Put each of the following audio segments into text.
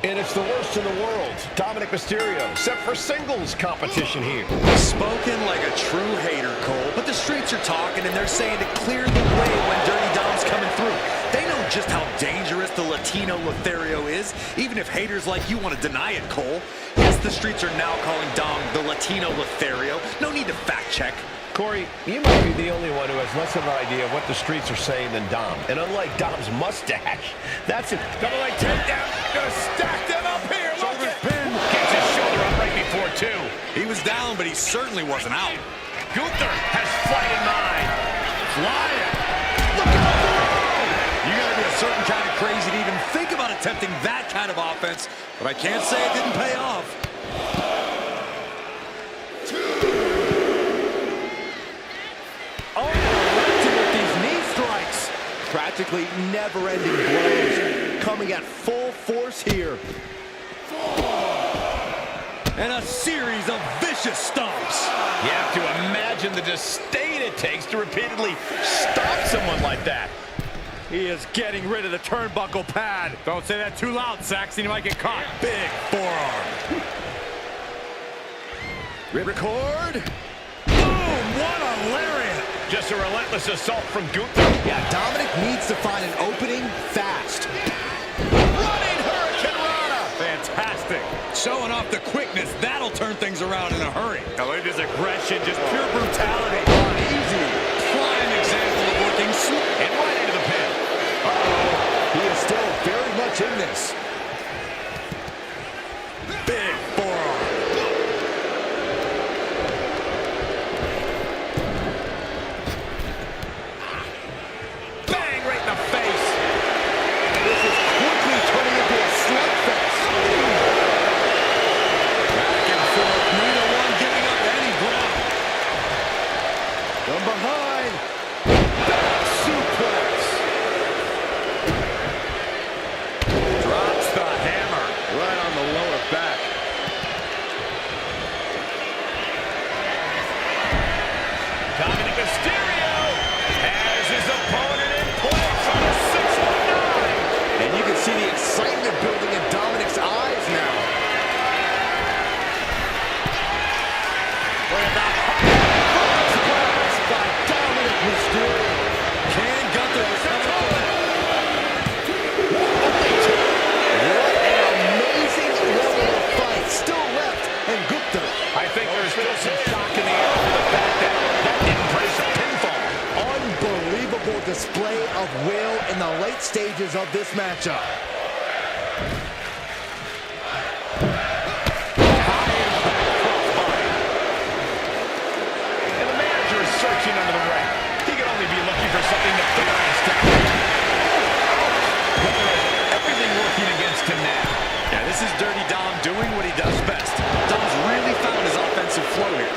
And it's the worst in the world. Dominik Mysterio, set for singles competition here. Spoken like a true hater, Cole. But the streets are talking, and they're saying to clear the way when Dirty Dom's coming through. They know just how dangerous the Latino Lothario is, even if haters like you want to deny it, Cole. Yes, the streets are now calling Dom the Latino Lothario. No need to fact check. Corey, you might be the only one who has less of an idea of what the streets are saying than Dom. And unlike Dom's mustache, that's a double leg takedown. Gonna stack them up here. Shoulder pin. Gets his shoulder up right before two. He was down, but he certainly wasn't out. Gunther has fight in mind. Flying. Look at the road. You gotta be a certain kind of crazy to even think about attempting that kind of offense. But I can't say it didn't pay off. Practically never-ending blows coming at full force here. And a series of vicious stomps. You have to imagine the disdain it takes to repeatedly stop someone like that. He is getting rid of the turnbuckle pad. Don't say that too loud, Saxon. You might get caught. Big forearm. Ripcord. Boom! What a lariat. Just a relentless assault from Gunther. Yeah, Dominik needs to find an opening fast. Running Hurricane Rana. Fantastic. Showing off the quickness. That'll turn things around in a hurry. Now look at his aggression, just pure brutality. Easy. Prime example of working slow. And right into the pin. He is still very much in this. Big forearm. Dominik Mysterio has his opponent in place on a 619. And you can see the excitement building in Dominik's eyes now. Look at that. By Dominik Mysterio. Can Gunther recover? What an amazing level of fight still left in Gunther. I think there's still some shock in the air for the fact that didn't brace a pinfall. Unbelievable display of will in the late stages of this matchup. And the manager is searching under the ring. He could only be looking for something nefarious to everything working against him now. Yeah, this is Dirty Dom doing what he does best. Dom's really found his offensive flow here.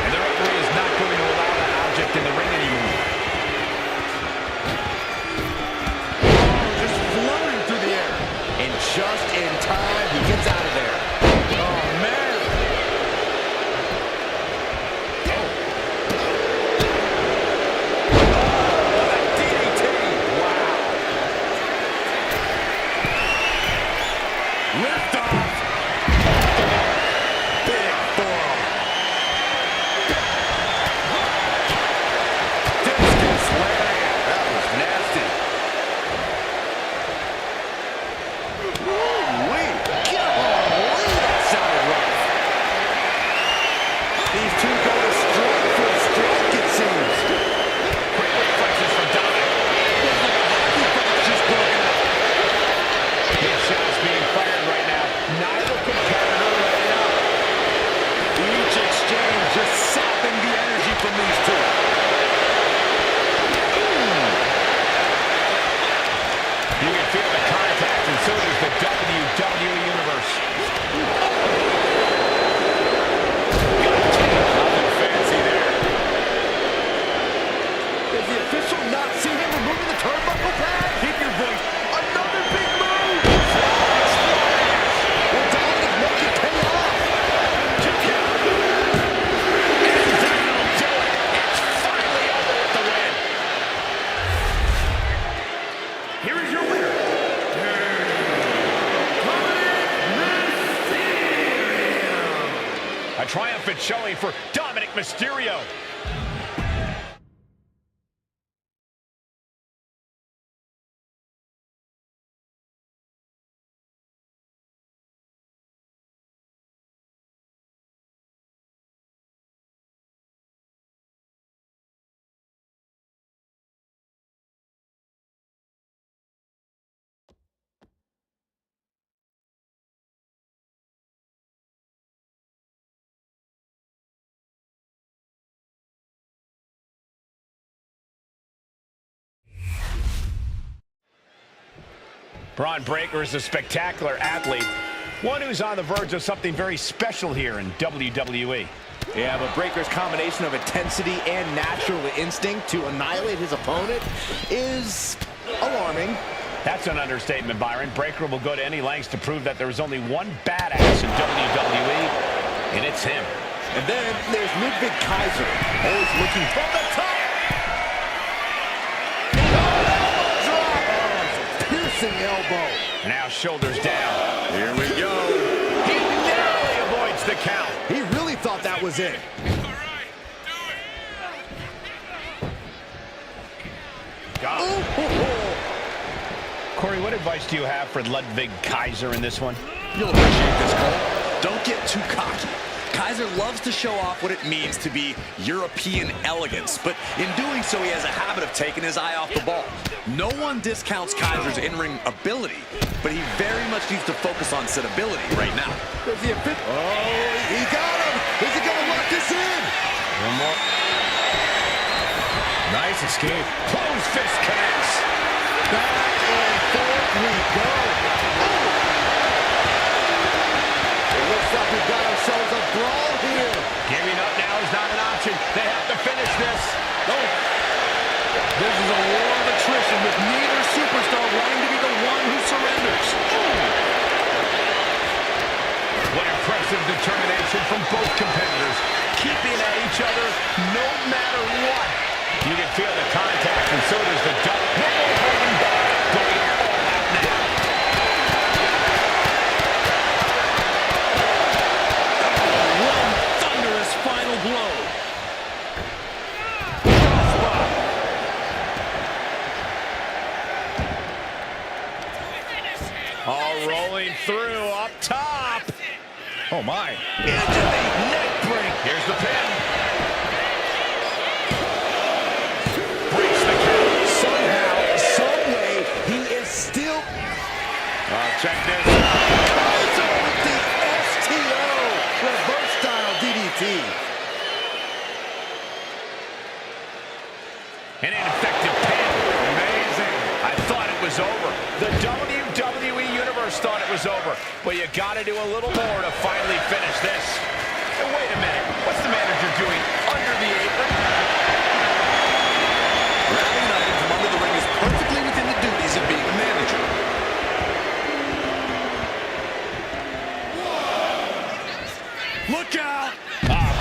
And the referee is not going to allow that object in the ring anymore. Just fluttering through the air. And just in time, he gets out of there. Oh, man. DDT. Wow. Lift off. Big forearm. Discus lariat. That was nasty. Ooh-wee. Golly, that sounded rough. These two go to strike for strike, it seems. Quick reflexes from Dominik. Just broken up. Big shots being fired right now. Neither competitor letting up. Each exchange just sapping the energy from these two. You can feel the contact, and so does the WWE Universe. Nothing fancy there. Does the official not see him removing the turnbuckle pad? Keep your voice. Another big move. Will Dominik make it pay off? Kick out. And that'll do it. It's finally over with the win. Here is your winner, triumphant showing for Dominik Mysterio. Bron Breakker is a spectacular athlete, one who's on the verge of something very special here in WWE. Yeah, but Breakker's combination of intensity and natural instinct to annihilate his opponent is alarming. That's an understatement, Byron. Breakker will go to any lengths to prove that there is only one badass in WWE, and it's him. And then there's Ludwig Kaiser, always looking from the top. Elbow. Now shoulders down. Here we go. He narrowly avoids the count. He really thought that was it. Got it. Corey, what advice do you have for Ludwig Kaiser in this one? You'll appreciate this, Cole. Don't get too cocky. Kaiser loves to show off what it means to be European elegance, but in doing so, he has a habit of taking his eye off the ball. No one discounts Kaiser's in-ring ability, but he very much needs to focus on set ability right now. Oh, he got him! Is he gonna lock this in? One more. Nice escape. Close fist connects. Back and forth we go. It looks like we've got ourselves a brawl here. Giving up now is not an option. They have to finish this. This is a war of attrition with neither superstar wanting to be the one who surrenders. What impressive determination from both competitors, keeping at each other no matter what. You can feel the contact, and so does the Dunne. No more holding back, going all out now. One thunderous final blow. All rolling through up top. Oh, my. Into the neck break. Here's the pin. Breaks the count. Somehow, someway, he is still... Check this. Kaiser with the STO. Reverse-style DDT. An ineffective pin. Amazing. I thought it was over. The WWE Universe thought it was over. But you got to do a little more to finally finish this. And wait a minute. What's the manager doing under the apron? Grabbing an item from under the ring is perfectly within the duties of being a manager. Look out!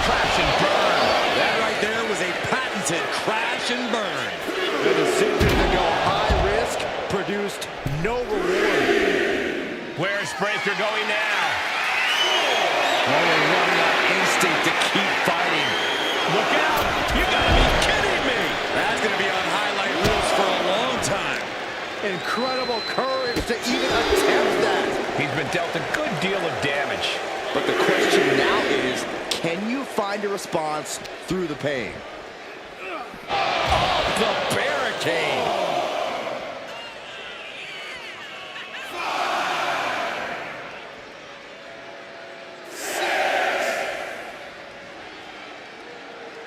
Crash and burn. That right there was a patented crash and burn. The decision to go high risk produced no reward. Where's Breakker going now? Only running on instinct to keep fighting. Look out! You gotta be kidding me! That's going to be on highlight reels for a long time. Incredible courage to even attempt that. He's been dealt a good deal of damage. But the question now is, can you find a response through the pain? The barricade.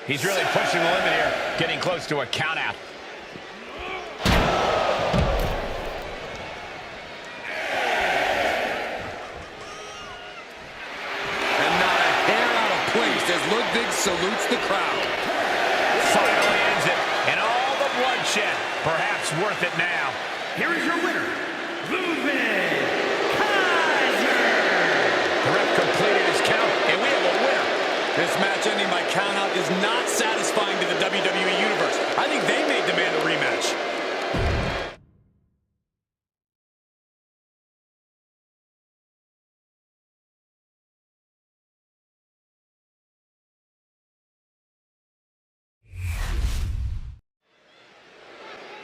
He's really pushing the limit here, getting close to a count out. And not a hair out of place as Ludwig salutes the crowd. Finally ends it, and all the bloodshed, perhaps worth it now. Here is your winner, Ludwig Kaiser. The ref completed his count, and we have a winner. This match ending by countout is not satisfying to the WWE Universe. I think they may demand a rematch.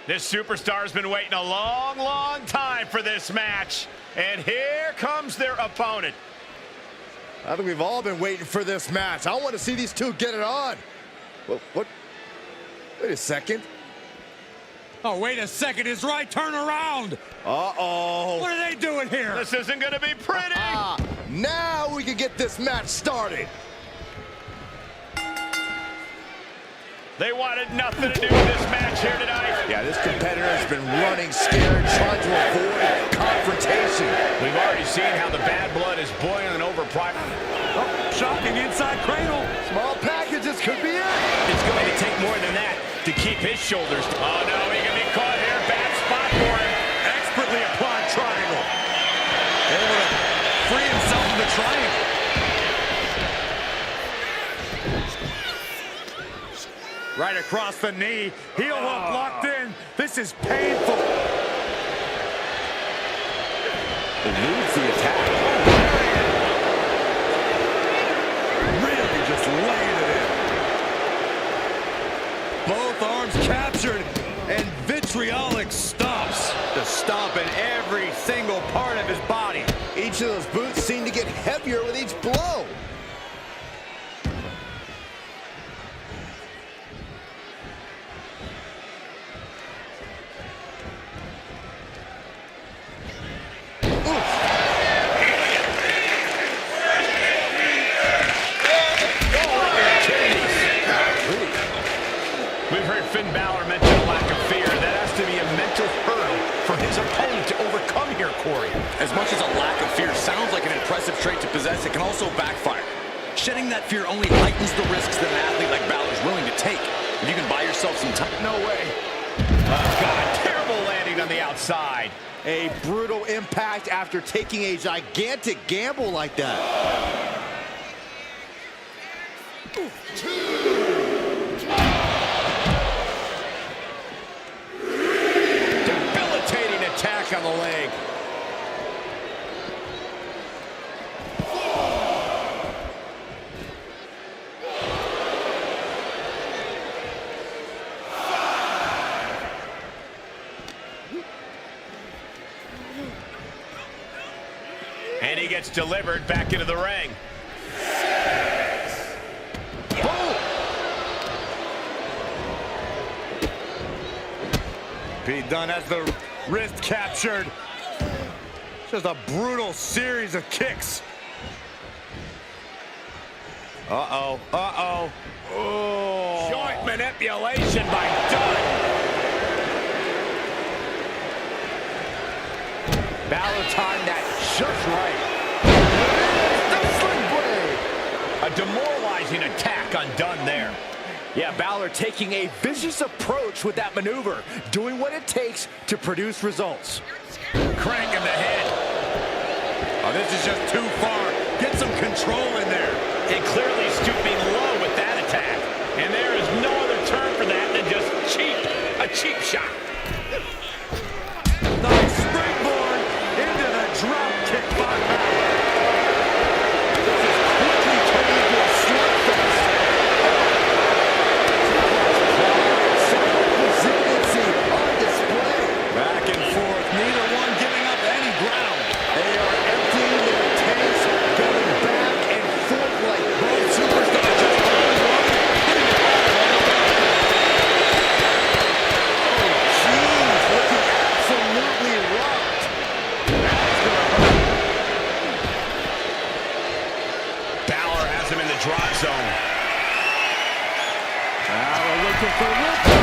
This superstar's been waiting a long, long time for this match. And here comes their opponent. I think we've all been waiting for this match. I want to see these two get it on. What? Wait a second. Oh, wait a second. His right turn around. Uh-oh. What are they doing here? This isn't going to be pretty. Now we can get this match started. They wanted nothing to do with this match here tonight. Yeah, this competitor has been running scared, trying to avoid confrontation. We've already seen how the bad blood is boiling over pride. Oh, shocking inside cradle. Small packages could be it. It's going to take more than that to keep his shoulders. Oh, no, he can be caught here. Bad spot for him. Expertly applied triangle. Able to free himself from the triangle. Right across the knee. Heel hook locked in. This is painful. Eludes the attack. Really just laying it in. Both arms captured, and vitriolic stomps. The stomp in every single part of his body. Each of those boots seem to get heavier with each blow. We've heard Finn Balor mention a lack of fear. That has to be a mental hurdle for his opponent to overcome here, Corey. As much as a lack of fear sounds like an impressive trait to possess, it can also backfire. Shedding that fear only heightens the risks that an athlete like Balor is willing to take. If you can buy yourself some time. No way. Oh, God, terrible landing on the outside. A brutal impact after taking a gigantic gamble like that. Debilitating attack on the leg. And he gets delivered back into the ring. Pete Dunne has the wrist captured. Just a brutal series of kicks. Uh-oh, uh-oh. Oh. Joint manipulation by Dunne. Balor timed that just right. A demoralizing attack on Dunne there. Yeah, Balor taking a vicious approach with that maneuver, doing what it takes to produce results. Cranking the head. Oh, this is just too far. Get some control in there. And clearly stooping low with that attack. And there is no other term for that than just cheap. A cheap shot. Nice springboard into the drop kick by Balor. This is quickly turning into a slugfest. Resiliency on display. Back and forth, neither one giving up any ground. They are emptying their tanks, going back and forth like both superstars just jeez, looking absolutely rocked. Balor has him in the drop zone. Balor looking for Ripper.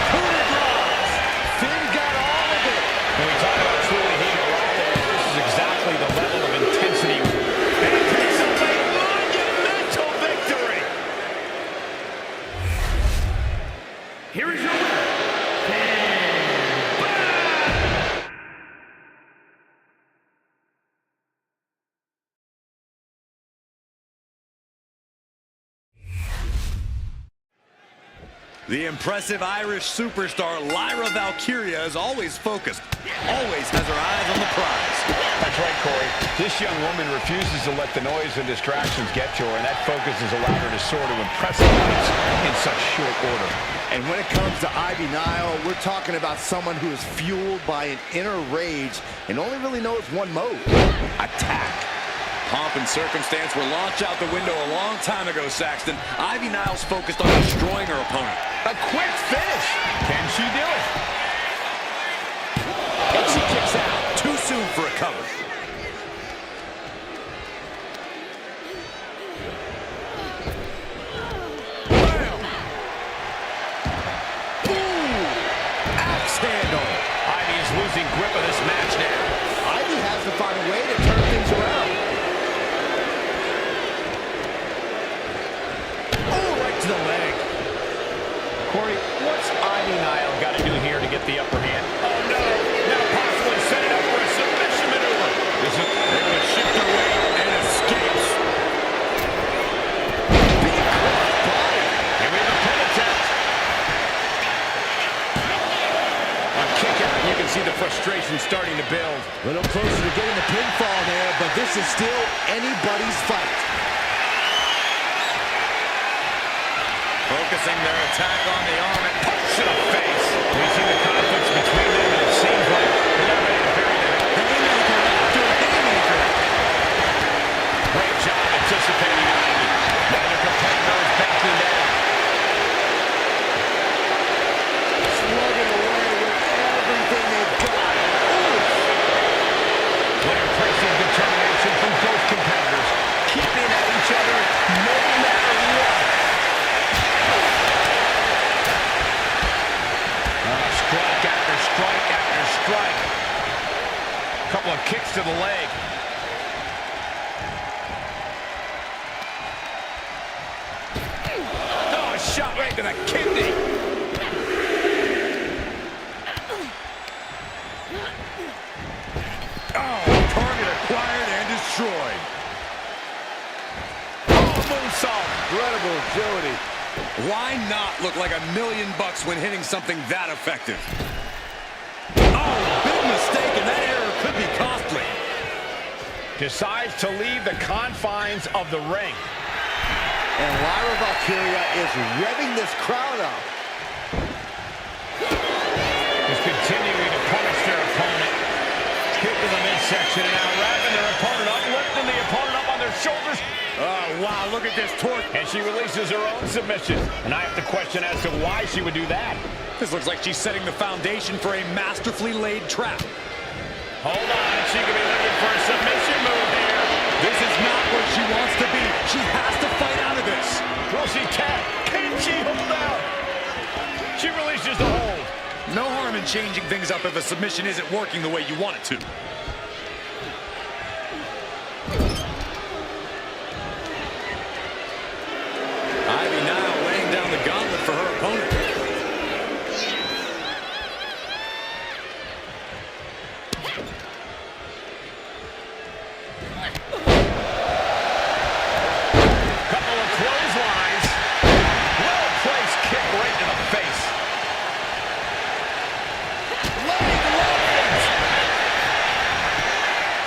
Coup de grace. Finn got all of it. When we talk about truly heating a rivalry, this is exactly the level of intensity. And it takes away monumental victory. Here is your winner, The impressive Irish superstar Lyra Valkyria is always focused, always has her eyes on the prize. That's right, Corey. This young woman refuses to let the noise and distractions get to her, and that focus has allowed her to soar to impressive heights in such short order. And when it comes to Ivy Nile, we're talking about someone who is fueled by an inner rage and only really knows one mode: attack. Pomp and circumstance were launched out the window a long time ago, Saxton. Ivy Nile's focused on destroying her opponent. A quick finish. Can she do it? And she kicks out. Too soon for a cover. Bam! Ooh! Axe handle. Ivy's losing grip of this match now. Ivy has to find a way to turn things around. To the leg. Corey, what's Ivy Nile got to do here to get the upper hand? Oh, no. Now possibly setting up for a submission maneuver. They could shift her weight and escapes. Big cross body. Here we have a pin attempt. A kick out. You can see the frustration starting to build. A little closer to getting the pinfall there, but this is still anybody's fight. Focusing their attack on the arm and Punch to the face. We see the conflicts between them, and it seems like they're not ready to bury them. haymaker after haymaker. Great job anticipating Ivy. Neither competitor is backing down. Slugging away with everything they've got. What impressive determination from both competitors, keeping at each other no matter what. Strike after strike after strike. A couple of kicks to the leg. Oh, a shot right to the kidney. Oh, target acquired and destroyed. Oh, moonsault. Incredible agility. Why not look like $1 million when hitting something that effective? Oh, big mistake, and that error could be costly. Decides to leave the confines of the ring. And Lyra Valkyria is revving this crowd up. Is continuing to punish their opponent. Kick to the midsection, and now wrapping their opponent up, lifting the opponent up on their shoulders. Oh, wow, look at this torque. And she releases her own submission. And I have to question as to why she would do that. This looks like she's setting the foundation for a masterfully laid trap. Hold on, she could be looking for a submission move here. This is not where she wants to be. She has to fight out of this. Will she tap? Can she hold out? She releases the hold. No harm in changing things up if a submission isn't working the way you want it to. Ivy Nile laying down the gauntlet for her opponent. Couple of clotheslines. Well-placed kick right to the face.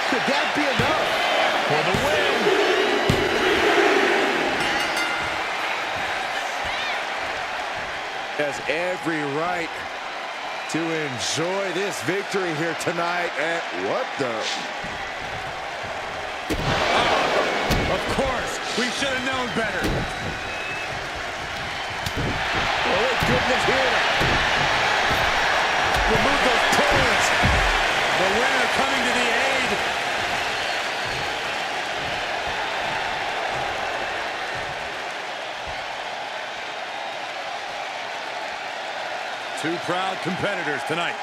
Could that be enough? For the win. Has every right to enjoy this victory here tonight. And what the? Of course, we should have known better. Oh, goodness here. Remove those toes. The winner coming to the aid. Two proud competitors tonight.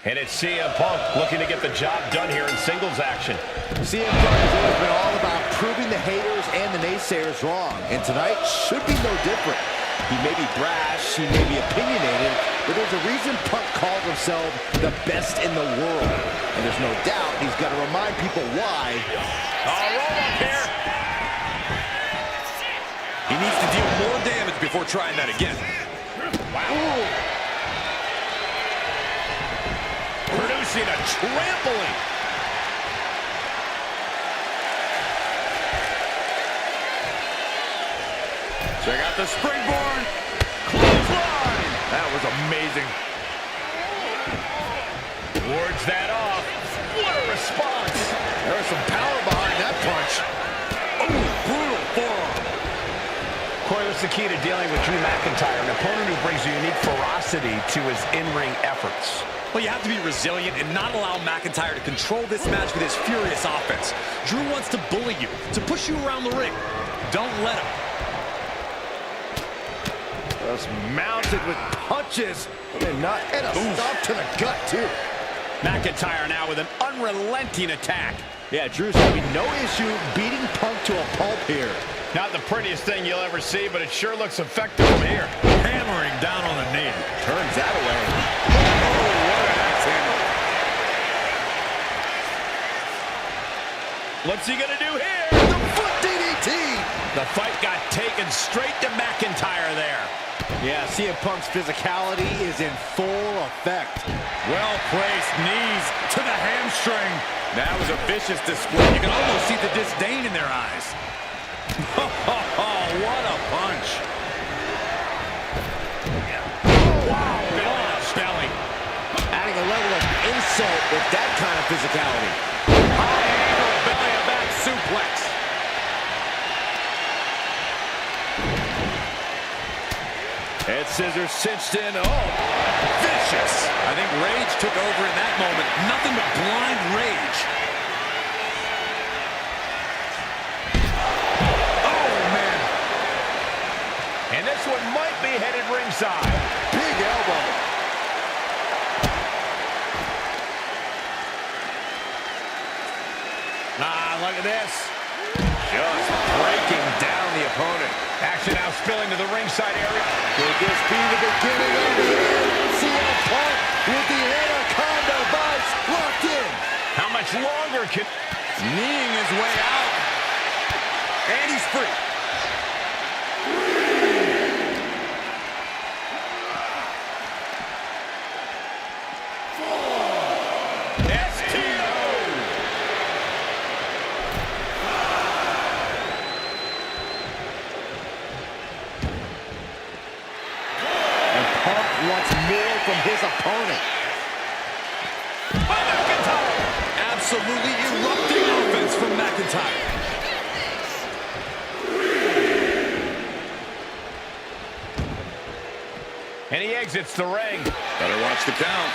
And it's CM Punk looking to get the job done here in singles action. CM Punk has always been all about proving the haters and the naysayers wrong, and tonight should be no different. He may be brash, he may be opinionated, but there's a reason Punk calls himself the best in the world. And there's no doubt he's got to remind people why. Roll up here. He needs to deal more damage before trying that again. Wow. Ooh. Producing a trampling. Check out the springboard. Clothesline. That was amazing. Wards that off. What a response. There was some power behind that punch. Oh, brutal forearm. Corey, what's the key to dealing with Drew McIntyre, an opponent who brings a unique ferocity to his in-ring efforts? Well, you have to be resilient and not allow McIntyre to control this match with his furious offense. Drew wants to bully you, to push you around the ring. Don't let him. Just mounted with punches and a stop to the gut, too. McIntyre now with an unrelenting attack. Yeah, Drew's having no issue beating Punk to a pulp here. Not the prettiest thing you'll ever see, but it sure looks effective from here. Hammering down on the knee. Turns that away. Oh, what an axe handle. What's he gonna do here? The foot DDT! The fight got taken straight to McIntyre there. Yeah, CM Punk's physicality is in full effect. Well-placed knees to the hamstring. That was a vicious display. You can almost see the disdain in their eyes. What a punch. Wow, big belly. Adding a level of insult with that kind of physicality. High angle belly to back suplex. Head scissors cinched in. Oh, vicious. I think rage took over in that moment. Nothing but blind rage. Oh, man. And this one might be headed ringside. Big elbow. Look at this. Just breaking down the opponent. Action now spilling to the ringside area. Could this be the beginning of the end? CM Punk with the Anaconda Vice locked in. How much longer can... Kneeing his way out. And he's free. Wants more from his opponent. McIntyre! Absolutely erupting offense from McIntyre. And he exits the ring. Better watch the count.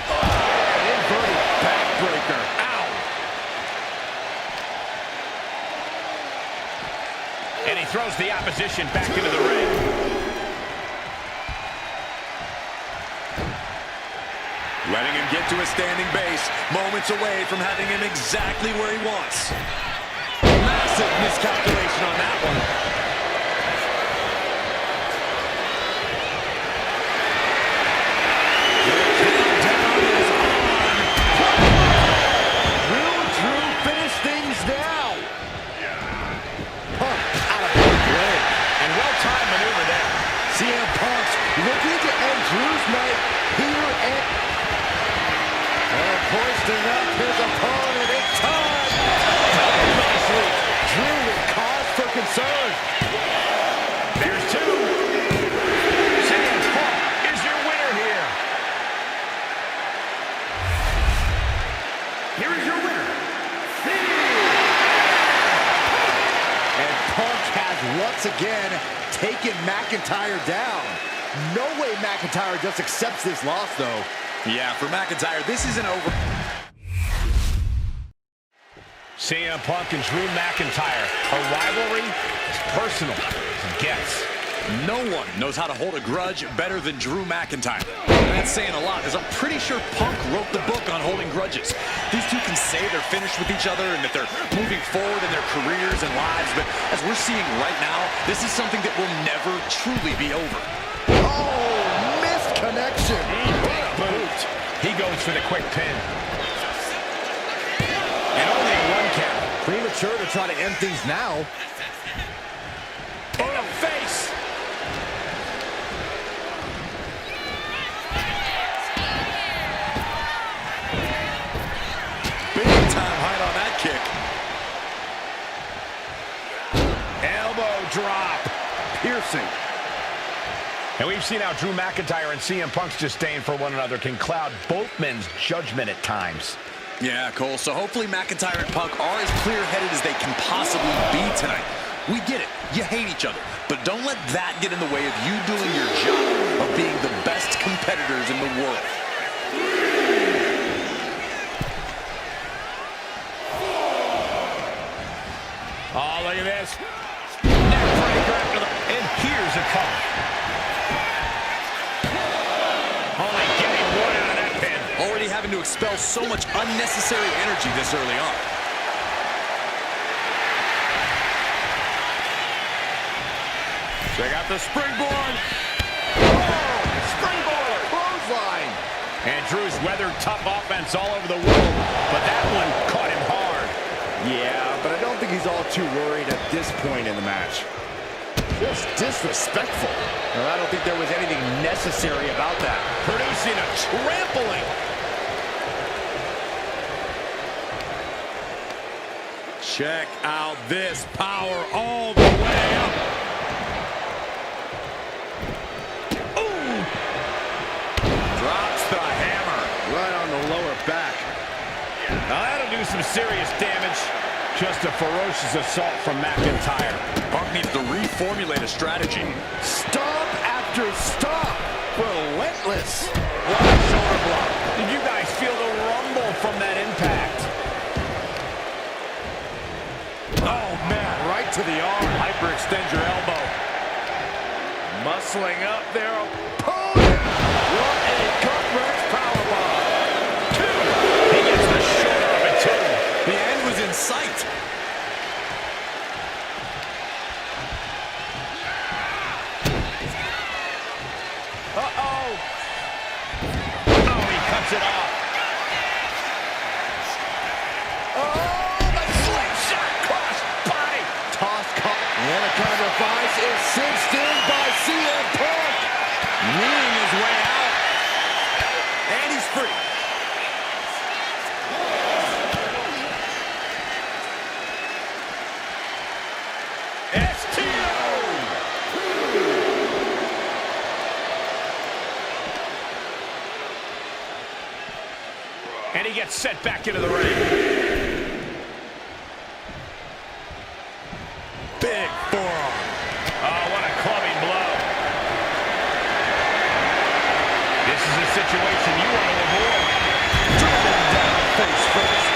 An inverted backbreaker. Ow! And he throws the opposition back into the ring. Letting him get to a standing base, moments away from having him exactly where he wants. Massive miscalculation on that one. The countdown is on. Will Drew finish things now? Punk out of the way. And well-timed maneuver there. CM Punk's looking to end Drew's night here and hoisting up his opponent in time. Nicely. Drew with cause for concern. There's two. CM Punk is your winner here. Here is your winner, And Punk has once again taken McIntyre down. No way McIntyre just accepts this loss, though. Yeah, for McIntyre, this isn't over. CM Punk and Drew McIntyre. A rivalry as personal as it gets. No one knows how to hold a grudge better than Drew McIntyre. That's saying a lot, as I'm pretty sure Punk wrote the book on holding grudges. These two can say they're finished with each other and that they're moving forward in their careers and lives, but as we're seeing right now, this is something that will never truly be over. Oh, missed connection. Boot. He goes for the quick pin. And only one count. Premature to try to end things now. In the face. Big time height on that kick. Elbow drop. Piercing. And we've seen how Drew McIntyre and CM Punk's disdain for one another can cloud both men's judgment at times. Yeah, Cole, so hopefully McIntyre and Punk are as clear-headed as they can possibly be tonight. We get it. You hate each other. But don't let that get in the way of you doing your job of being the best competitors in the world. Oh, look at this. Neckbreaker after the... And here's a cover. Only getting one out of that pin. Already having to expel so much unnecessary energy this early on. Check out the springboard. Oh, springboard. Clothesline. And Drew's weathered tough offense all over the world, but that one caught him hard. Yeah, but I don't think he's all too worried at this point in the match. Just disrespectful. Well, I don't think there was anything necessary about that. Producing a trampling. Check out this power all the way up. Ooh. Drops the hammer. Right on the lower back. Now that'll do some serious damage. Just a ferocious assault from McIntyre. Punk needs to reformulate a strategy. Stomp after stomp. Relentless. What a shoulder block. Did you guys feel the rumble from that impact? Oh, man, right to the arm. Hyperextend your elbow. Muscling up their opponent. What a gut-wrench powerbomb. Two. He gets the shoulder of it, too. The end was in sight. Uh-oh. Oh, he cuts it off. Anaconda Vice is cinched in by CM Punk. Kneeing his way out. And he's free. STO! And he gets set back into the ring. Big forearm. Oh, what a clubbing blow. This is a situation you want to avoid. Driven down face first.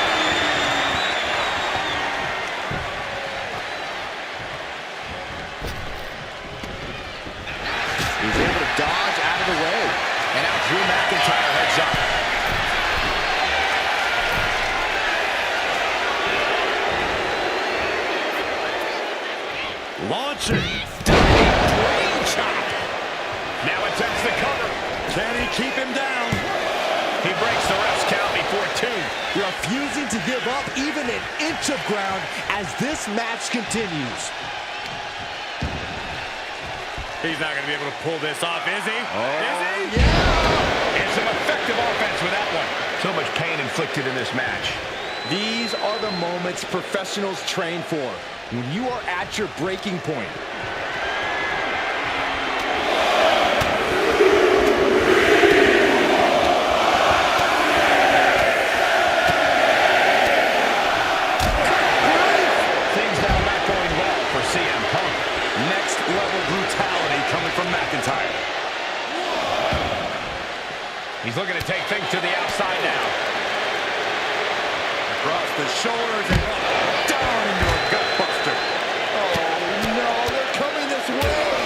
He's able to dodge out of the way. And now Drew McIntyre heads up. Launching. Brain chop. Now attempts the cover. Can he keep him down? He breaks the ref's count before two. Refusing to give up even an inch of ground as this match continues. He's not going to be able to pull this off, is he? Is he? Yeah. And some effective offense with that one. So much pain inflicted in this match. These are the moments professionals train for, when you are at your breaking point. Things now not going well for CM Punk. Next level brutality coming from McIntyre. He's looking to take things to the outside now. Across the shoulders and up. Down into a gutbuster. Oh, no, they're coming this way.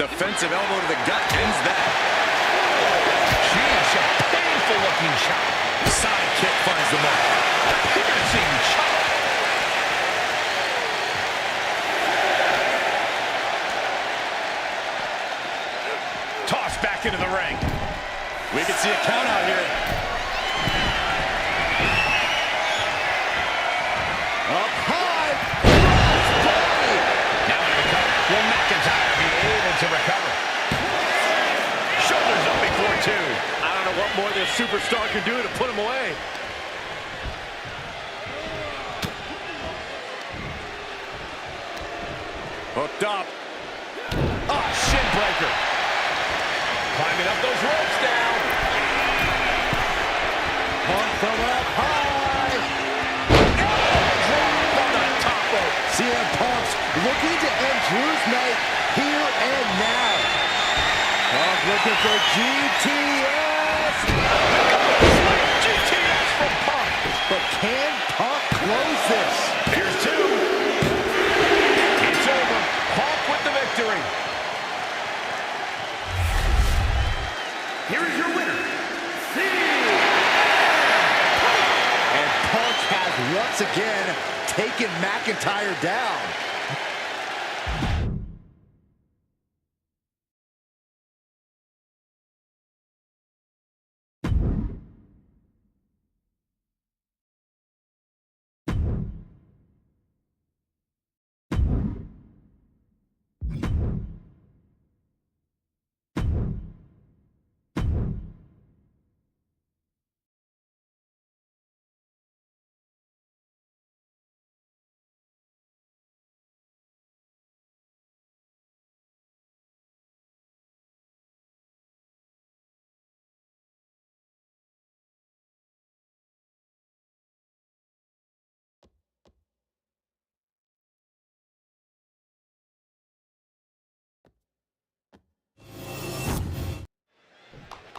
defensive elbow to the gut ends that. Sheesh, a painful-looking shot. Side kick finds the mark. Piercing shot. Tossed back into the ring. We can see a count out here. Up high. Now into the cover. Will McIntyre be able to recover? Shoulders up before two. I don't know what more this superstar can do to put him away. Hooked up. Oh, shin breaker. Climbing up those ropes down. Punk from up high. Drop on the top rope. CM Punk's looking to end Drew's night here and now. Punk looking for GTS. GTS from Punk. But can Punk close this? Here's two. It's over. Punk with the victory. Here is your winner, And Punk has once again taken McIntyre down.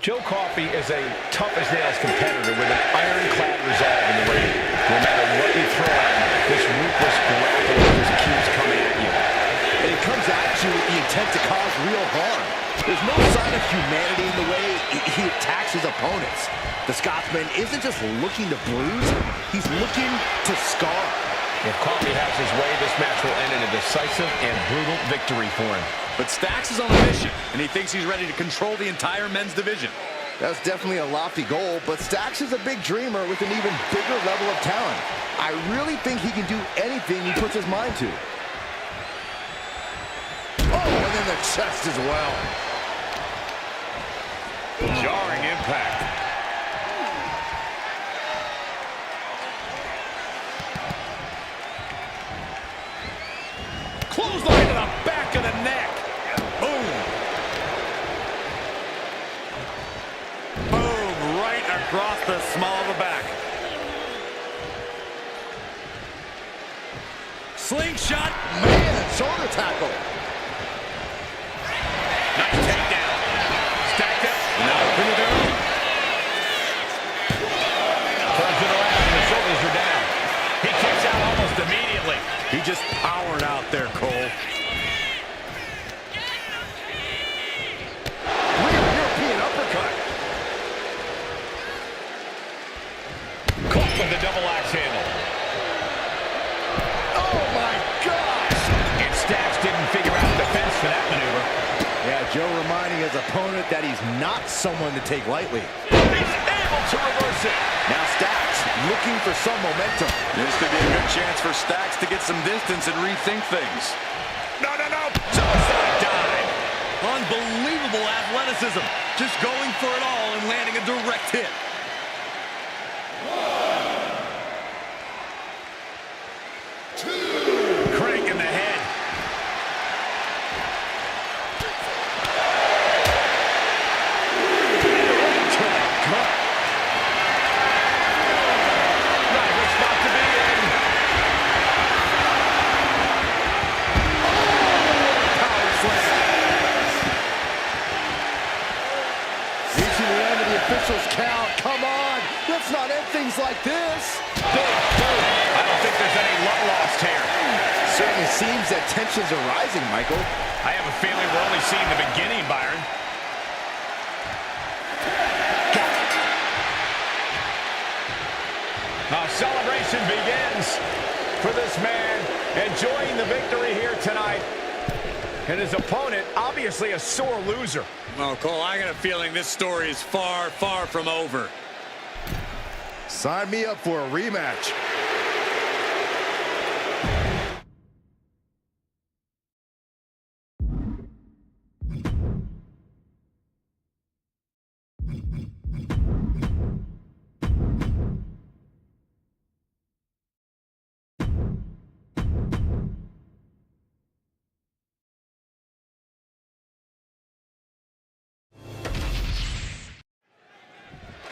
Joe Coffey is a tough-as-nails competitor with an ironclad resolve in the ring. No matter what you throw at him, this ruthless grappler just keeps coming at you. And he comes at you with the intent to cause real harm. There's no sign of humanity in the way he attacks his opponents. The Scotsman isn't just looking to bruise, he's looking to scar. If Coffey has his way, this match will end in a decisive and brutal victory for him. But Stacks is on a mission, and he thinks he's ready to control the entire men's division. That's definitely a lofty goal, but Stacks is a big dreamer with an even bigger level of talent. I really think he can do anything he puts his mind to. Oh, and then the chest as well. Jarring impact. Clothesline to the back of the neck. Boom. Boom, right across the small of the back. Slingshot. Man, shoulder tackle. Nice takedown. Stacked up. Now pin it down. Turns it around and the shoulders are down. He kicks out almost immediately. He just powered out there, Cole. Real European uppercut. Caught with the double axe handle. Oh my gosh! And Stacks didn't figure out defense for that maneuver. Yeah, Joe reminding his opponent that he's not someone to take lightly. He's able to reverse it. Now Stacks looking for some momentum. This could be a good chance for Stacks to get some distance and rethink things. No. Suicide dive. Unbelievable athleticism. Just going for it all and landing a direct hit. Crank in the head. Not a good spot to be in. Power slam. Reaching the end of the official's count. Come on. Let's not end things like this. Big boom. I don't think there's any love lost here. certainly seems that tensions are rising, Michael. I have a feeling we're only seeing the beginning, Byron. Now celebration begins for this man, enjoying the victory here tonight. And his opponent, obviously a sore loser. Well, Cole, I got a feeling this story is far, far from over. Sign me up for a rematch.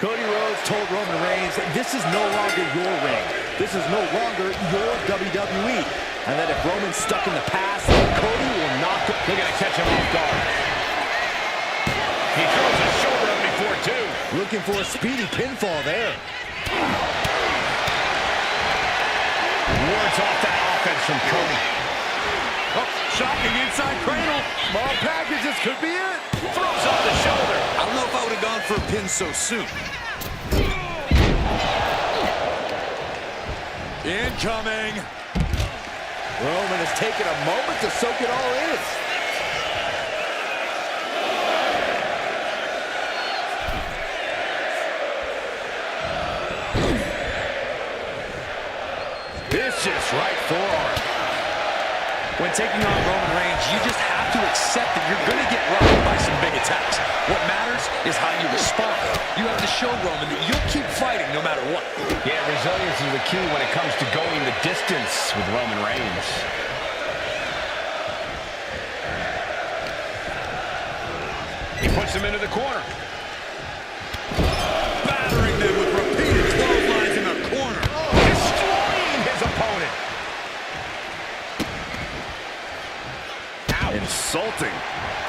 Cody Rhodes told Roman Reigns that this is no longer your ring. This is no longer your WWE. And that if Roman's stuck in the past, Cody will not go. They're going to catch him off guard. He throws his shoulder up before two. Looking for a speedy pinfall there. Wards off that offense from Cody. Oh, shocking inside cradle. Small packages could be it. Throws off the shoulder. I don't know if I would have gone for a pin so soon. Incoming. Roman has taken a moment to soak it all in. Vicious right forearm. When taking on Roman Reigns, you just have to accept that you're going to get rocked by some big attacks. What matters is how you respond. You have to show Roman that you'll keep fighting no matter what. Yeah, resilience is the key when it comes to going the distance with Roman Reigns. He puts him into the corner. Battering them with repeated clotheslines in the corner. Destroying his opponent. Insulting.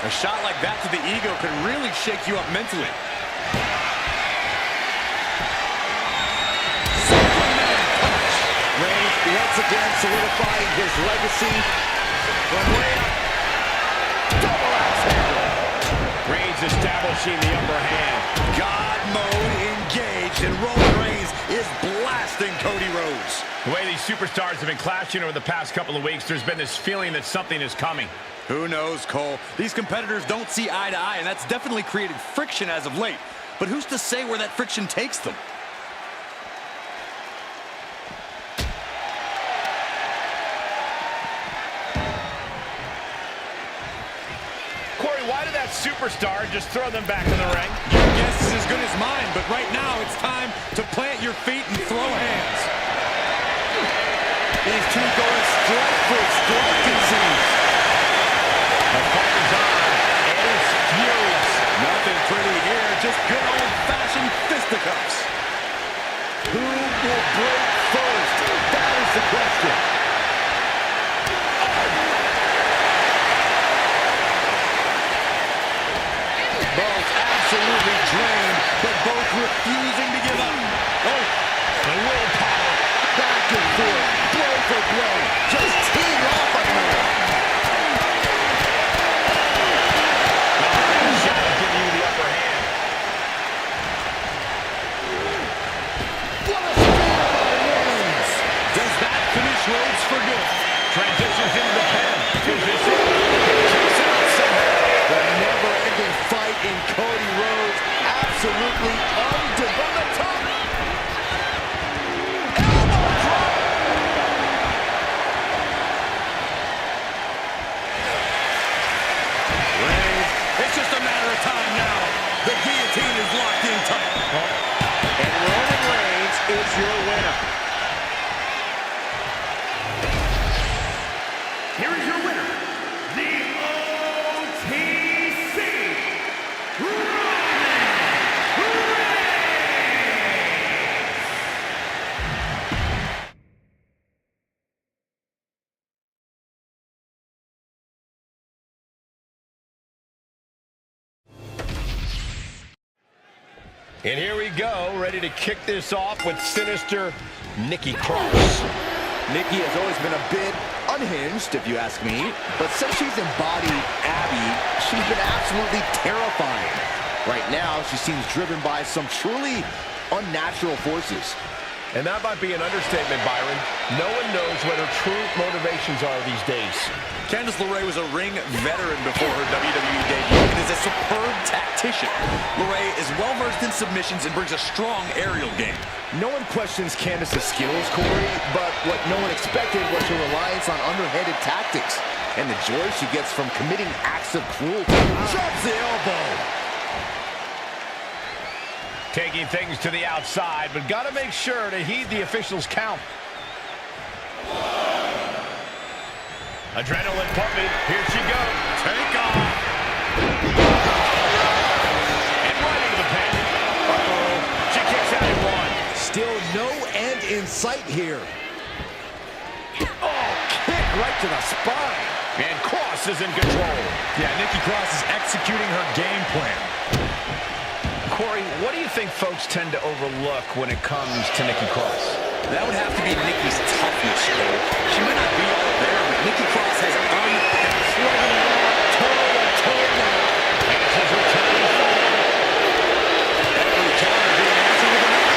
A shot like that to the ego can really shake you up mentally. Reigns once again solidifying his legacy. From Rhea. Double axe handle. Reigns establishing the upper hand. God mode engaged, and Roman Reigns is blasting Cody Rhodes. The way these superstars have been clashing over the past couple of weeks, there's been this feeling that something is coming. Who knows, Cole? These competitors don't see eye to eye, and that's definitely created friction as of late. But who's to say where that friction takes them? Corey, why did that superstar just throw them back in the ring? Your guess is as good as mine, but right now it's time to plant your feet and throw hands. These two going strike for strike, it seems. The fight is on, and it's furious. Nothing pretty here, just good old-fashioned fisticuffs. Who will break first? That is the question. Both absolutely drained, but both refusing to give up. Oh, the willpower. Back and forth, blow for blow. Just teeing off another. Shot to give you the upper hand. What a spear by Reigns. Does that finish Rhodes for good? Transitions into the pen. Is this it? Kicks out somehow. The never-ending fight in Cody Rhodes. Absolutely undefeated. From the top. Elbow drop. Reigns, it's just a matter of time now. The guillotine is locked in tight. And Roman Reigns is your winner. Here is your winner, the OTC Roman Reigns. And here we go, ready to kick this off with sinister Nikki Cross. Nikki has always been a bit unhinged, if you ask me. But since she's embodied Abby, she's been absolutely terrifying. Right now, she seems driven by some truly unnatural forces. And that might be an understatement, Byron. No one knows what her true motivations are these days. Candace LeRae was a ring veteran before her WWE debut and is a superb tactician. LeRae is well-versed in submissions and brings a strong aerial game. No one questions Candace's skills, Corey, but what no one expected was her reliance on underhanded tactics and the joy she gets from committing acts of cruelty. Drops the elbow. Taking things to the outside, but got to make sure to heed the officials' count. Adrenaline pumping. Here she goes. Take off. And right into the pin. Uh-oh. She kicks out at one. Still no end in sight here. Oh, kick right to the spine. And Cross is in control. Yeah, Nikki Cross is executing her game plan. Corey, what do you think folks tend to overlook when it comes to Nikki Cross? That would have to be Nikki's toughness, Cole. She might not be all there, but Nikki Cross has unmatched toe-to-toe now. And she's returning forward. Every counter being answered with a knock.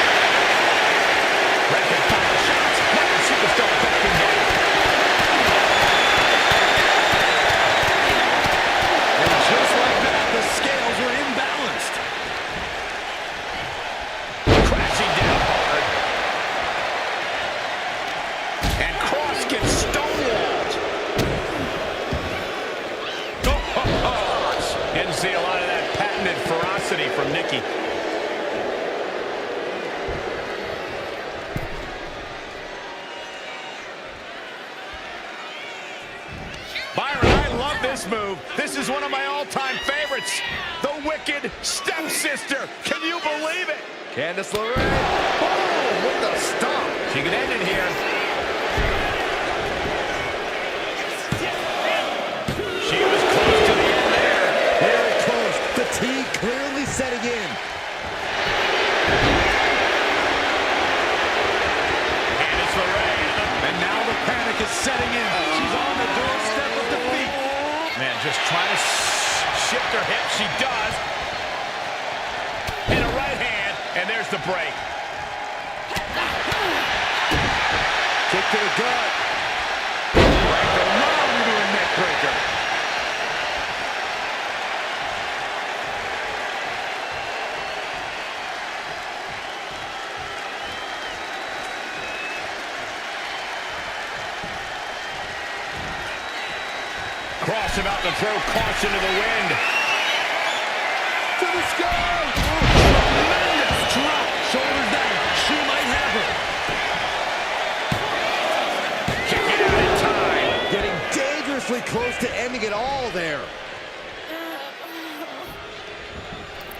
Rapid fire shots. Modern superstar backing down. And just like that, the scales were imbalanced. Crashing down hard. And Cross gets stonewalled. Didn't see a lot of that patented ferocity from Nikki. Byron, I love this move. This is one of my all-time favorites. The Wicked Stepsister. Can you believe it? Candace LeRae. Oh, what the stomp. She can end it here. She was close to the end there. Very close. Fatigue clearly setting in. Candace LeRae. And now the panic is setting in. She's on the doorstep of defeat. Man, just trying to shift her hip. She does. And a right hand. And there's the break. Kick to the gut. Breaker, now into a neck breaker. Cross about to throw caution to the wind. To the sky. Tremendous drop. Shoulders down. She might have her. Kicking out in time. Getting dangerously close to ending it all there.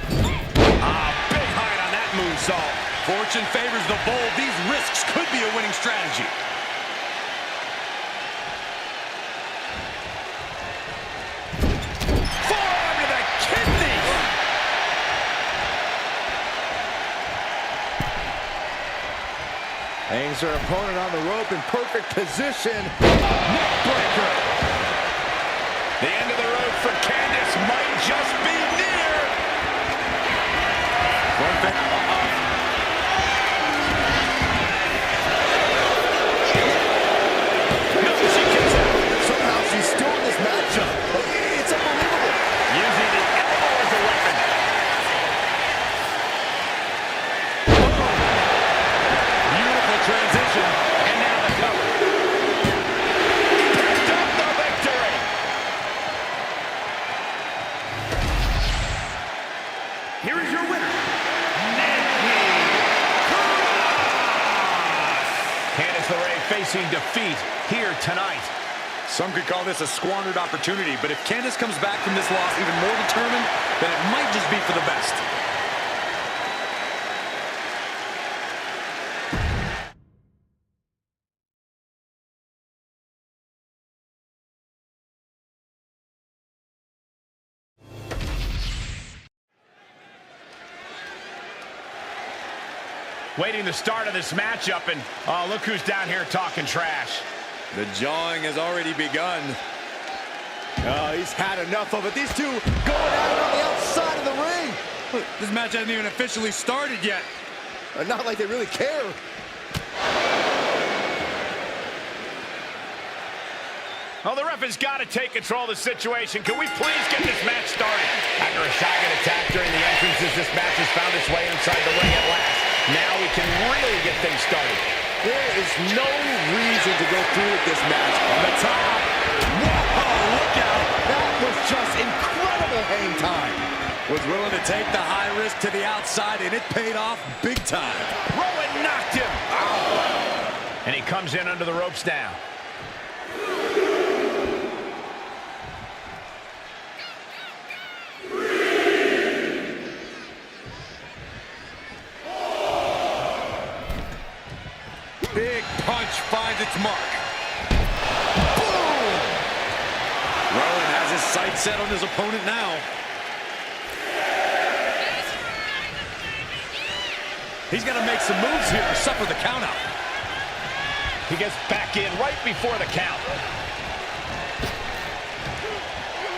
Big height on that moonsault. Fortune favors the bold. These risks could be a winning strategy. Forearm to the kidney. Hangs her opponent on the rope in perfect position. Neckbreaker. The end of the road for Candace might just be near. No, she kicks out. Somehow she's still in this matchup. It's unbelievable. Using the elbow as a weapon. Beautiful transition. And now the cover. Picked up the victory. Here is your winner, Candace LeRae facing defeat here tonight. Some could call this a squandered opportunity, but if Candace comes back from this loss even more determined, then it might just be for the best. Waiting the start of this matchup, and look who's down here talking trash. The jawing has already begun. Oh, he's had enough of it. These two going at it on the outside of the ring. Look, this match hasn't even officially started yet. Not like they really care. Oh, the ref has got to take control of the situation. Can we please get this match started? After a shotgun attack during the entrances, this match has found its way inside the ring at last. Now we can really get things started. There is no reason to go through with this match. On the top. Whoa, look out. That was just incredible hang time. Was willing to take the high risk to the outside, and it paid off big time. Rowan knocked him. Ow. And he comes in under the ropes now. Big punch finds its mark. Boom! Rowan has his sights set on his opponent now. He's got to make some moves here to suffer the countout. He gets back in right before the count.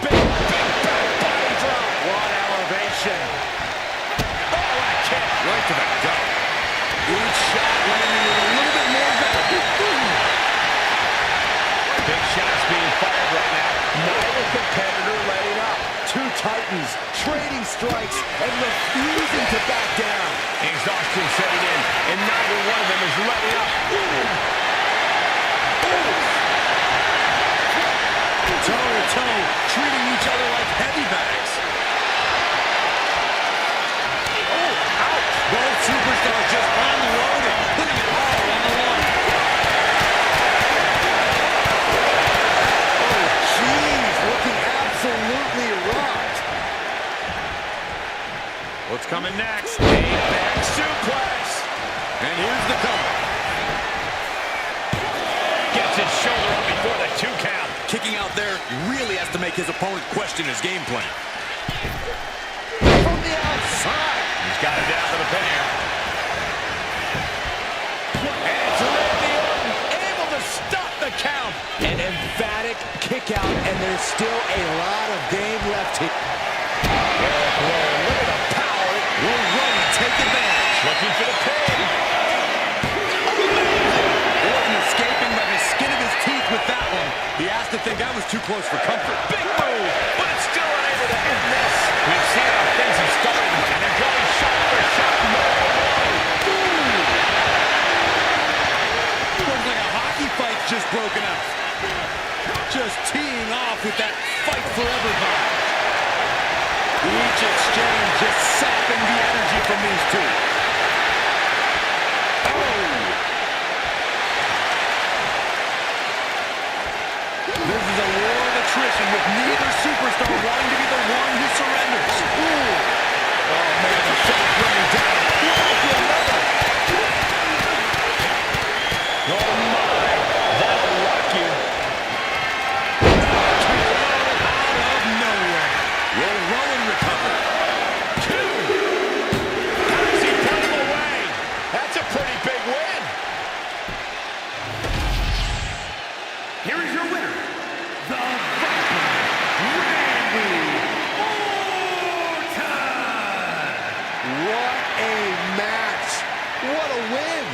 Big back body drop. What elevation. Oh, what a kick. Right to the gut. Each shot landing with a little bit more value. Big shots being fired right now. Neither competitor letting up. Two titans trading strikes and refusing to back down. Exhaustion setting in, and neither one of them is letting up. Toe-to-toe, treating each other like heavy bags. Oh, ouch! Both superstars just unloading, putting it all on the line. Oh, jeez, looking absolutely rocked. What's coming next? A back suplex. And here's the cover. Gets his shoulder up before the 2 count. Kicking out there really has to make his opponent question his game plan. From the outside. He's got it down to the pin here. And it's Randy Orton able to stop the count. An emphatic kick out, and there's still a lot of game left here. Look at the power. Will Rowan take advantage? Looking for the pin. Orton escaping by the skin of his teeth with that one. He has to think that was too close for comfort. Big move, but it's still unable to end this. We've seen how things have started, and they're going shot for shot. Looks like a hockey fight's just broken out. Just teeing off with that fight forever vibe. Each exchange just sapping the energy from these two. This is a war of attrition with neither superstar wanting to be the one who surrenders. Ooh. Oh, man, the shot running down. Oh, my. That'll rock you. Out of nowhere. Will Rowan recover? 2. Does he put him away? That's a pretty big win. Here is your winner, the Viper, Randy Orton! What a match. What a win.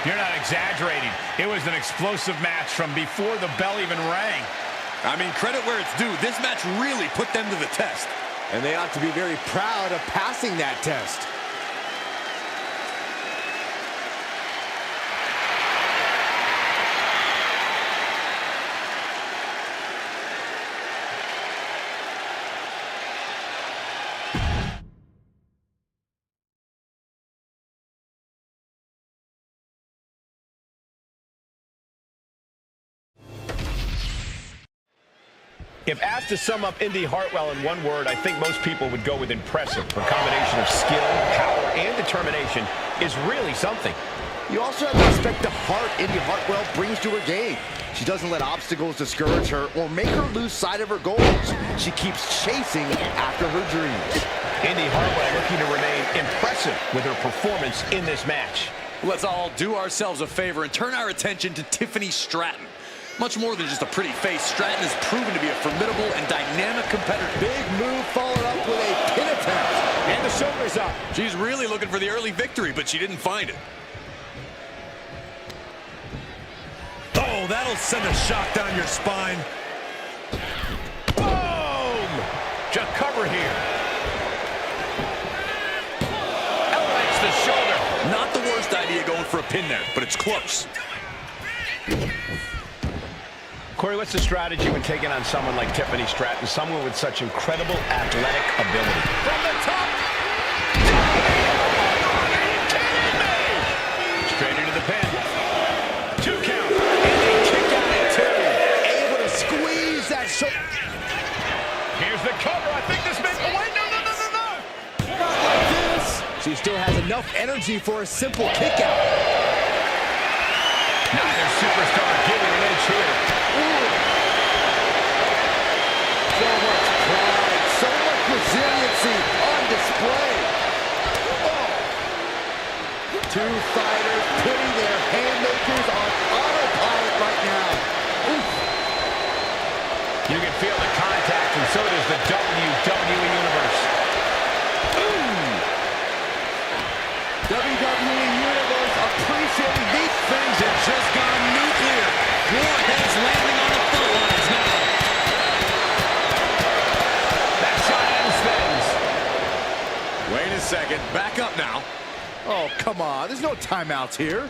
You're not exaggerating. It was an explosive match from before the bell even rang. I mean, credit where it's due. This match really put them to the test. And they ought to be very proud of passing that test. If asked to sum up Indy Hartwell in one word, I think most people would go with impressive. Her combination of skill, power, and determination is really something. You also have to respect the heart Indy Hartwell brings to her game. She doesn't let obstacles discourage her or make her lose sight of her goals. She keeps chasing after her dreams. Indy Hartwell looking to remain impressive with her performance in this match. Let's all do ourselves a favor and turn our attention to Tiffany Stratton. Much more than just a pretty face, Stratton has proven to be a formidable and dynamic competitor. Big move followed up with a pin attempt. And the shoulder's up. She's really looking for the early victory, but she didn't find it. Oh, that'll send a shock down your spine. Boom! Just cover here. Elevates the shoulder. Not the worst idea going for a pin there, but it's close. Corey, what's the strategy when taking on someone like Tiffany Stratton, someone with such incredible athletic ability? From the top. Straight into the pin. 2 count. And a kick out at 2. Able to squeeze that shoulder. Here's the cover. I think this may... Oh, wait, no. Not like this. She still has enough energy for a simple kick out. Neither superstar giving an inch here. So much pride, so much resiliency on display. Oh. Two fighters putting their haymakers on autopilot right now. Oof. You can feel the contact, and so does the WWE Universe. WWE Universe appreciating these Things have just gone nuclear. Warheads landing on the front lines now. That's how it ends things. Wait a second. Back up now. Oh, come on. There's no timeouts here.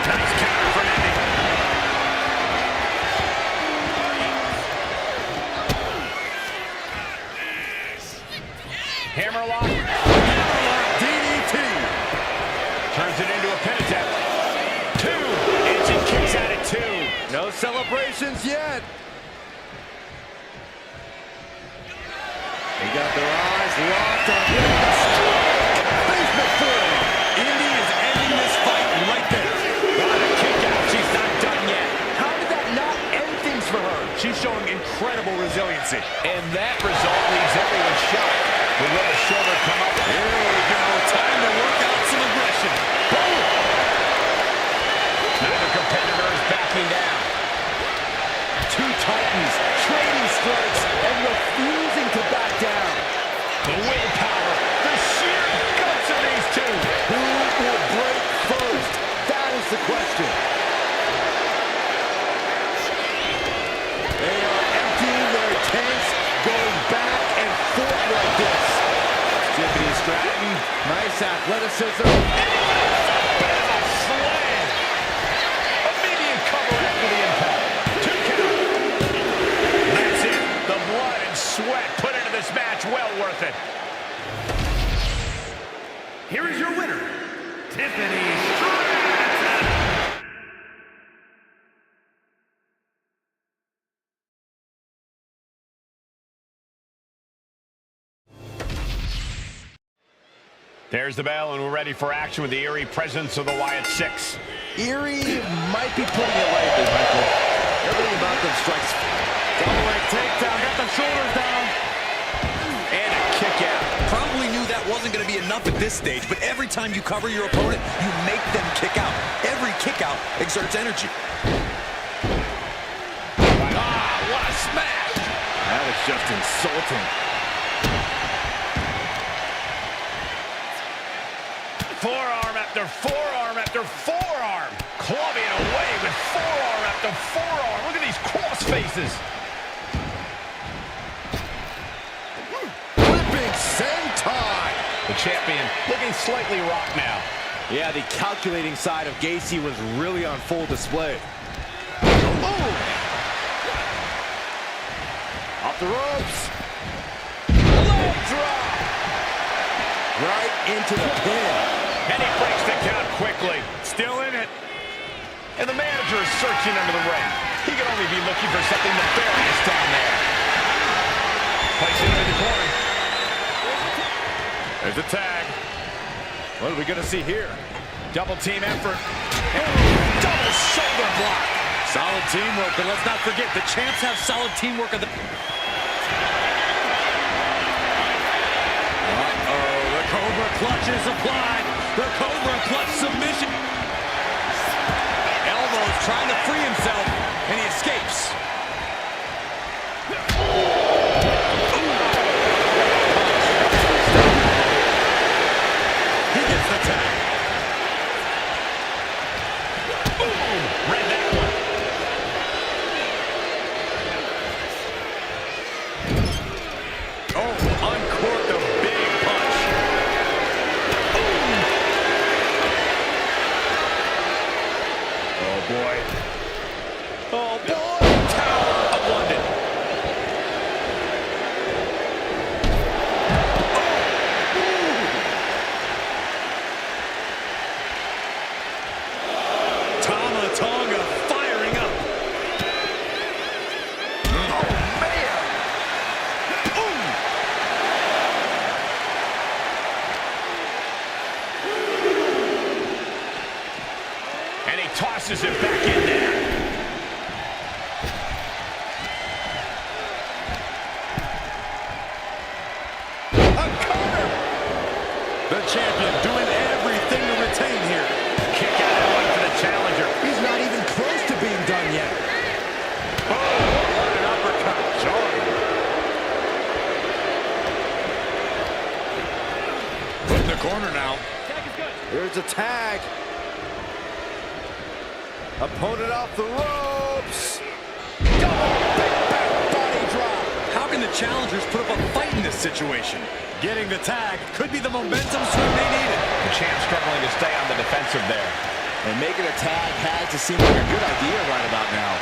Nice counter for an ending. Hammerlock. DDT. Turns it into a pin attempt. 2. And she kicks out at 2. No celebrations yet. They got their eyes locked on basement floor. Indy is ending this fight right there. Got a kick out. She's not done yet. How did that not end things for her? She's showing incredible resiliency. And that result leaves everyone shocked. But will the shoulder come up? Here we go. Time to work out some aggression. Boom! Neither competitor is backing down. Two titans trading strikes and refusing to back down. The willpower, the sheer guts of these two. Who will break first? That is the question. They are emptying their tanks, going back and forth like this. Tiffany Stratton, nice athleticism. And a slam. Immediate cover after the impact. 2 count. That's it. The blood and sweat put into this match, well worth it. Here is your winner, Tiffany Stratton. There's the bell, and we're ready for action with the eerie presence of the Wyatt Six. Eerie might be putting it lightly, Michael. Everything about them strikes. Double leg takedown, got the shoulders down. And a kick out. Probably knew that wasn't going to be enough at this stage, but every time you cover your opponent, you make them kick out. Every kick out exerts energy. Ah, what a smash! That was just insulting. Forearm after forearm after forearm. Clubbing away with forearm after forearm. Look at these cross faces. Flipping senton. The champion looking slightly rocked now. Yeah, the calculating side of Gacy was really on full display. Boom! Off the ropes. Leg drop. Right into the pin. And he breaks the count quickly. Still in it. And the manager is searching under the ring. He can only be looking for something nefarious down there. Placing it in the corner. There's a tag. What are we going to see here? Double team effort. Double shoulder block. Solid teamwork, but let's not forget, the champs have solid teamwork at the... Uh-oh, the Cobra clutch is applied. The Cobra clutch submission. trying to free himself, and he escapes. He gets the tag. Read that one. Oh, uncorked a big punch. Oh, boy. Oh, boy. Tower of London. Tonga firing up. Oh, man. And he tosses it back in there. A cover. The champion doing everything to retain here. Kick out of one for the challenger. He's not even close to being done yet. Oh, what an uppercut. Jordan. Put in the corner now. Here's a tag. Opponent off the ropes. Double big back body drop. How can the challengers put up a fight in this situation? Getting the tag could be the momentum swing they needed. The champ struggling to stay on the defensive there. And making a tag has to seem like a good idea right about now.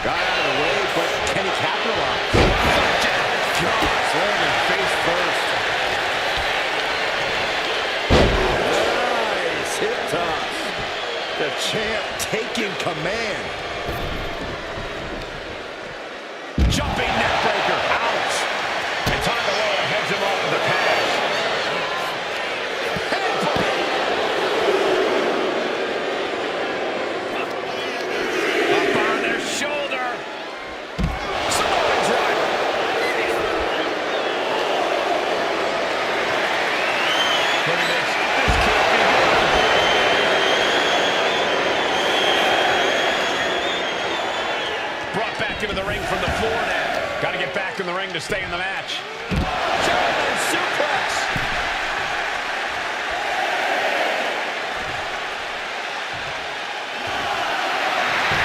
Got out of the way, but can he capitalize? Gosh, landing face first. Nice hip toss. The champ taking command. Jumping neckbreaker. Ouch. And Tonga heads him off with the pass. Up on their shoulder. Samoa driver. Look at this. This can't be good. Brought back into the ring from the floor now. Got to get back in the ring to stay in the match. German suplex.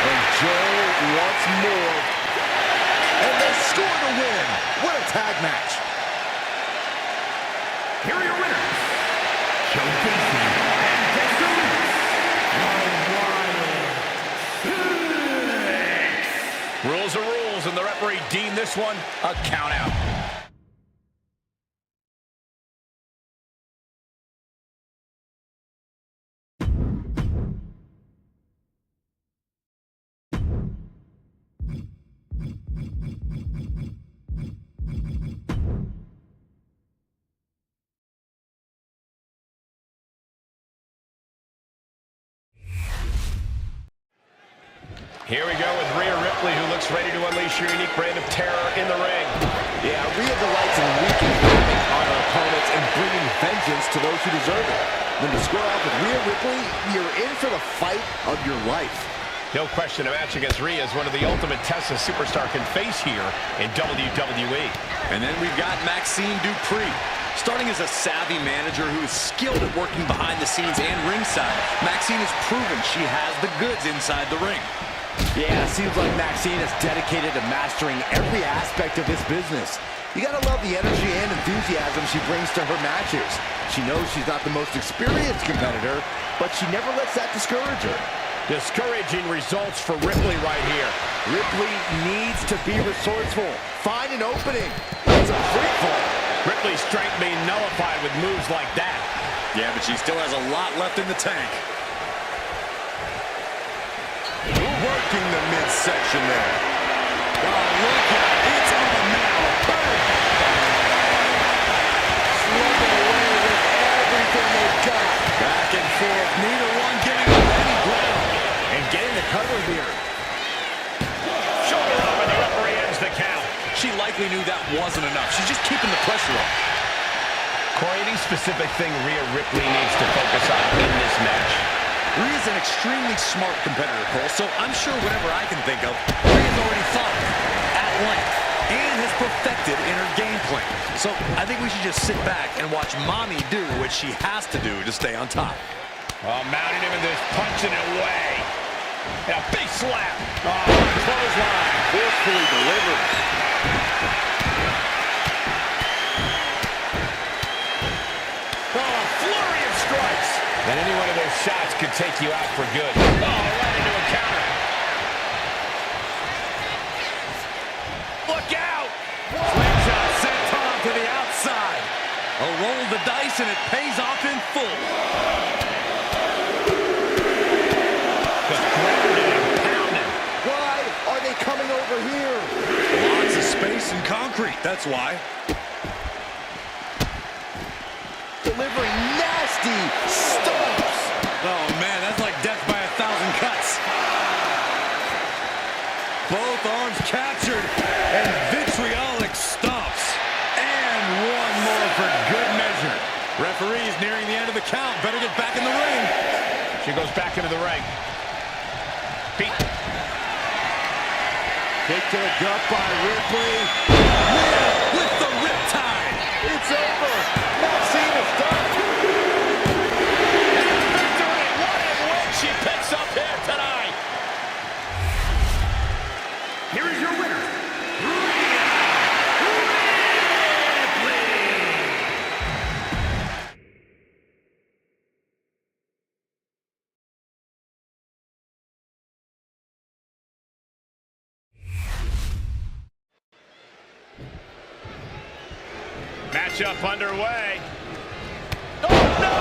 And Joe wants more. And they score the win. What a tag match. Here are your winners. Showcasing and Wyatt. Rules are rules, and the referee deemed this one a count out. Here we go with Rhea Ripley, who looks ready to unleash your unique brand of terror in the ring. Yeah, Rhea delights in wreaking havoc on her opponents and bringing vengeance to those who deserve it. When you square off with Rhea Ripley, you're in for the fight of your life. No question, a match against Rhea is one of the ultimate tests a superstar can face here in WWE. And then we've got Maxine Dupree. Starting as a savvy manager who is skilled at working behind the scenes and ringside, Maxine has proven she has the goods inside the ring. Yeah, it seems like Maxine is dedicated to mastering every aspect of this business. You gotta love the energy and enthusiasm she brings to her matches. She knows she's not the most experienced competitor, but she never lets that discourage her. Discouraging results for Ripley right here. Ripley needs to be resourceful. Find an opening. That's a freak fall. Ripley's strength being nullified with moves like that. Yeah, but she still has a lot left in the tank. Working the midsection there. Oh, look at it. It's on now. Boom. Slugging away with everything they've got. Back and forth. Neither one giving up any ground. And getting the cover here. Shoulder up, and the referee ends the count. She likely knew that wasn't enough. She's just keeping the pressure up. Corey, any specific thing Rhea Ripley needs to focus on in this match? Rhea's an extremely smart competitor, Cole, so I'm sure whatever I can think of, Rhea's already thought at length and has perfected in her game plan. So I think we should just sit back and watch Mommy do what she has to do to stay on top. Oh, mounting him and just punching it away. And a big slap. Oh, clothesline. Forcefully delivered. Oh, a flurry of strikes. And any one of those shots could take you out for good. Oh, right into a counter. Look out. Slingshot sent Tom to the outside. A roll of the dice and it pays off in full. Just grounded and pounded. Why are they coming over here? Lots of space and concrete, that's why. Delivering nasty stomps. Oh man, that's like death by 1,000 cuts. Both arms captured and vitriolic stomps. And one more for good measure. Referee's nearing the end of the count. Better get back in the ring. She goes back into the ring. Pete. Kick to the gut by Ripley. Rhea with the riptide. It's over. Maxine is done. And victory. What a win she picks up here tonight. Here is your winner, Matchup underway. Oh, no!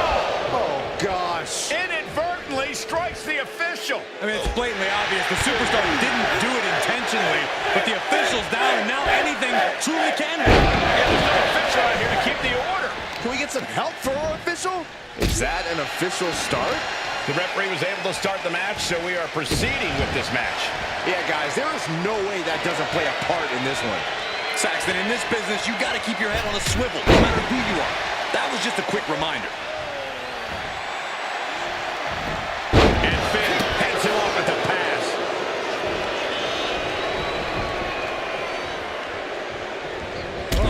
Oh, gosh. Inadvertently strikes the official. I mean, it's blatantly obvious the superstar didn't do it intentionally, but the official's down, and now anything truly can happen. Yeah, there's no official out here to keep the order. Can we get some help for our official? Is that an official start? The referee was able to start the match, so we are proceeding with this match. Yeah, guys, there is no way that doesn't play a part in this one. Saxton, in this business, you got to keep your head on a swivel, no matter who you are. That was just a quick reminder. And Finn heads him off at the pass.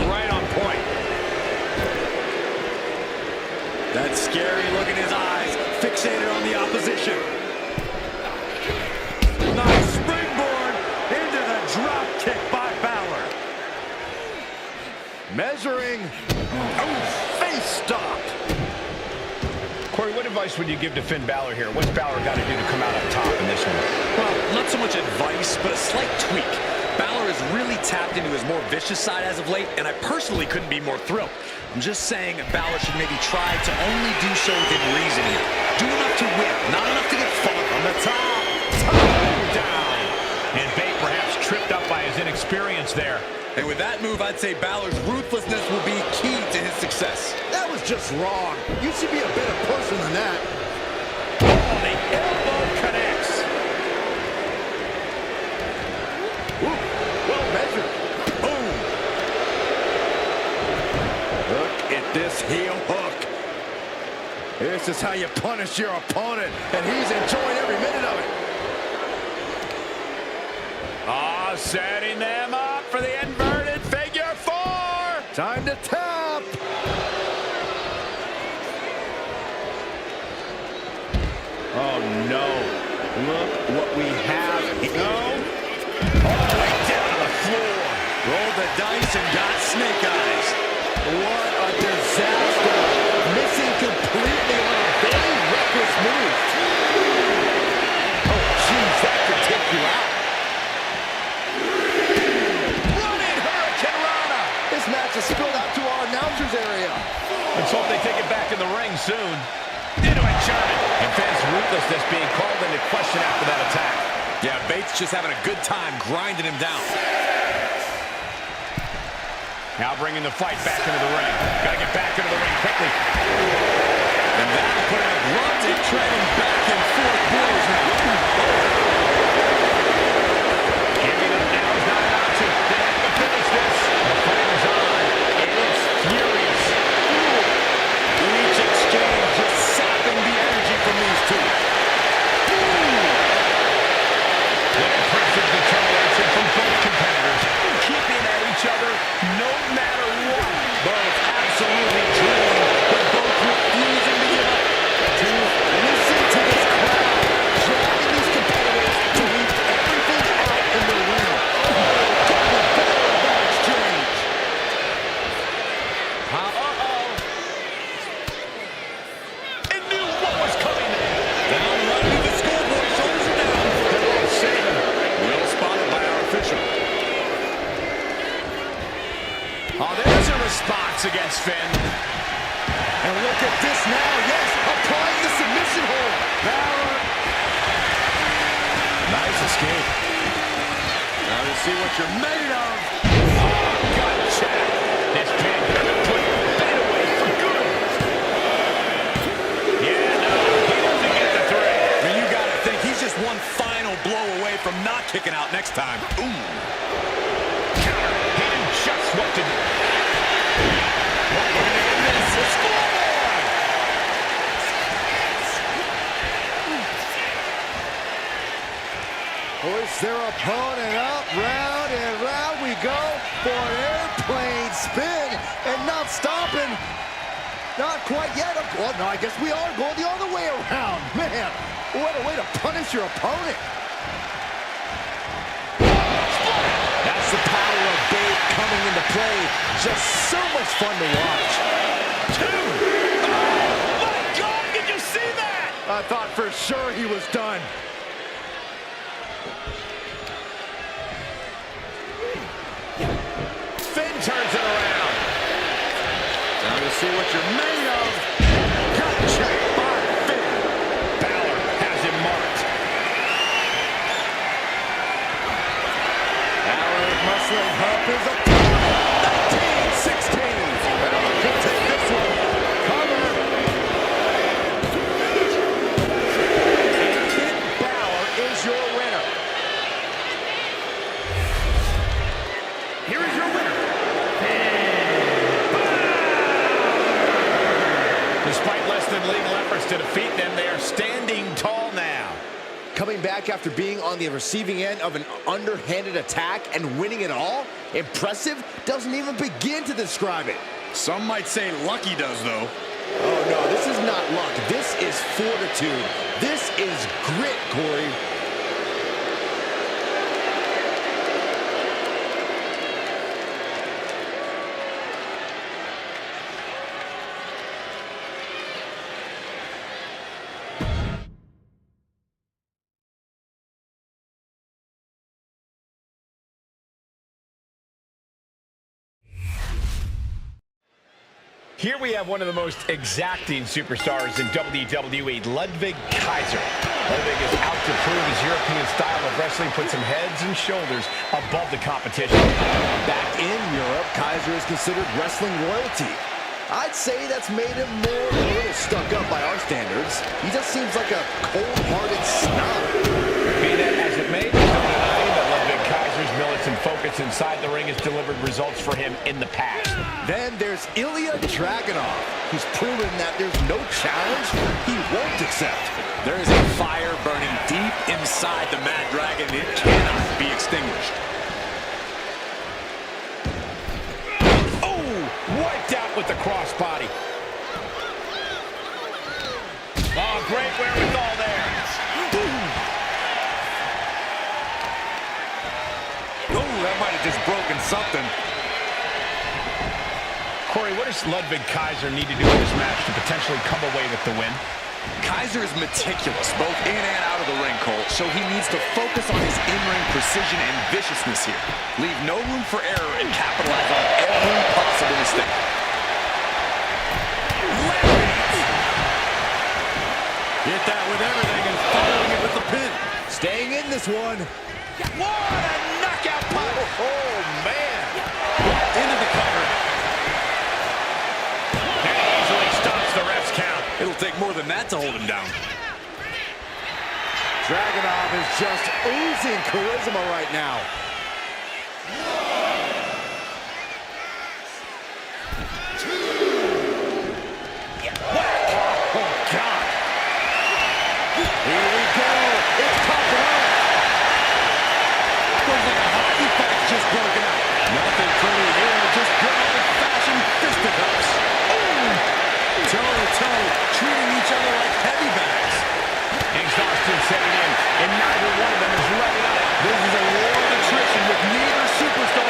Right on point. That scary look in his eyes, fixated on the opposition. Nice springboard into the drop kick by Balor. Measuring. Oh, face stop. Corey, what advice would you give to Finn Balor here? What's Balor got to do to come out on top in this one? Well, not so much advice, but a slight tweak. Balor has really tapped into his more vicious side as of late, and I personally couldn't be more thrilled. I'm just saying Balor should maybe try to only do so within reason here. Do enough to win, not enough to get fun on the top. Down. And Bate perhaps tripped up by his inexperience there. And with that move, I'd say Balor's ruthlessness will be key to his success. That was just wrong. You should be a better person than that. Oh, the elbow connects. Ooh, well measured. Boom. Look at this heel hook. This is how you punish your opponent, and he's enjoying every minute of it. Ah, setting them up for the inverted figure four. Time to tap. Oh, no. Look what we have. No. All the way down to the floor. Rolled the dice and got snake eyes. What a disaster. Missing completely on a very reckless move. Oh, jeez, that could take you out. Running Hurricane Rana. This match has spilled out to our announcer's area. Let's hope they take it back in the ring soon. Into a German. And Finn's ruthlessness being called into question after that attack. Yeah, Bates just having a good time grinding him down. Now bringing the fight back into the ring. Got to get back into the ring quickly. And that'll put an abrupt trailing back and forth blows now. Giving up now is not an option. They have to finish this. The fight is on. And it's furious. Each exchange just sapping the energy from these two. chance against Finn. And look at this now. Yes, applying the submission hold. Balor. Nice escape. Now to see what you're made of. Gotcha. This pin put Finn away for good. Yeah, no, he doesn't get the three. I mean, you got to think he's just one final blow away from not kicking out next time. Ooh. Counter. He knew just what to do. What are we going to get this? The scoreboard. Hoist their opponent up, round and round we go for an airplane spin, and not stopping. Not quite yet. Well, no, I guess we are going the other way around. Man, what a way to punish your opponent. That's the power of Babe coming into play. Just so much fun to watch. Two. Oh, my God, did you see that? I thought for sure he was done. Finn turns it around. Now to see what you're made of. Gotcha by Finn. Balor has him marked. Balor muscling up his opponent. 19-16. Balor can take this one. Cover. And Finn Balor is your winner. Here is your winner. Despite less than legal efforts to defeat them, they are standing tall now. Coming back after being on the receiving end of an underhanded attack and winning it all? Impressive? Doesn't even begin to describe it. Some might say lucky does, though. Oh, no, this is not luck. This is fortitude. This is grit, Corey. Here we have one of the most exacting superstars in WWE, Ludwig Kaiser. Ludwig is out to prove his European style of wrestling puts him heads and shoulders above the competition. Back in Europe, Kaiser is considered wrestling royalty. I'd say that's made him more a little stuck up by our standards. He just seems like a cold-hearted snob. Be that as it may, there's no denying that Ludwig Kaiser's militant focus inside the ring has delivered results for him in the past. Then there's Ilya Dragunov. He's proven that there's no challenge he won't accept. There is a fire burning deep inside the Mad Dragon. It cannot be extinguished. Oh, wiped out with the crossbody. Oh, great wherewithal there. Oh, that might have just broken something. Corey, what does Ludwig Kaiser need to do in this match to potentially come away with the win? Kaiser is meticulous, both in and out of the ring, Cole, so he needs to focus on his in-ring precision and viciousness here. Leave no room for error and capitalize on every possible mistake. Hit that with everything and following it with the pin. Staying in this one. What a knockout punch! Oh, man. Into the cover. And he easily stops the ref's count. It'll take more than that to hold him down. Dragunov is just oozing charisma right now. Oh, God. Here we go. It's popping up. Looks like a hockey fight just broken out. Nothing pretty here, just good old-fashioned fisticuffs. Toe-to-toe, treating each other like heavy bags. Exhaustion setting in, and neither one of them is letting up. This is a war of attrition with neither superstar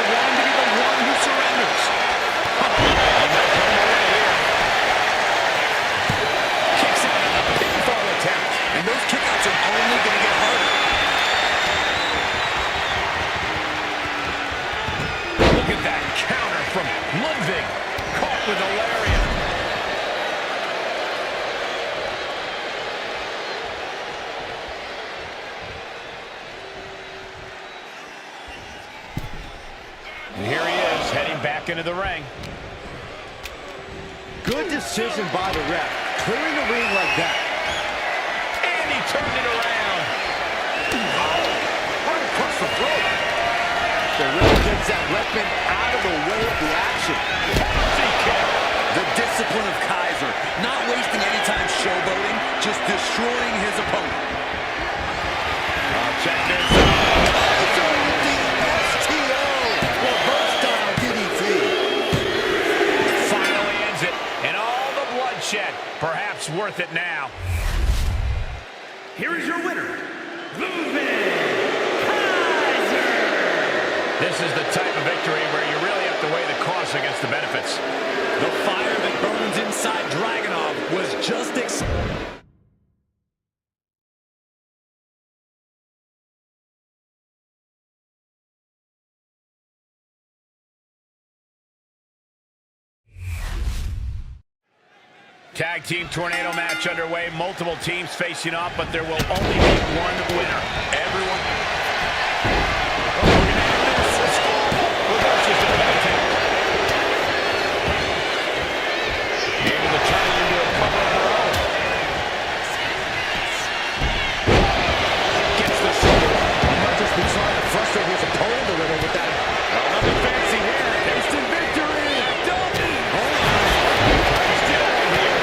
back into the ring. Good decision by the ref. Clearing the ring like that. And he turned it around. Oh, right across the throat. The ref gets that weapon out of the way of the action. The discipline of Kaiser. Not wasting any time showboating, just destroying his opponent. Check this out. Kaiser with the STO. Reverse style DDT. Finally ends it. And all the bloodshed. Perhaps worth it now. Here is your winner, Kaiser. This is the type of victory where you really have to weigh the costs against the benefits. The fire that burns inside Dragunov was just Tag team tornado match underway. Multiple teams facing off, but there will only be one winner. Everyone. Able to turn it into a cover of her own. Gets the shoulder. He might just be trying to frustrate his opponent a little with that. Nothing fancy here. Instant victory. Still in here.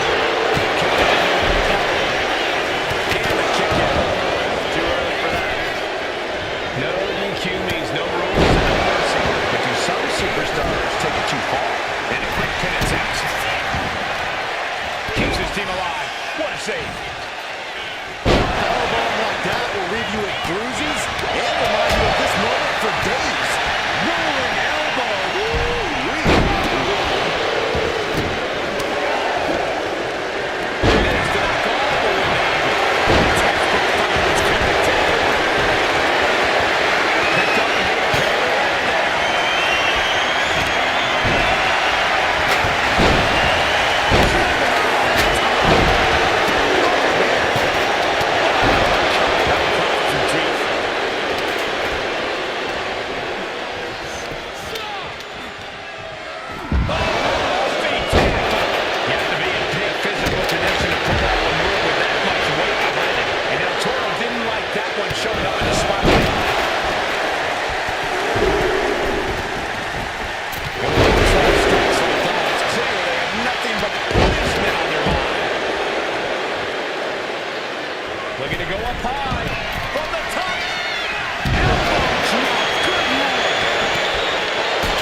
And the kick out. Too early for that. No DQ means no rules and no mercy. But do some superstars take it too far? And a quick pin attempt. Keeps his team alive. What a save. Elbow like that will leave you with bruises and remind you of this moment for days. Rolling elbow. Woo-wee. Managed to knock all the way down. Textbook violence can be taken. Picked up and hit a showing up in the spotlight. Nothing but punishment on their mind. Looking to go up high from the top. Elbow drop. Good leg.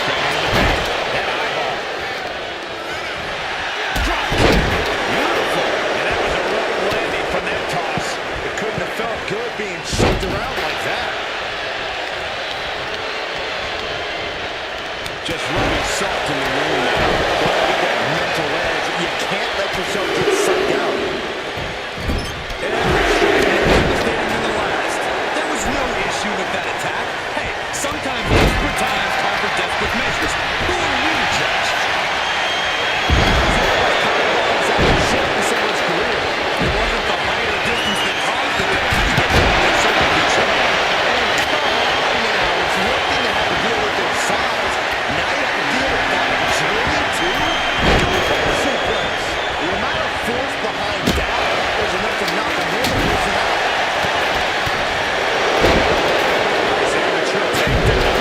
Straight into the back. That eyeball. Drop kick. Beautiful. And that was a rough landing from that toss. It couldn't have felt good being shoved around like that. Just rubbing salt in the wound now. That mental edge. You can't let yourself get sucked out. every strike devastating than the last. There was no issue with that attack. Hey, sometimes desperate times call for desperate measures. Who are we to judge? It wasn't the height or distance that caused the damage. It's something to change. Come on now. It's one thing to have to deal with their size. Now you have to deal with that agility too. Suplex. The amount of force behind that is enough to knock a normal person out. Signature takedown.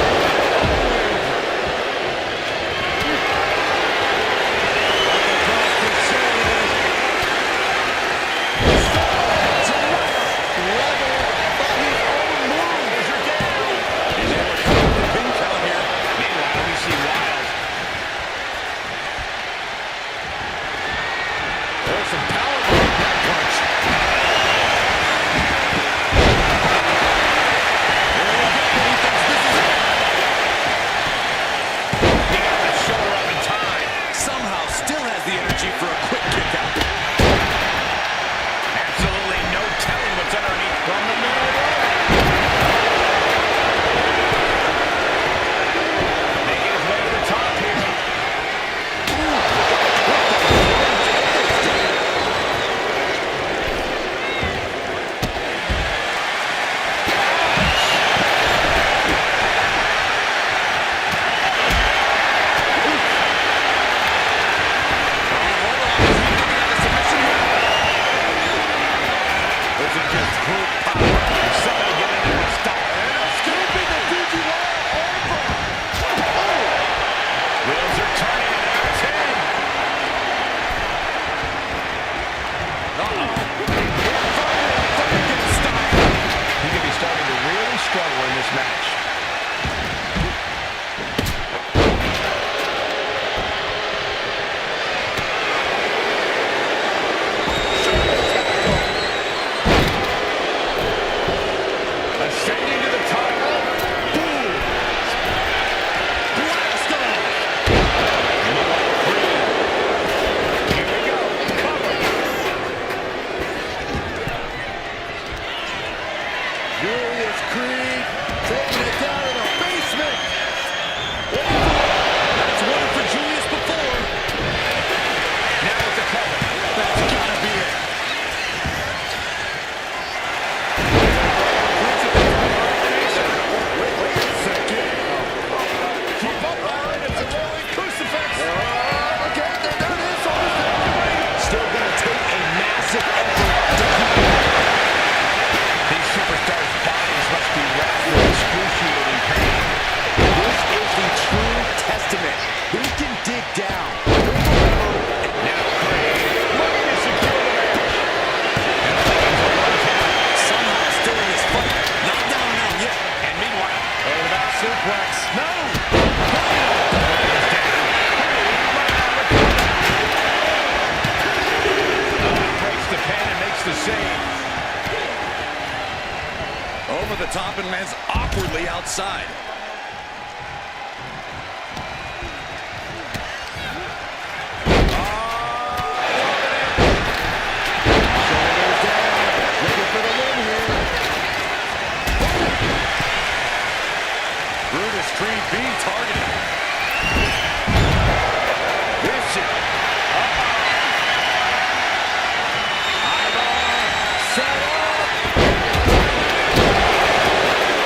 up and lands awkwardly outside. Brutus Creed being targeted. Vinci. Set up.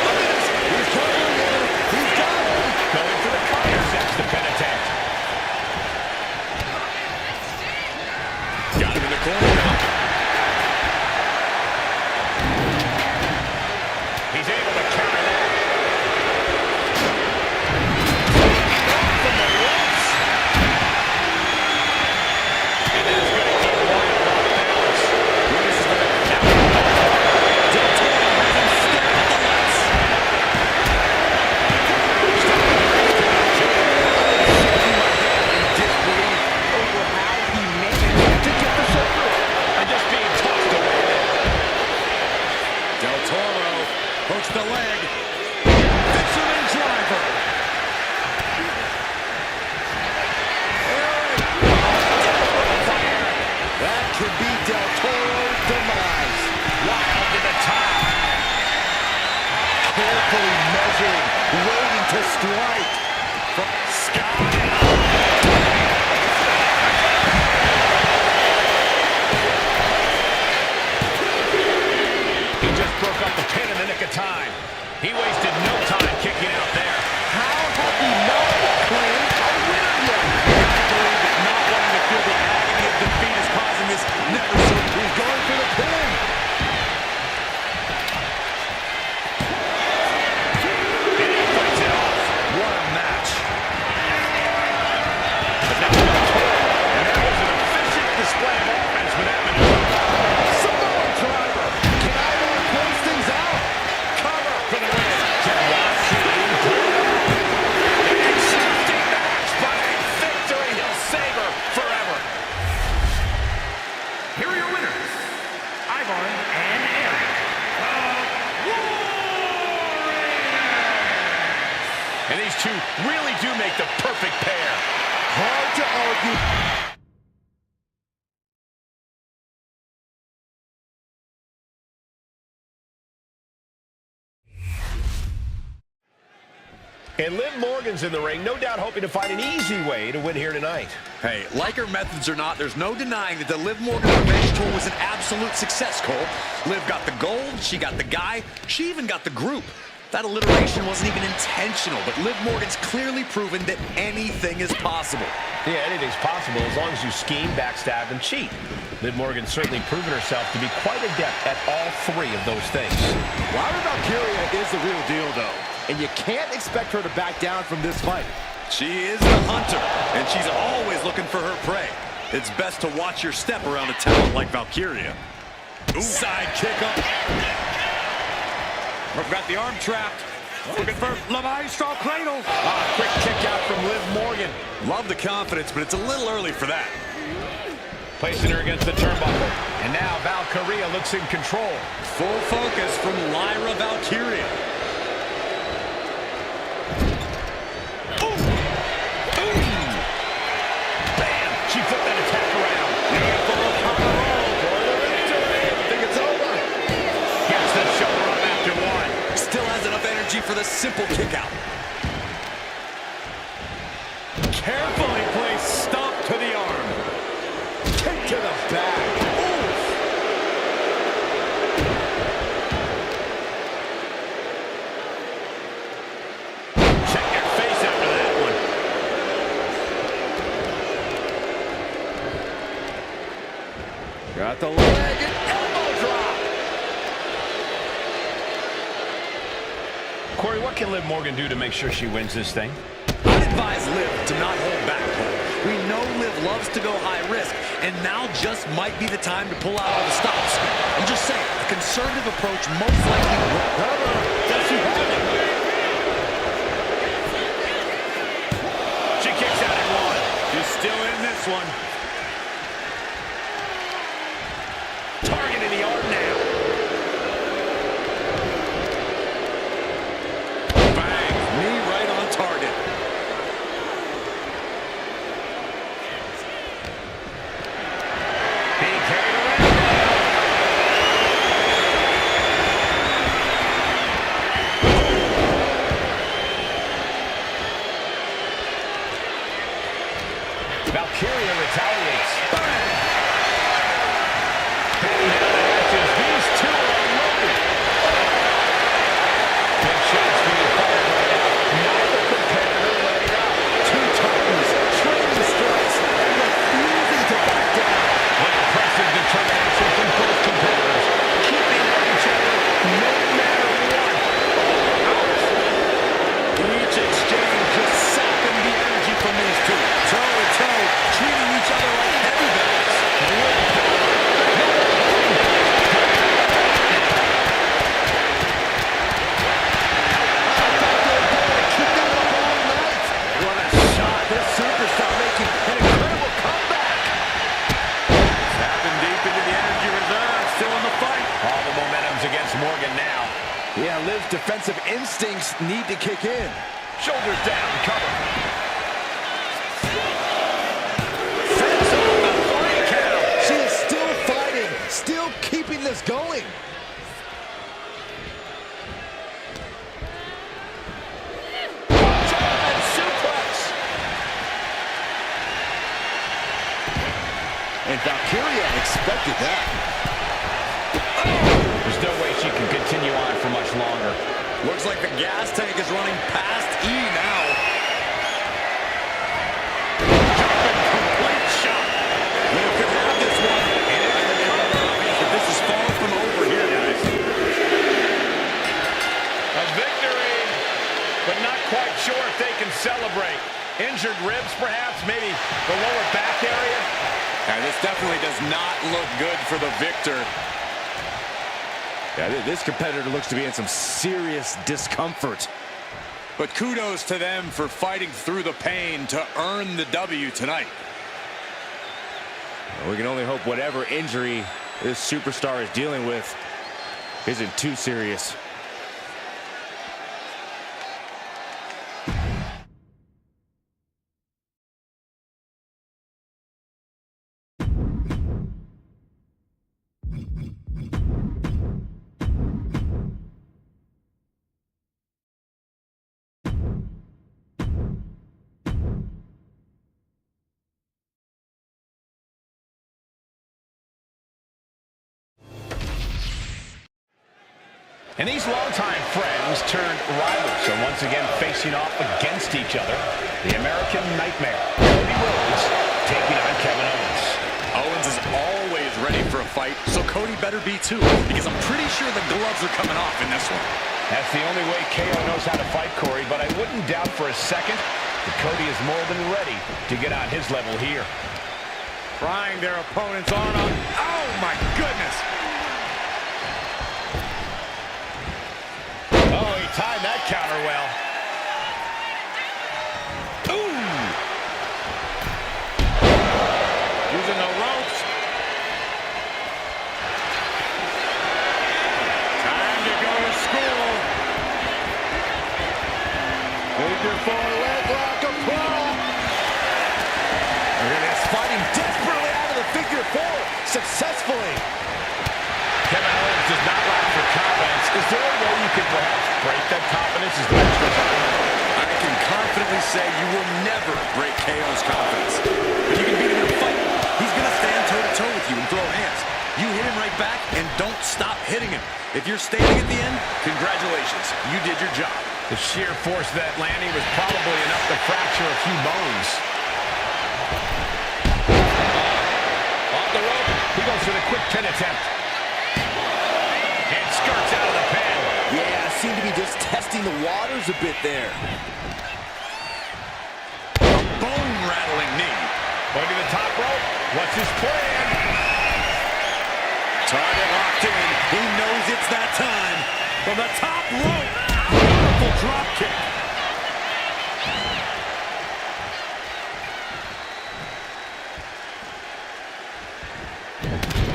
Look at this. He's coming in. He's got him. Going for the counter. That's the pin attempt. Got him in the corner now. He's able to counter that. The leg. Fisherman driver. That could be Del Toro's demise. Wild to the top. Carefully measuring, waiting to strike. From Sky. He just broke up the pin in the nick of time. He wasted no time kicking out there. How have we not claimed a winner yet? I believe that not wanting to feel the agony of defeat is causing this never so. He's going for the pin. And he fights it off. What a match. But now and that was an efficient display of offense with that maneuver. Samoa driver. Can either close things out? Cover for the win. An exhausting match, but a victory he'll savor forever. Here are your winners, Ivar and Eric. And these two really do make the perfect pair. Hard to argue. And Liv Morgan's in the ring, no doubt hoping to find an easy way to win here tonight. Hey, like her methods or not, there's no denying that the Liv Morgan Revenge Tour was an absolute success, Cole. Liv got the gold, she got the guy, she even got the group. That alliteration wasn't even intentional, but Liv Morgan's clearly proven that anything is possible. Yeah, anything's possible as long as you scheme, backstab, and cheat. Liv Morgan's certainly proven herself to be quite adept at all three of those things. Lyra Valkyria is the real deal, though. And you can't expect her to back down from this fight. She is the hunter, and she's always looking for her prey. It's best to watch your step around a talent like Valkyria. Ooh. Side kick up. Got the arm trapped. Looking for La Maestro cradle. Quick kick out from Liv Morgan. Love the confidence, but it's a little early for that. Placing her against the turnbuckle. And now Valkyria looks in control. Full focus from Lyra Valkyria. She flipped that attack around. Beautiful counter roll for the victory. I think it's over. Gets the shoulder up after one. Still has enough energy for the simple kick out. Carefully placed stomp to the arm. Kick to the back. Check your face after that one. Got the leg and elbow drop. Corey, what can Liv Morgan do to make sure she wins this thing? I'd advise Liv to not hold back, Cole. We know Liv loves to go high risk, and now just might be the time to pull out all the stops. I'm just saying, a conservative approach most likely will. Does she have it? She kicks out at one. She's still in this one. Target in the arm now. instincts need to kick in. Shoulders down, cover. She is still fighting, still keeping this going. German suplex. And Valkyria expected that. There's no way she can continue on for much longer. Looks like the gas tank is running past E now. Complete shot. Liv could have this one. But this is far from over here, guys. A victory, but not quite sure if they can celebrate. Injured ribs, perhaps, maybe the lower back area. And this definitely does not look good for the victor. Yeah, this competitor looks to be in some serious discomfort. But kudos to them for fighting through the pain to earn the W tonight. We can only hope whatever injury this superstar is dealing with isn't too serious. And these longtime friends turned rivals are once again facing off against each other. The American Nightmare, Cody Rhodes, taking on Kevin Owens. Owens is always ready for a fight, so Cody better be too, because I'm pretty sure the gloves are coming off in this one. That's the only way KO knows how to fight, Corey, but I wouldn't doubt for a second that Cody is more than ready to get on his level here. Prying their opponent's arm out. Oh, my goodness. Oh, he timed that counter well. Ooh! Using the ropes. Time to go to school. Figure 4 leg lock applied. And it's fighting desperately out of the figure 4 successfully. Kevin Owens does not lack for confidence. Is there a way you could perhaps break that confidence as the match goes on? I can confidently say you will never break KO's confidence. But you can beat him in a fight. He's going to stand toe-to-toe with you and throw hands. You hit him right back and don't stop hitting him. If you're standing at the end, congratulations. You did your job. The sheer force of that landing was probably enough to fracture a few bones. Off the rope. He goes for the quick pin attempt. And skirts out of the pen. Yeah, seemed to be just testing the waters a bit there. A bone-rattling knee. Going to the top rope. What's his plan? Target locked in. He knows it's that time. From the top rope. Beautiful drop kick.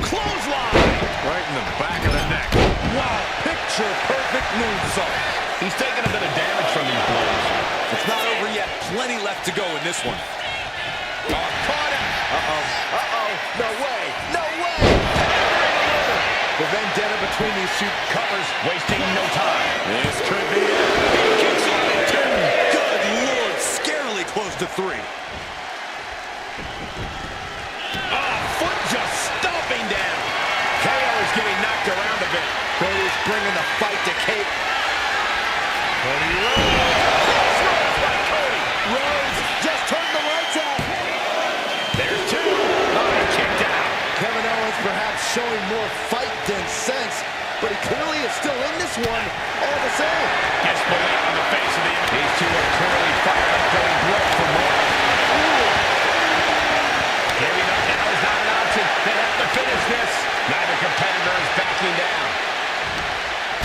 Clothesline. Right in the back of the neck. Wow, picture-perfect moonsault. He's taking a bit of damage from these blows. It's not over yet. Plenty left to go in this one. Oh, caught him. Uh-oh. No way. No way. The vendetta between these two Covers, wasting no time. This could be it. Kicks out at 2. Good Lord, scarily close to 3. Foot just stomping down. KO is getting knocked around a bit. Cody's bringing the fight to Kate. Cody Rhodes. Cody. Rhodes just turned the lights out. There's 2. Oh, kicked out. Kevin Owens perhaps showing more fight than sense, but he clearly is still in this one all the same. Disbelief on the face of the image. These two are clearly fired up, going blood for more. Giving up now is not an option. They have to finish this. Neither competitor is backing down.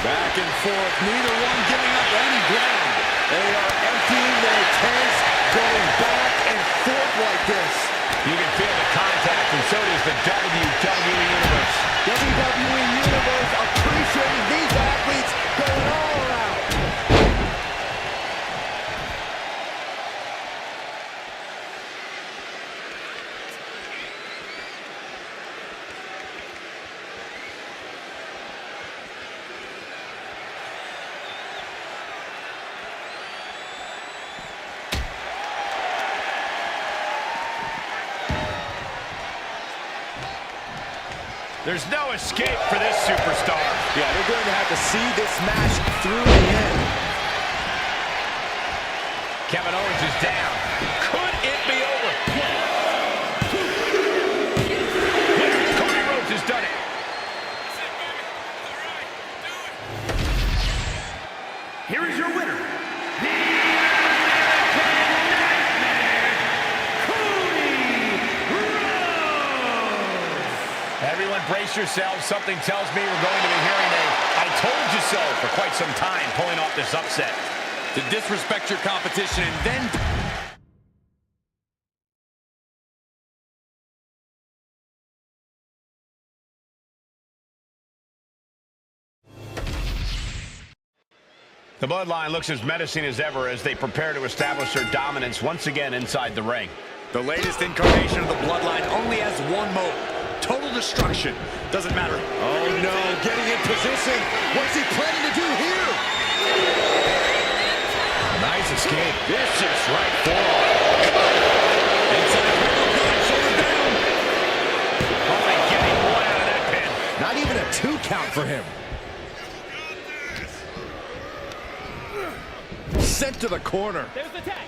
Back and forth, neither one giving up any ground. They are emptying their tanks, going back and forth like this. You can feel the contact, and so does the WWE Universe. WWE Universe appreciating these athletes going all around. There's no escape for this superstar. Yeah, they're going to have to see this match through the end. Kevin Owens is down. Could it be over? Cody Rhodes has done it. Here is your winner, Everyone brace yourselves. Something tells me we're going to be hearing a "I told you so" for quite some time, pulling off this upset. To disrespect your competition and then... The Bloodline looks as menacing as ever as they prepare to establish their dominance once again inside the ring. The latest incarnation of the Bloodline only has one mode: total destruction. Doesn't matter. Oh no, getting in position. What's he planning to do here? Nice escape. Vicious right forearm. Inside, shoulder down. Only getting one out of that pin. Not even a 2 count for him. Sent to the corner. There's the tag.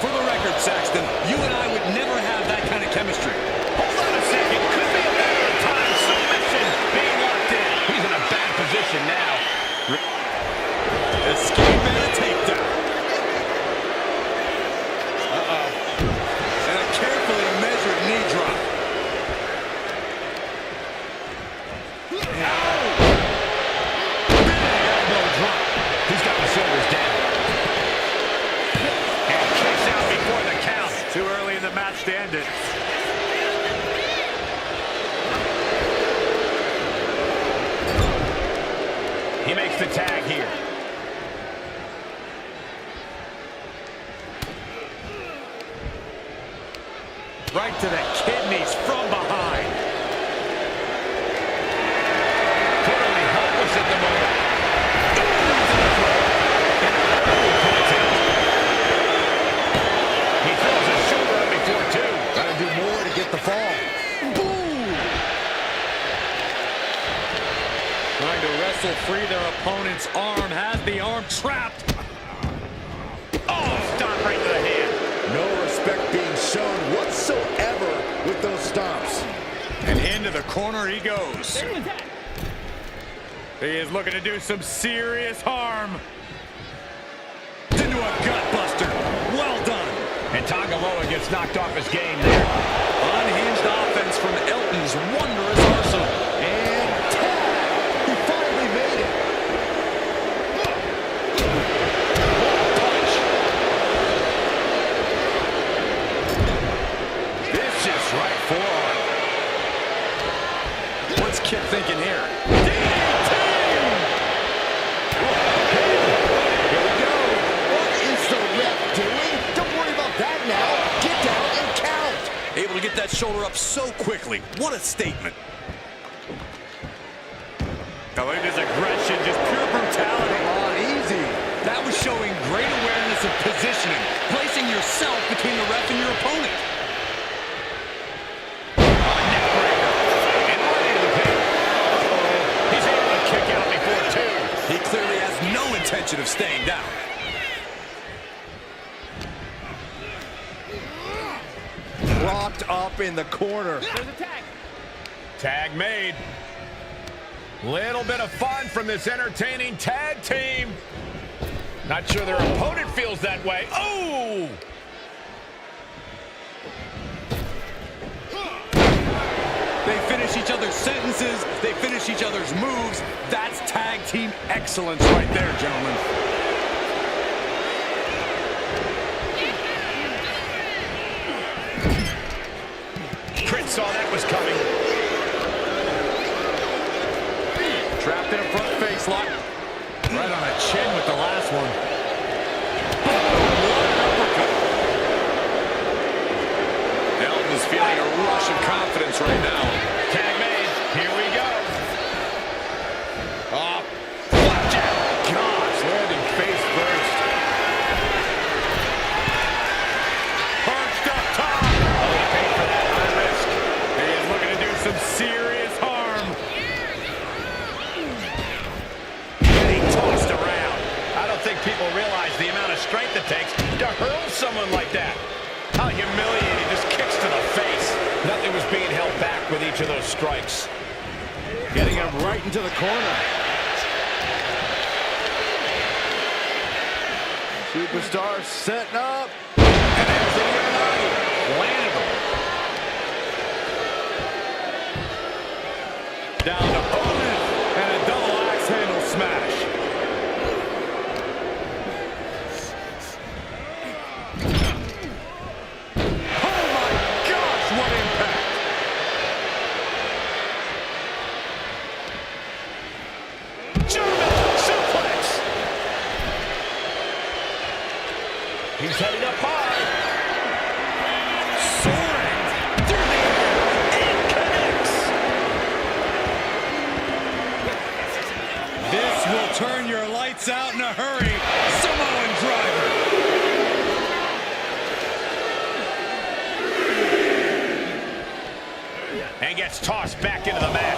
For the record, Saxton, you and I would never have that kind of chemistry. Hold on a second. Could be a matter of time. Submission being locked in. He's in a bad position now. Escape and a takedown. And a carefully measured knee drop. Elbow drop. He's got the shoulders down. And kicks out before the count. Too early in the match to end it. He makes the tag here. Right to the kidneys from behind. Totally helpless at the moment. He throws his shoulder up before two. Gotta do more to get the fall. Boom! Trying to wrestle free their opponent's arm. Has the arm trapped. Oh, stomp right to the hand. No respect being shown whatsoever with those stomps. And into the corner he goes. There's the tag. He is looking to do some serious harm. Into a gut buster. Well done. And Tagaloa gets knocked off his game there. Unhinged offense from Elton's wondrous arsenal. And tag! He finally made it. Punch. Vicious right forearm. What's Kip thinking here? Able to get that shoulder up so quickly. What a statement. I like his aggression, just pure brutality. Easy. That was showing great awareness of positioning, placing yourself between the ref and your opponent. And right into the pin. He's able to kick out before two. He clearly has no intention of staying down. Locked up in the corner. There's a tag. Tag made. Little bit of fun from this entertaining tag team. Not sure their opponent feels that way. Oh! They finish each other's sentences. They finish each other's moves. That's tag team excellence right there, gentlemen. Prince saw that was coming. Trapped in a front face lock. Right on a chin with the last one. Elton is feeling a rush of confidence right now. Tag made. Here we go. Oh, flapjack. Gosh, landing face first. being held back with each of those strikes. Getting him right into the corner. Superstar setting up. And there's the Giovanni. Landed him. Down to Orton, and a double axe handle smash. Oh my gosh, what impact! German suplex. He's heading up high. Soaring through the air and connects. This will turn your lights out in a hurry. Samoan driver. And gets tossed back into the mat.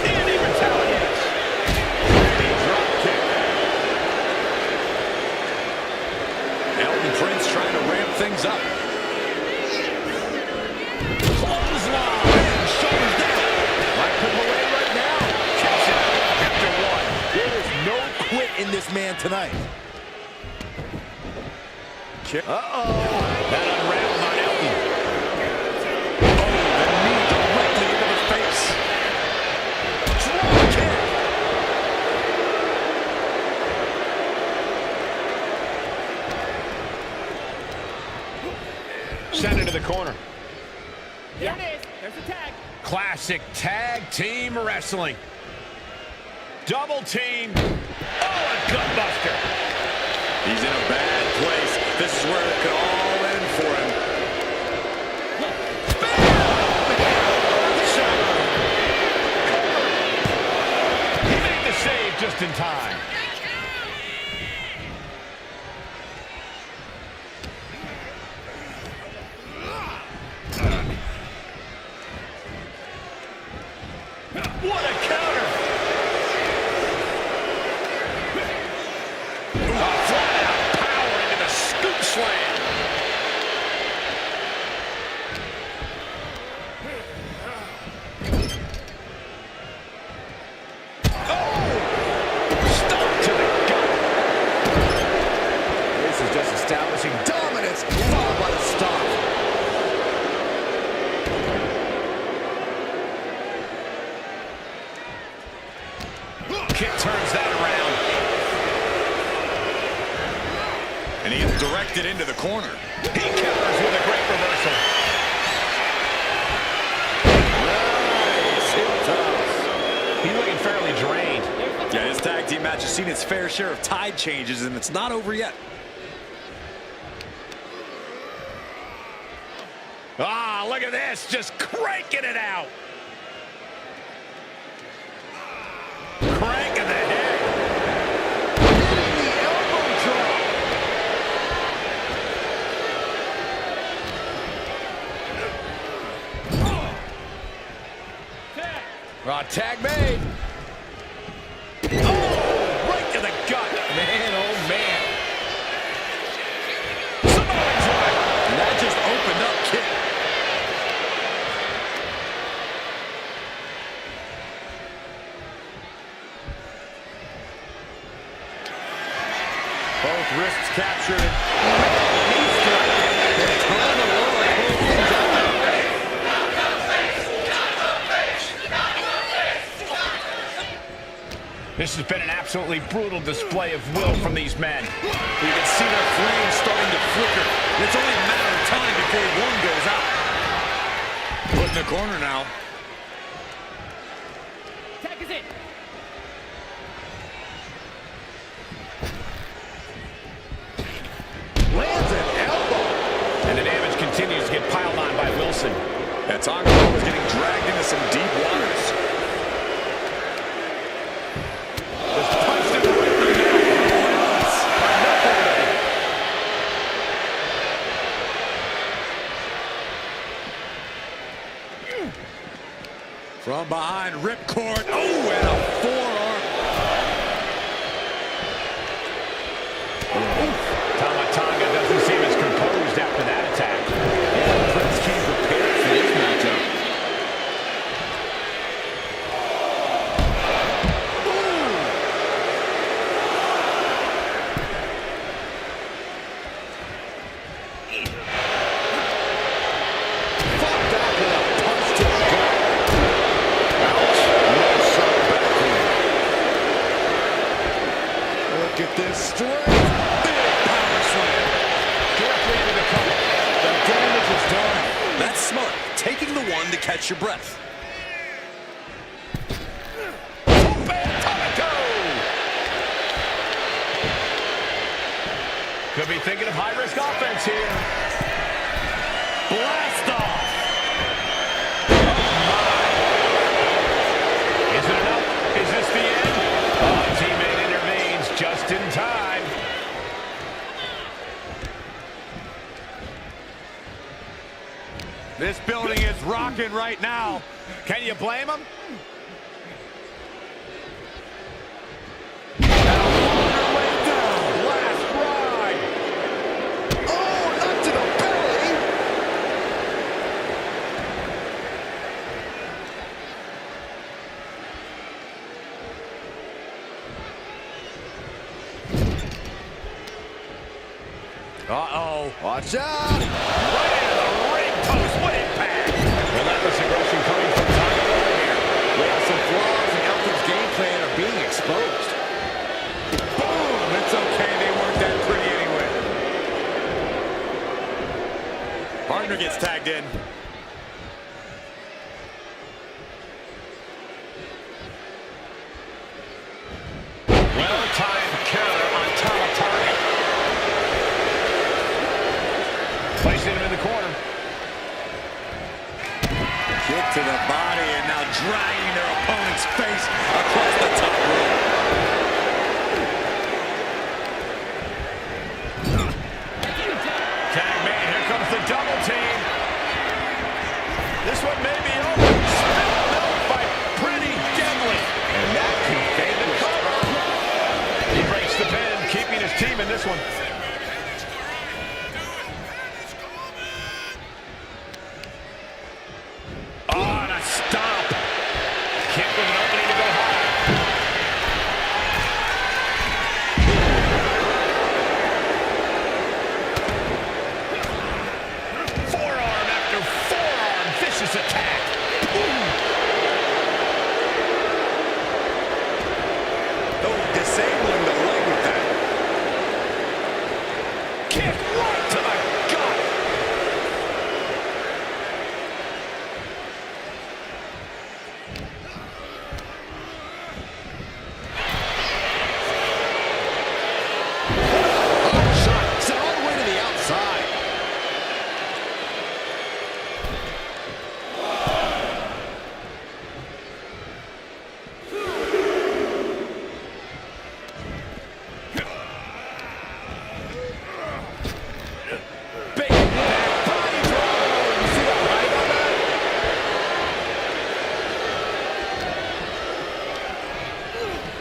And he retaliates. A drop kick. Elton Prince trying to ramp things up. Clothesline. Shoulders down. Might put him away right now. Kicks out after one. There is no quit in this man tonight. Uh-oh. That unraveled on Elton. Oh, the knee directly into the face. Drop kick. Send it to the corner. Here it is. There's the tag. Classic tag team wrestling. Double team. Oh, a gutbuster. He's in a bad place. This is where it could all end for him. He made the save just in time. What a counter! Flat out power into the scoop slam. Oh! Stomp to the gut. This is just establishing dominance, followed by the stomp. Kick turns that around. And he is directed into the corner. He counters with a great reversal. Nice hip toss. He's looking fairly drained. Yeah, his tag team match has seen its fair share of tide changes, and it's not over yet. Ah, look at this, just cranking it out. Cranking the head. Hitting the elbow drop. Tag made. Oh, right to the gut. Man, oh man. Samoan driver. And that just opened up kick. Both wrists captured. This has been an absolutely brutal display of will from these men. You can see their flames starting to flicker. And it's only a matter of time before one goes out. Put in the corner now. Tag is in. Lands an elbow. And the damage continues to get piled on by Wilson. That Taco is getting dragged into some deep waters. Just punched him right through the mouth. From behind, ripcord. Oh, and a forearm. Tom catch your breath. Could be thinking of high-risk offense here. Blast off. Is it enough? Is this the end? Oh, teammate intervenes just in time. This building is rocking right now. Can you blame him? Uh-oh. Watch out! Right into the ring post. What impact! Relentless aggression coming from Tyler here. Well, some flaws in Elton's game plan are being exposed. Boom! It's okay. They weren't that pretty anyway. Partner gets tagged in. Well-timed counter on Tamatanga. Placing him in the corner. Kick to the body and now dragging their opponent's face across the top rope. Tag man, here comes the double team. This one may be over. Spilled milk by Pretty Deadly. And that can fade the cover. He breaks the pin, keeping his team in this one.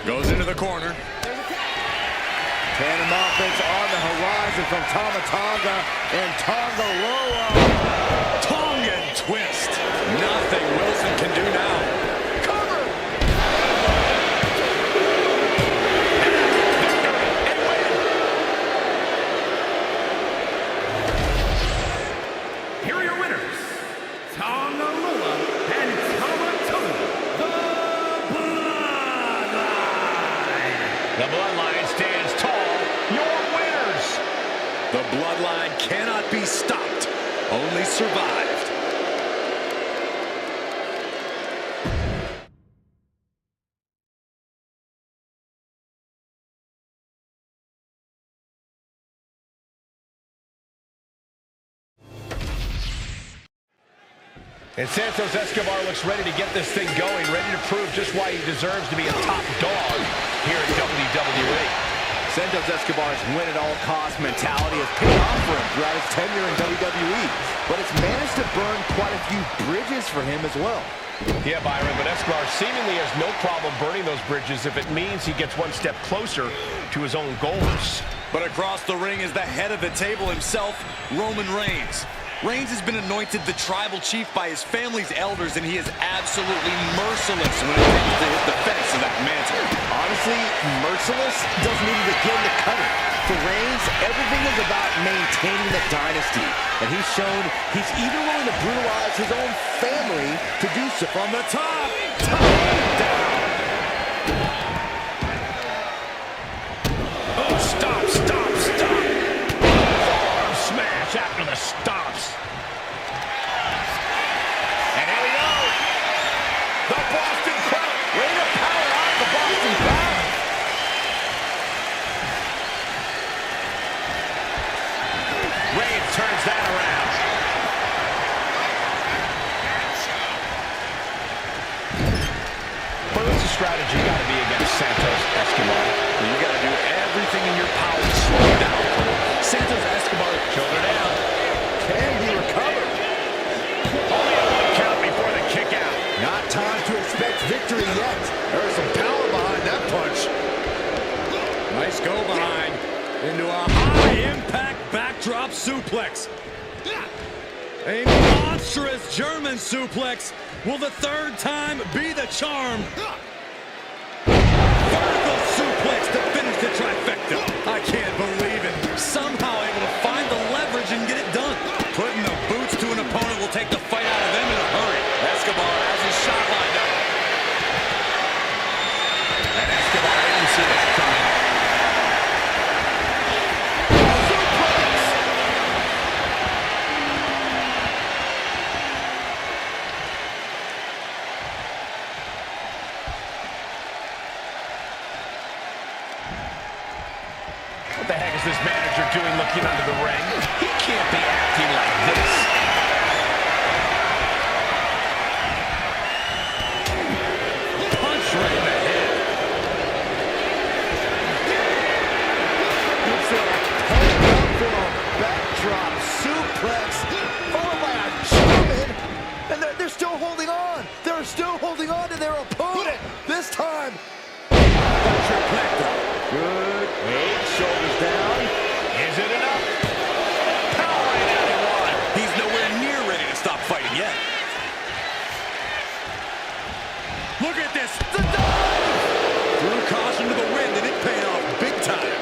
Goes into the corner. Tandem offense on the horizon from Tamatanga and Tongaloa. Tongan twist. Nothing Wilson can do now. Cover! Here are your winners, Tongaloa and Tamatanga, The Bloodline stands tall. Your winners! The Bloodline cannot be stopped, only survived. And Santos Escobar looks ready to get this thing going, ready to prove just why he deserves to be a top dog here at WWE. Santos Escobar's win-at-all-cost mentality has paid off for him throughout his tenure in WWE, but it's managed to burn quite a few bridges for him as well. Yeah, Byron, but Escobar seemingly has no problem burning those bridges if it means he gets one step closer to his own goals. But across the ring is the head of the table himself, Roman Reigns. Reigns has been anointed the tribal chief by his family's elders, and he is absolutely merciless when it comes to his defense of that mantle. Honestly, merciless doesn't even begin to cut it. For Reigns, everything is about maintaining the dynasty, and he's shown he's even willing to brutalize his own family to do so. From the top, down. Oh, stop, stop, stop. Forearm smash after the stomps. And here we go. drop suplex. A monstrous German suplex. Will the third time be the charm? Vertical suplex to finish the trifecta. I can't believe it. Somehow able to find the leverage and get it done. Putting the boots to an opponent will take the fight out of them in a hurry. Escobar has his shot lined up. And Escobar didn't see that coming. What the heck is this manager doing looking under the ring? He can't be acting like this. Punch right in the head. It's a pull up backdrop suplex followed by a German, and they're still holding on. They're still holding on to their opponent. This time, good. Wait, shoulders down. Is it enough? Powering out in one. He's nowhere near ready to stop fighting yet. Look at this. The dive! Threw caution to the wind, and it paid off big time.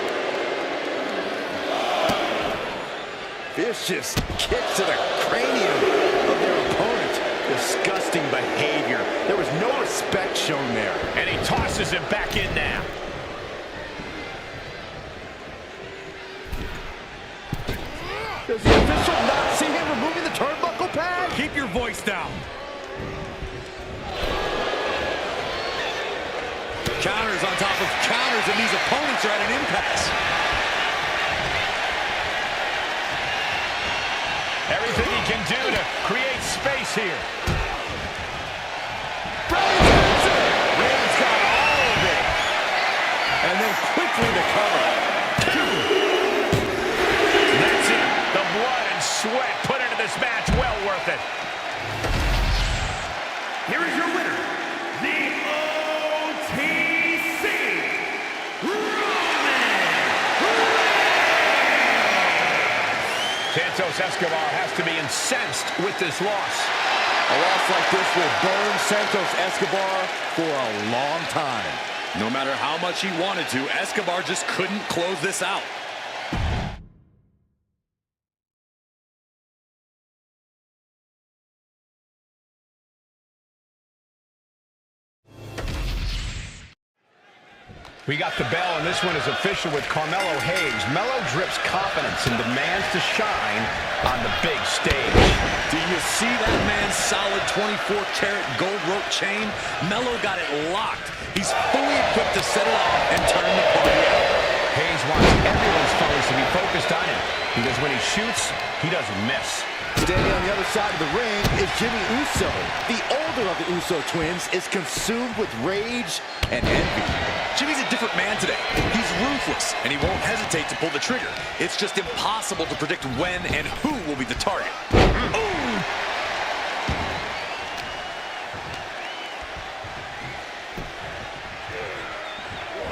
Vicious kick to the cranium of their opponent. Disgusting behavior. There was no respect shown there. And he tosses him back in now. Does the official not see him removing the turnbuckle pad? Keep your voice down. Counters on top of counters, and these opponents are at an impasse. Everything he can do to create space here. Rhodes got all of it. And then quickly the cover. That's it. The blood and sweat put into this match. Well worth it. Here is your winner, the OTC Santos Escobar has to be incensed with this loss. A loss like this will burn Santos Escobar for a long time. No matter how much he wanted to, Escobar just couldn't close this out. We got the bell, and this one is official with Carmelo Hayes. Melo drips confidence and demands to shine on the big stage. Do you see that man's solid 24-karat gold rope chain? Melo got it locked. He's fully equipped to set it off and turn the party out. Hayes wants everyone's focus to be focused on him, because when he shoots, he doesn't miss. Standing on the other side of the ring is Jey Uso. The older of the Uso twins is consumed with rage and envy. Jimmy's a different man today. He's ruthless, and he won't hesitate to pull the trigger. It's just impossible to predict when and who will be the target. Ooh!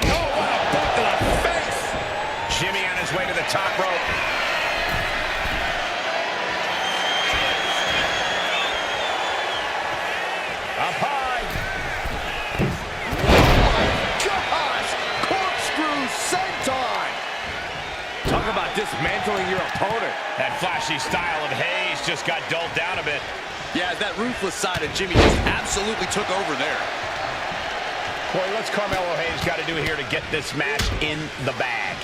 Oh, what a boot to the face! Jimmy on his way to the top rope. Up high. Gosh! Corkscrew senton! Talk about dismantling your opponent. That flashy style of Hayes just got dulled down a bit. Yeah, that ruthless side of Jimmy just absolutely took over there. Corey, what's Carmelo Hayes got to do here to get this match in the bag?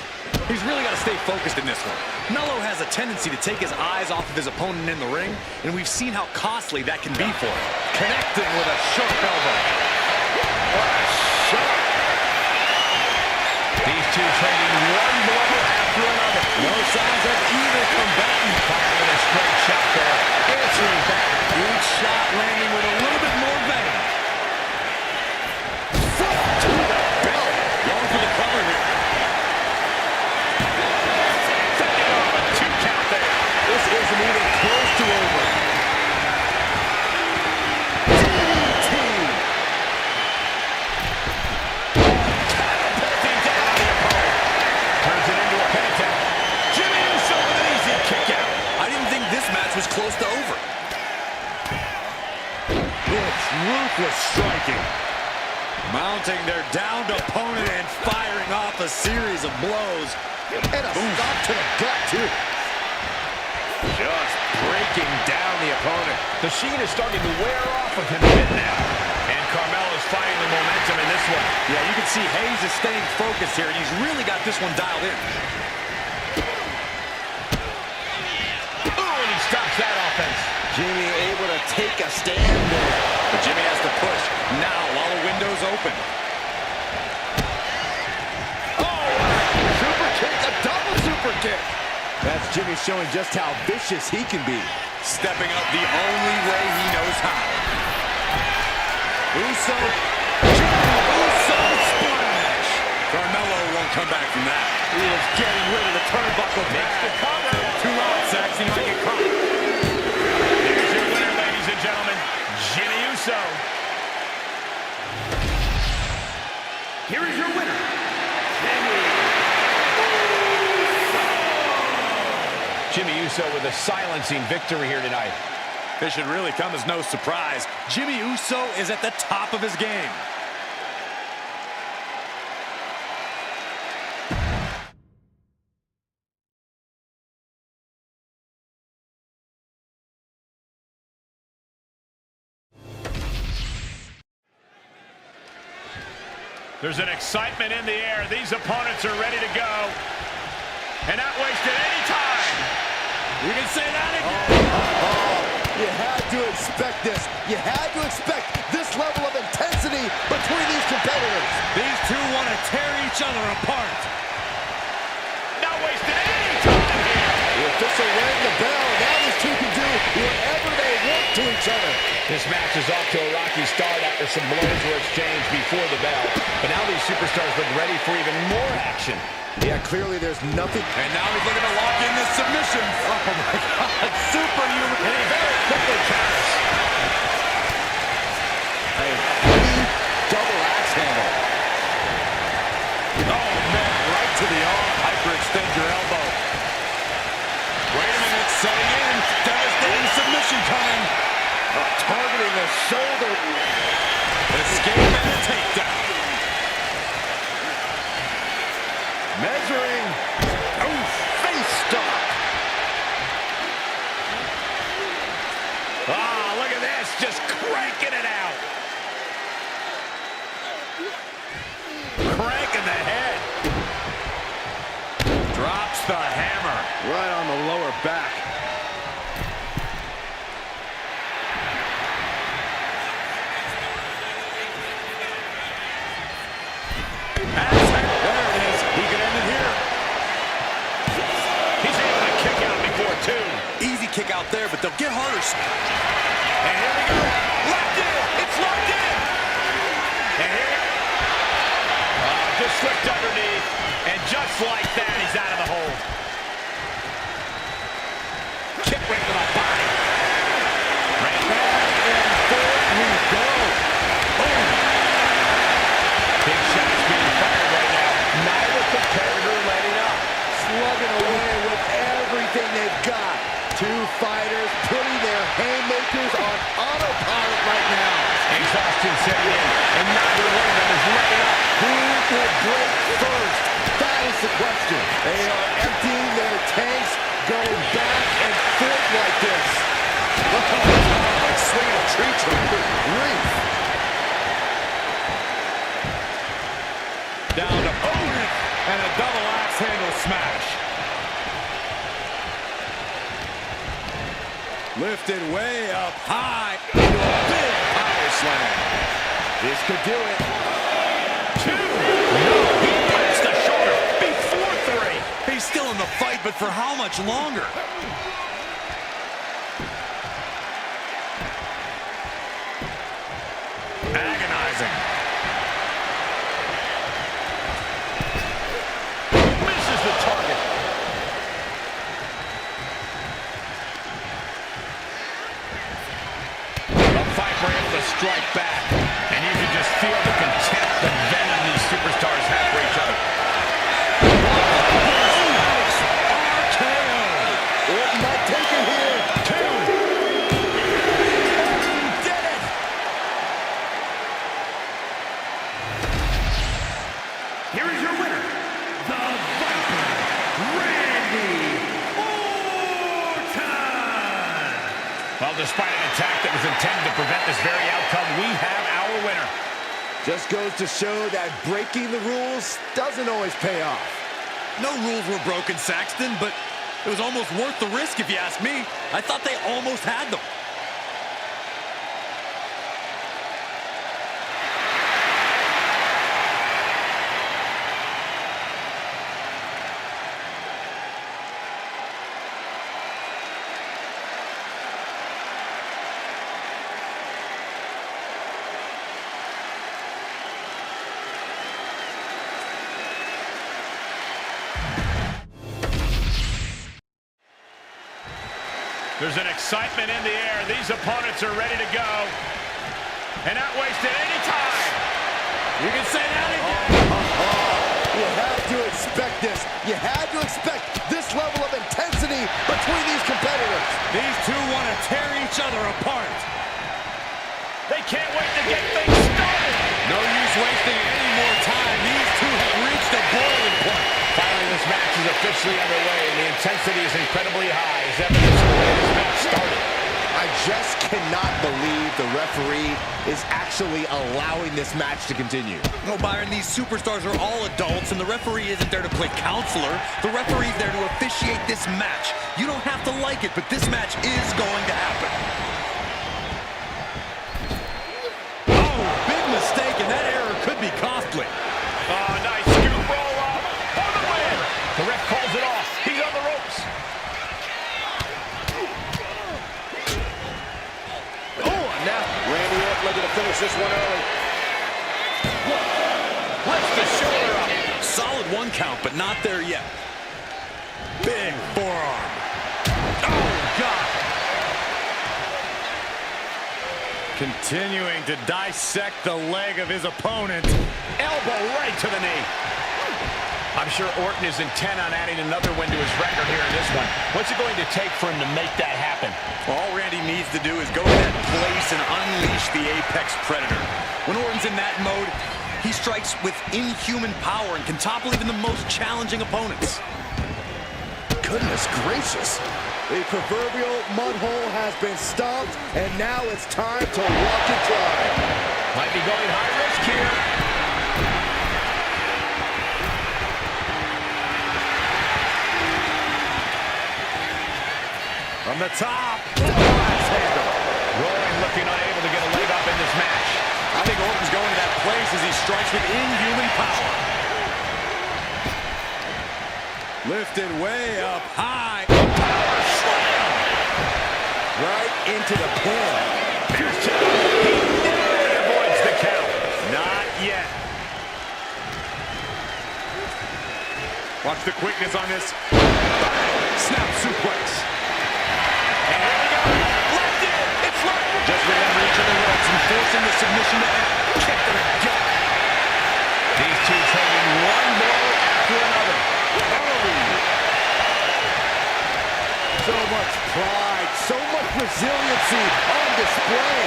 He's really got to stay focused in this one. Melo has a tendency to take his eyes off of his opponent in the ring, and we've seen how costly that can be for him. Connecting with a sharp elbow. What a shot! These two trading one blow after another. No signs of either combatant. Firing with a straight shot there. Answering back. Each shot landing with a little bit more venom. Foot to the belly! Going for the cover here. This isn't even close to over. DDT! Catapulting down on the opponent. Turns it into a pin attack. Jey Uso ruthless striking. Mounting their downed opponent and firing off a series of blows. And a stop to the gut, too. Just breaking down the opponent. The Sheen is starting to wear off of him a bit now. And Carmella's finding the momentum in this one. Yeah, you can see Hayes is staying focused here, and he's really got this one dialed in. Oh, and he stops that offense. Jimmy able to take a stand there. But Jimmy has to push now while the window's open. Oh, super kick, a double super kick. That's Jimmy showing just how vicious he can be. Stepping up the only way he knows how. Uso. Uso splash. Carmella won't come back from that. He was getting rid of the turnbuckle. Makes the cover. Too loud, Sax. He might get caught. Here's your winner, ladies and gentlemen, Jey Uso. Here is your winner, Jey Uso with a silencing victory here tonight. This should really come as no surprise. Jey Uso is at the top of his game. There's an excitement in the air. These opponents are ready to go. And not wasted any time. You can say that again. You had to expect this. You had to expect this level of intensity between these competitors. These two want to tear each other apart. Not wasted any time here. The official rang the bell. Now these two can do whatever they want to each other. This match is off to a rocky start after some blows were exchanged before the bell. But now these superstars look ready for even more action. Yeah, clearly there's nothing. And now he's looking to lock in this submission. Oh, my God. Superhuman. And he very quickly counters. A double axe handle. Oh, man, right to the arm. Hyperextend your elbow. Wait a minute, setting in. Devastating submission coming. Targeting the shoulder. Escape and a takedown. Measuring. Oh, face stop. Ah, look at this. Just cranking it out. Cranking the head. Drops the hammer. Right on the lower back. There it is. He could end it here. He's able to kick out before two. Easy kick out there, but they'll get harder. And here we go. Locked in. It's locked in. And here. Just slipped underneath. And just like that, he's out of the hold. Kick right to the body. Right back and forth we go. Boom. Big shots being fired right now. Neither competitor letting up. Slugging away with everything they've got. Two fighters putting their haymakers on autopilot right now. Exhaustion setting in, and neither one of them is letting up. Who will break first? That is the question. They are emptying their tanks, going back and forth like this. Like swinging a tree trunk. Grief. Down to Odin and a double axe handle smash. Lifted way up high into a big power slam. This could do it. Two. No, he punched the shoulder before three. He's still in the fight, but for how much longer? Agonizing. Misses the target. The Viper able to strike back. And you can just feel the contempt and venom these superstars have for each other. RKO. Orton might take it here. Two. Did it. Well, despite an attack that was intended to prevent this very outcome, we have our winner. Just goes to show that breaking the rules doesn't always pay off. No rules were broken, Saxton, but it was almost worth the risk if you ask me. I thought they almost had them. There's an excitement in the air. These opponents are ready to go. And not wasted any time. You can say that again. You had to expect this. You had to expect this level of intensity between these competitors. These two want to tear each other apart. They can't wait to get things started. No use wasting any more time. These two have reached a boiling point. Finally, this match is officially underway, and the intensity is incredibly high, as evidence of the way this match started. I just cannot believe the referee is actually allowing this match to continue. No, Byron, these superstars are all adults, and the referee isn't there to play counselor. The referee's there to officiate this match. You don't have to like it, but this match is going to happen. Oh, big mistake, and that error could be costly. Oh, nice scoop roll up for the win. The ref calls it off. He's on the ropes. Randy Orton looking to finish this one early. Lifts the shoulder up. Solid one count, but not there yet. Big forearm. Oh, God. Continuing to dissect the leg of his opponent. Elbow right to the knee. I'm sure Orton is intent on adding another win to his record here in this one. What's it going to take for him to make that happen? All Randy needs to do is go to that place and unleash the Apex Predator. When Orton's in that mode, he strikes with inhuman power and can topple even the most challenging opponents. Goodness gracious. The proverbial mud hole has been stomped, and now it's time to walk it dry. Might be going high risk here. From the top. Rowan looking unable to get a leg up in this match. I think Orton's going to that place as he strikes with inhuman power. Lifted way up high. Power slam. Right into the pin. Here's two. He narrowly avoids the count. Not yet. Watch the quickness on this. Snap suplex. And here we go. Left in. It's right. Just within reach of the ropes and forcing the submission to end. Kick to the gut. These two trading one blow after another. So much pride, so much resiliency on display.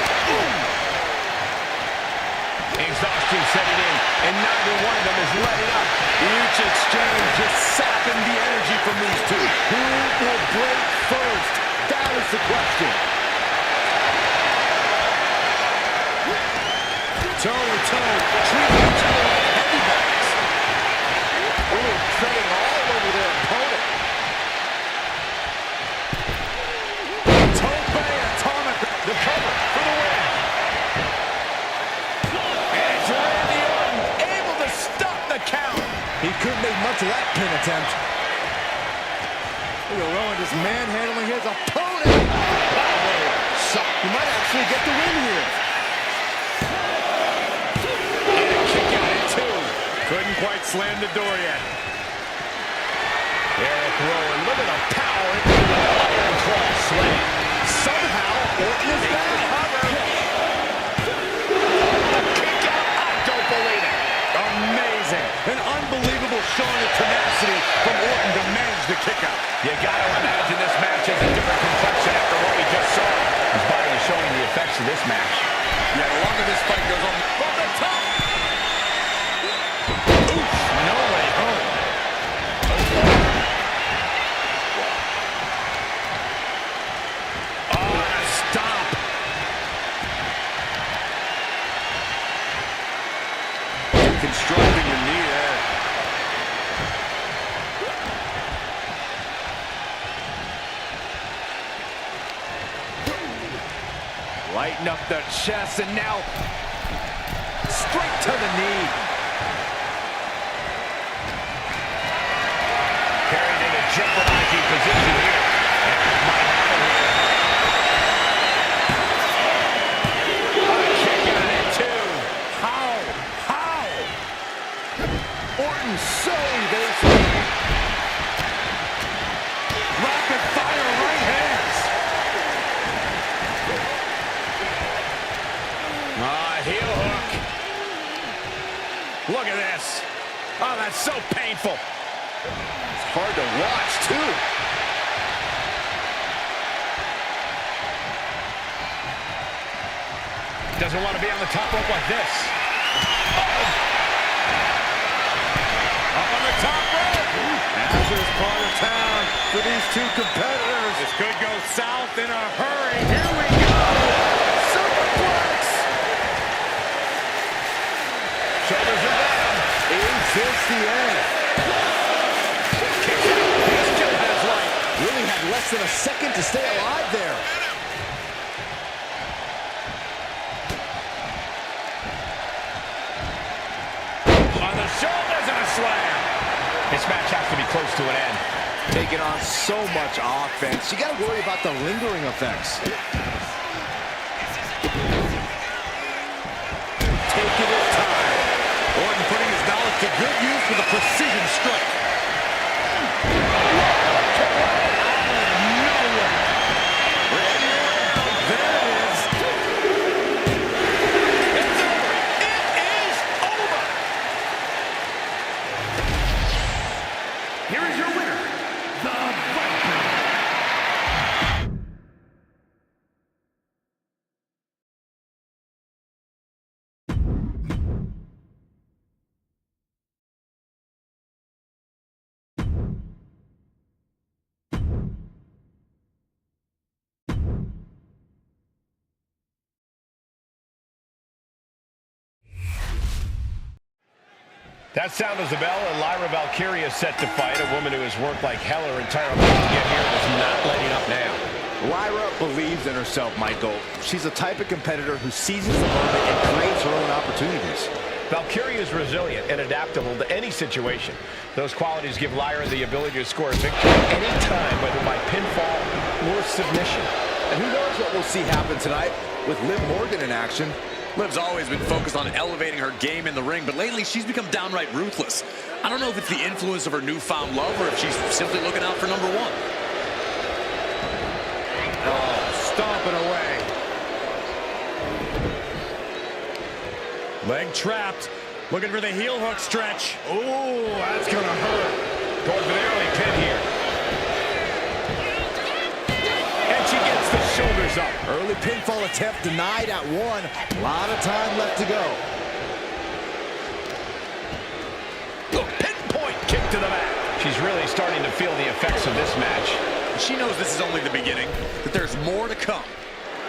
Exhaustion setting in, and neither one of them is letting up. Each exchange just sapping the energy from these two. Who will break first? That is the question. Toe-to-toe, treating each other like heavyweights. Ooh, treading all over their opponent. Tope atomic. The cover for the win. And it's Randy Orton able to stop the count. He couldn't make much of that pin attempt. Look at Rowan just manhandling his opponent. Shot. He might actually get the win here. And a kick out at two. Couldn't quite slam the door yet. Eric Rowan, look at the power into the iron cross slam. Somehow, Orton is back. Kick out. I don't believe it. Amazing. An unbelievable showing of tenacity from Orton to manage the kick out. You got to imagine this match has a different complexion after what we just saw. As Byron is showing the effects of this match. Yeah, the longer this fight goes on, From the top. oof, no way home. Lighten up the chest, and now straight to the knee. Carried in a jeopardizing position here. Might happen here. A kick out at 2. How? Orton so evasive. Rapid fire right hands. Heel hook. Look at this. Oh, that's so painful. It's hard to watch, too. Doesn't want to be on the top rope like this. Up on the top rope. Hazardous part of town for these two competitors. This could go south in a hurry. Here we go. Superplex. Shoulders are down. Is this the end? Kicks out. He still has life. Really had less than a second to stay alive there. On the shoulders and a slam. This match has to be close to an end. Taking on so much offense. You got to worry about the lingering effects. Taking his time. Orton putting his knowledge to good use with a precision strike. Here is your winner, the Viper. That sound is the bell, and Lyra Valkyria is set to fight. A woman who has worked like hell her entire life to get here and is not letting up now. Lyra believes in herself, Michael. She's the type of competitor who seizes the moment and creates her own opportunities. Valkyria is resilient and adaptable to any situation. Those qualities give Lyra the ability to score a victory any time, whether by pinfall or submission. And who knows what we'll see happen tonight with Liv Morgan in action. Liv's always been focused on elevating her game in the ring, but lately she's become downright ruthless. I don't know if it's the influence of her newfound love or if she's simply looking out for number one. Oh, stomping away. Leg trapped. Looking for the heel hook stretch. Oh, that's going to hurt. Going for the early pin here. And she gets the shoulders up. Early pinfall attempt denied at 1. A lot of time left to go. Pinpoint kick to the mat. She's really starting to feel the effects of this match. She knows this is only the beginning, that there's more to come.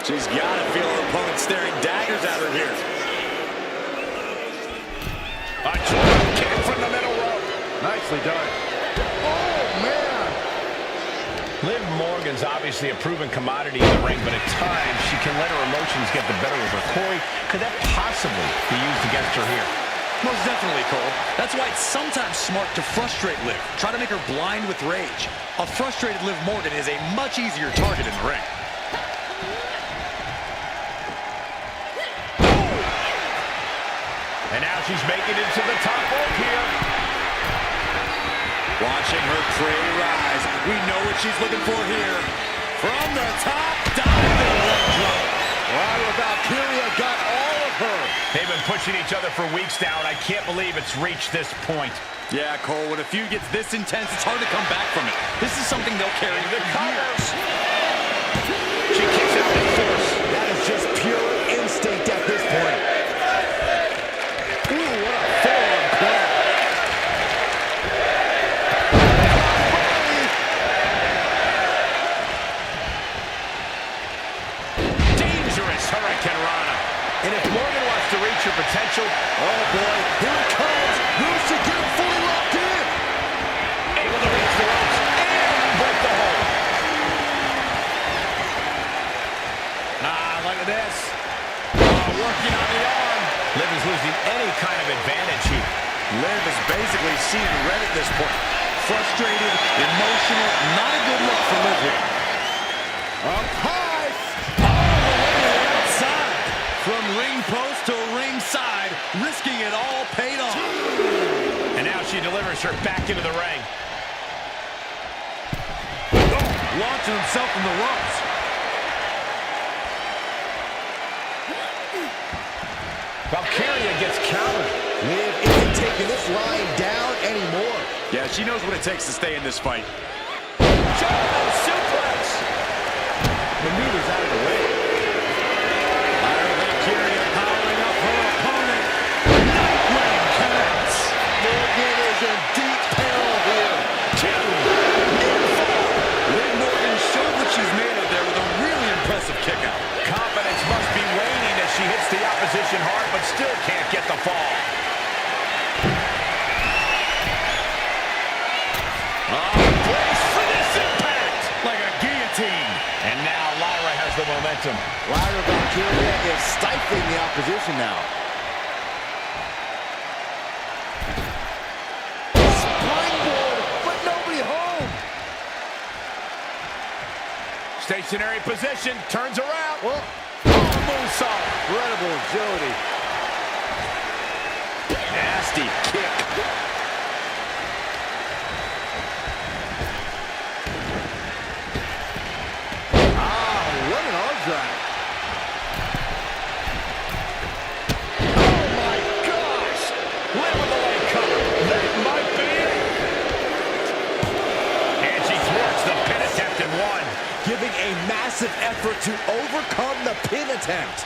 She's got to feel her opponent staring daggers at her here. A drop kick from the middle rope. Nicely done. Oh, man. Liv Morgan's obviously a proven commodity in the ring, but at times she can let her emotions get the better of her. Corey, could that possibly be used against her here? Most definitely, Cole. That's why it's sometimes smart to frustrate Liv. Try to make her blind with rage. A frustrated Liv Morgan is a much easier target in the ring. And now she's making it to the top rope here. Watching her prey rise. We know what she's looking for here. From the top, diving leg drop. Lyra Valkyria got all of her. They've been pushing each other for weeks now, and I can't believe it's reached this point. Yeah, Cole, when a feud gets this intense, it's hard to come back from it. This is something they'll carry for years. She kicks out with force. That is just pure instinct at this point. Ooh, what a forearm club. Dangerous Hurricane Rana. And if Morgan wants to reach her potential, Oh, boy, here it comes. Will she get it fully locked in? able to reach the ropes and break the hold. Ah, look at this. using any kind of advantage here. Liv is basically seeing red at this point. Frustrated, emotional, not a good look for Liv here. Up high. Outside. From ring post to ringside, risking it all paid off. And now she delivers her back into the ring. Launching himself from the ropes. Valkyria gets countered. Liv isn't taking this line down anymore. Yeah, she knows what it takes to stay in this fight. German suplex. Maneuvers out of the way. Valkyria powering up her opponent. Nightwing connects. Morgan is in deep peril here. Liv Morgan showed what she's made of there with a really impressive kick out. Confidence must be waning as she hits the opposition hard, but still can't get the fall. Brace for this impact. Like a guillotine. And now Lyra has the momentum. Lyra Valkyria is stifling the opposition now. Springboard, but nobody home. Stationary position, turns around. Well, Moonsault. incredible agility. Nasty kick. What an arm drag. Oh my gosh! Liv with the leg cover. That might be it. And she thwarts the pin attempt in one. Giving a massive effort to overcome the pin attempt.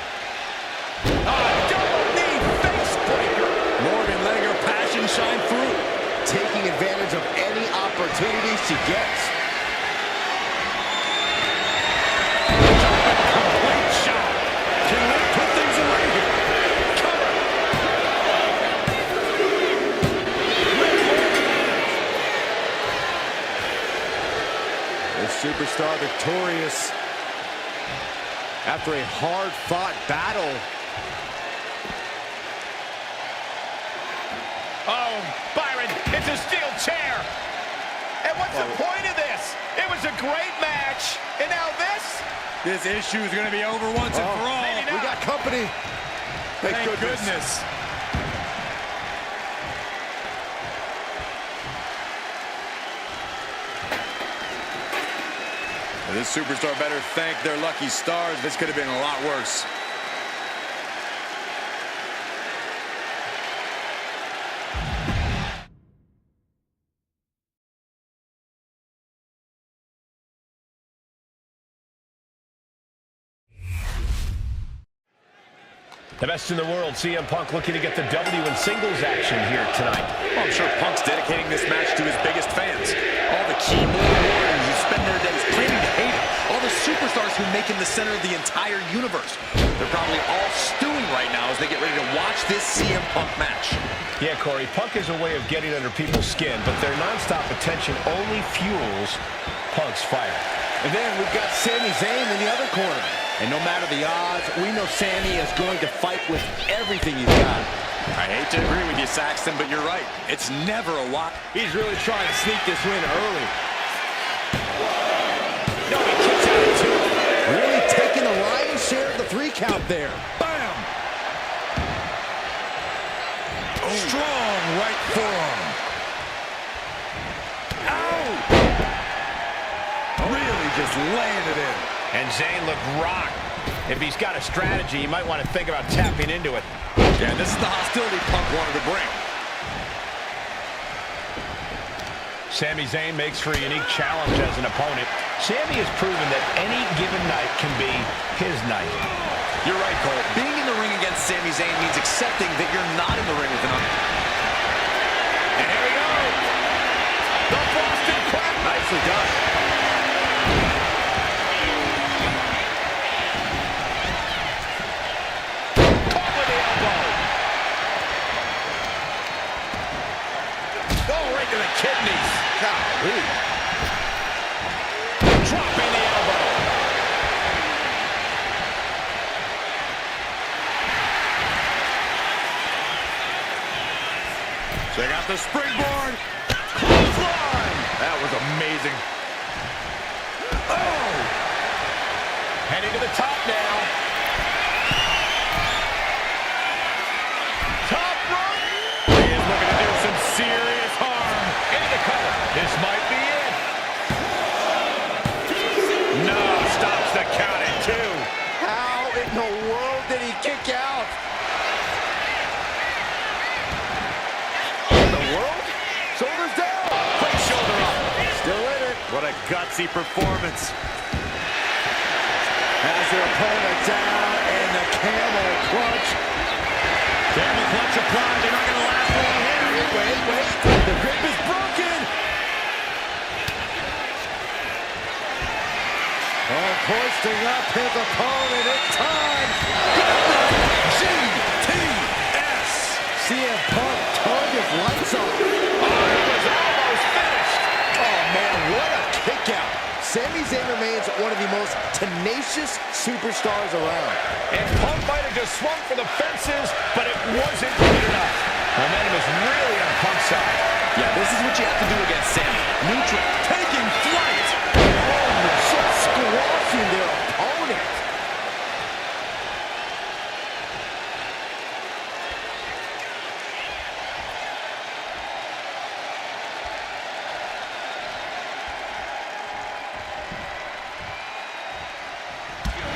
Double knee face breaker. Morgan letting her passion shine through. Taking advantage of any opportunity she gets. Complete shot. Can Liv put things away here? Cover. The superstar victorious after a hard-fought battle. Oh, Byron, it's a steel chair. And what's the point of this? It was a great match. And now this? This issue is going to be over once and for all. maybe We not. got company. Thank goodness. This superstar better thank their lucky stars. This could have been a lot worse. The best in the world, CM Punk looking to get the W in singles action here tonight. Well, I'm sure Punk's dedicating this match to his biggest fans. All the keyboard warriors who spend their days claiming to hate him. All the superstars who make him the center of the entire universe. They're probably all stewing right now as they get ready to watch this CM Punk match. Yeah, Corey, Punk is a way of getting under people's skin, but their nonstop attention only fuels Punk's fire. And then we've got Sami Zayn in the other corner. And no matter the odds, we know Sami is going to fight with everything he's got. I hate to agree with you, Saxton, but you're right. It's never a lot. He's really trying to sneak this win early. No, he kicks out at two. Really taking the lion's share of the 3 count there. Bam! Strong right forearm. Ow! Really just laying it in. And Zayn looked rocked. If he's got a strategy, you might want to think about tapping into it. Yeah, this is the hostility Punk wanted to bring. Sami Zayn makes for a unique challenge as an opponent. Sami has proven that any given night can be his night. You're right, Cole. Being in the ring against Sami Zayn means accepting that you're not in the ring with him. And here we go. The Boston Crab. Nicely done. Caught with the elbow. Oh, right to the kidneys. Golly. Dropping the elbow. the springboard. Clothesline. That was amazing. Oh! Heading to the top now. Top rope. Rhea's looking to do some serious harm. Into the cover. This might be it. No, stops the count at 2. How in the world did he kick out? The world? Shoulders down. Quick shoulder up. Still in it. What a gutsy performance. Has their opponent down and the camel clutch. Camel clutch applied. They're not going to last long here. Wait. The grip is broken. Oh, hoisting up his opponent. It's time. GTS. CM Punk turned his lights off. Oh, it was almost finished. Oh, man, what a kick out. Sami Zayn remains one of the most tenacious superstars around. And Punk might have just swung for the fences, but it wasn't good enough. Momentum is really on Punk's side. Yeah, this is what you have to do against Sami. Neutral, taking flight. Oh, just squashing their opponent.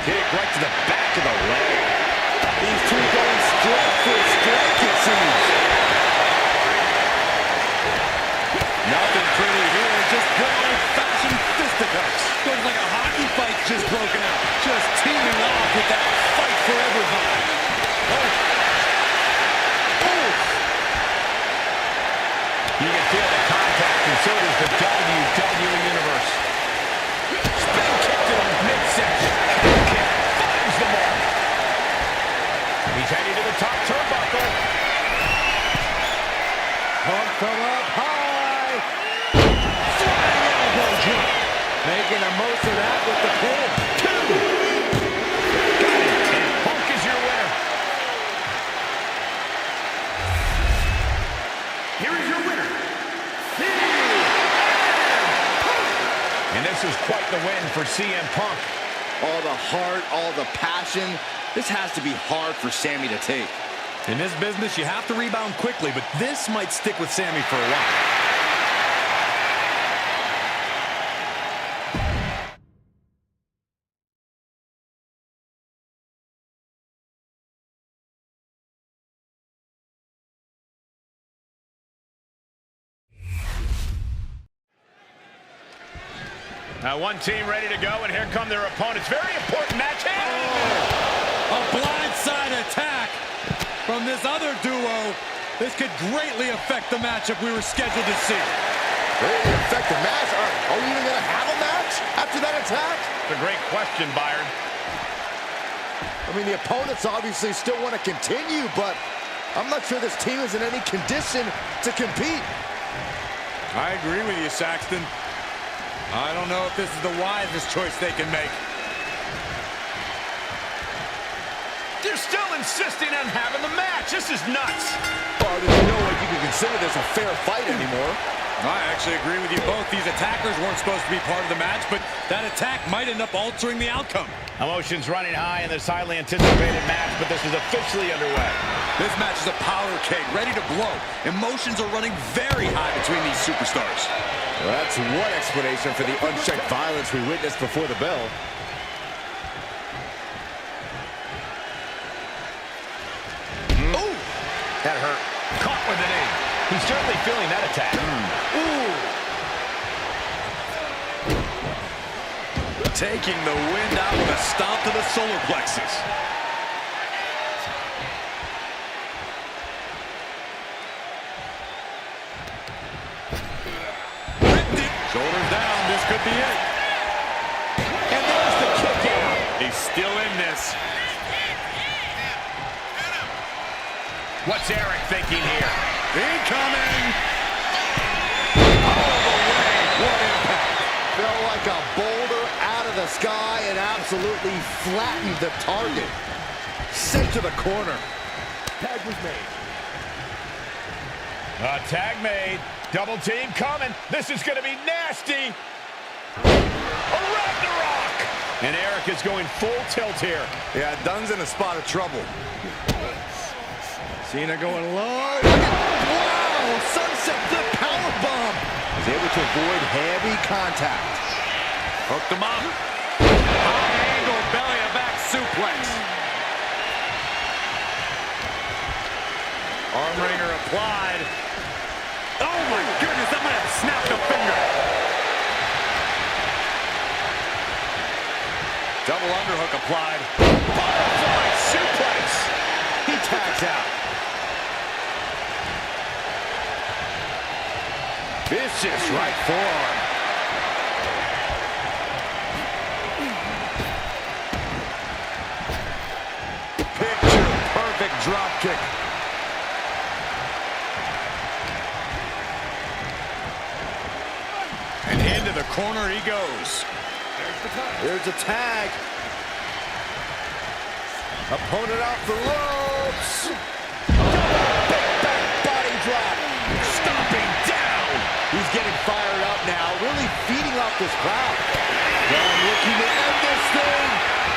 Kick right to the back of the leg. These two going strike for strike, it seems. Nothing pretty here. Just good old-fashioned fisticuffs. Looks like a hockey fight just broken out. Just teaming off with that fight forever vibe. You can feel the contact, and so does the WWE Universe. Spin kick to the midsection. Kick finds the mark. He's heading to the top turnbuckle. Punk from up high. Flying elbow drop. Making the most of that with the pin. 2. Got it. And Punk is your winner. Here is your winner, And this is quite the win for CM Punk. All the heart, all the passion. This has to be hard for Sami to take. In this business, you have to rebound quickly, but this might stick with Sami for a while. Now one team ready to go, and here come their opponents. Very important match. A blindside attack from this other duo. This could greatly affect the matchup we were scheduled to see. Really affect the match? Are we even going to have a match after that attack? It's a great question, Byron. I mean, the opponents obviously still want to continue, but I'm not sure this team is in any condition to compete. I agree with you, Saxton. I don't know if this is the wisest choice they can make. They're still insisting on having the match. This is nuts. Oh, there's no way you can consider this a fair fight anymore. I actually agree with you both. These attackers weren't supposed to be part of the match, but that attack might end up altering the outcome. Emotions running high in this highly anticipated match, but this is officially underway. This match is a powder keg, ready to blow. Emotions are running very high between these superstars. Well, that's one explanation for the unchecked violence we witnessed before the bell. Ooh, that hurt. Caught with an knee. He's certainly feeling that attack. Ooh. Taking the wind out with a stomp to the solar plexus. Shoulders down, this could be it. And there's the kick out. He's still in this. What's Eric thinking here? Incoming! All the way, what impact. Felt like a boulder out of the sky and absolutely flattened the target. Sent to the corner. Tag was made. Tag made. Double team coming. This is going to be nasty. A Ragnarok. And Eric is going full tilt here. Yeah, Dunne's in a spot of trouble. Cena going low. Wow! Sunset flip powerbomb. Is able to avoid heavy contact. Hooked him up. High angle belly to back suplex. Arm wringer applied. Oh my goodness, that might have snapped a finger. Double underhook applied. Butterfly suplex. He tags out. Vicious right forearm. Picture perfect drop kick. And into the corner he goes. There's a tag. Opponent off the ropes. Back body drop. Stomping down. He's getting fired up now, really feeding off this crowd. Bron looking to end this thing.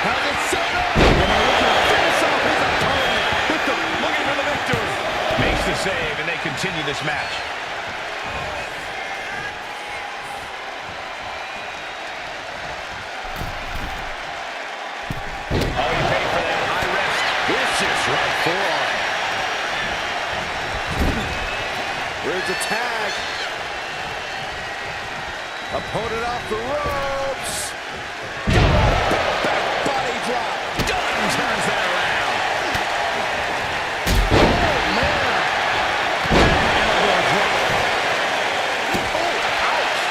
Has it set up. And looking to finish off his opponent with the looking for the victory. Makes the save, and they continue this match. Oh, he paid for that high rest. Vicious right forearm. There's a tag. Opponent off the ropes. Back body drop. Dunne turns that around. Oh, man. Elbow drop. Oh, ouch.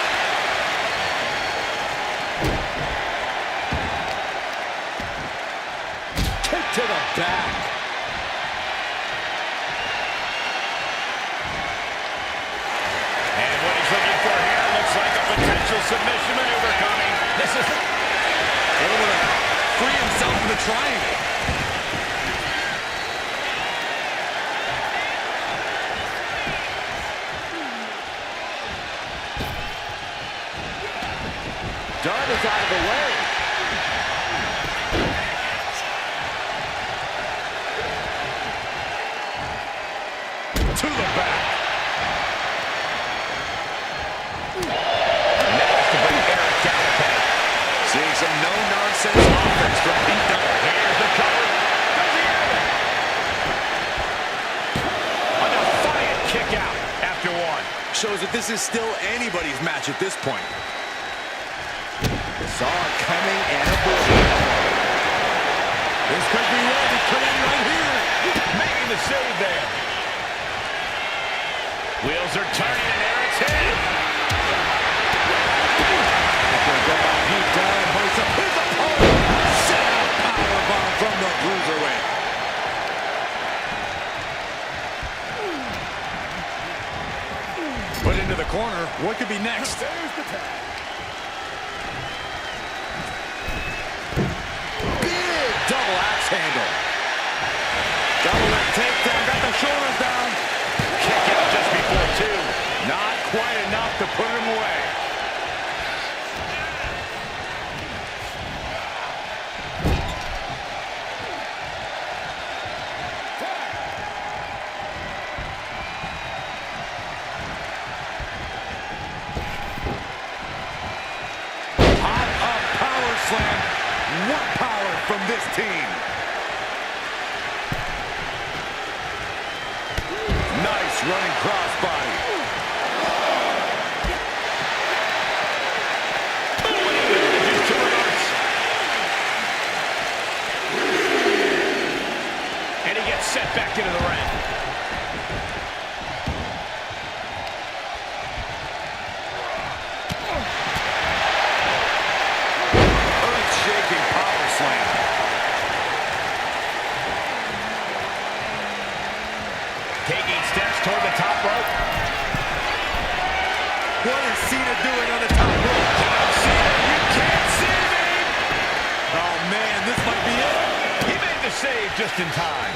Kick to the back. And what he's looking for here looks like a potential submission maneuver coming. This is Able to free himself from the triangle. Dunne is out of the way. to the back. Managed to bring Eric down a peg. Seeing some no-nonsense offense from Pete Dunne. Here's the cover. Does he have it? A defiant kick out after one. Shows that this is still anybody's match at this point. Saw it coming and avoided. This could be where it could end right here. Making the save there. Wheels are turning in Eric's head. Pete Dunne hoists up his opponent. Set out powerbomb from the cruiserweight. Put into the corner. What could be next? There's the tag. Big double axe handle. Double leg takedown. Got the shoulders down. Kick out just before two. Not quite enough to put him away. Hop-up power slam. What power from this team. Nice running crossbody. Manages to reverse. And he gets set back into the ring. Earth-shaking power slam. Taking steps toward the top rope. What is Cena doing on the top rope? Cena, you can't see me. Oh man, this might be it. He made the save just in time.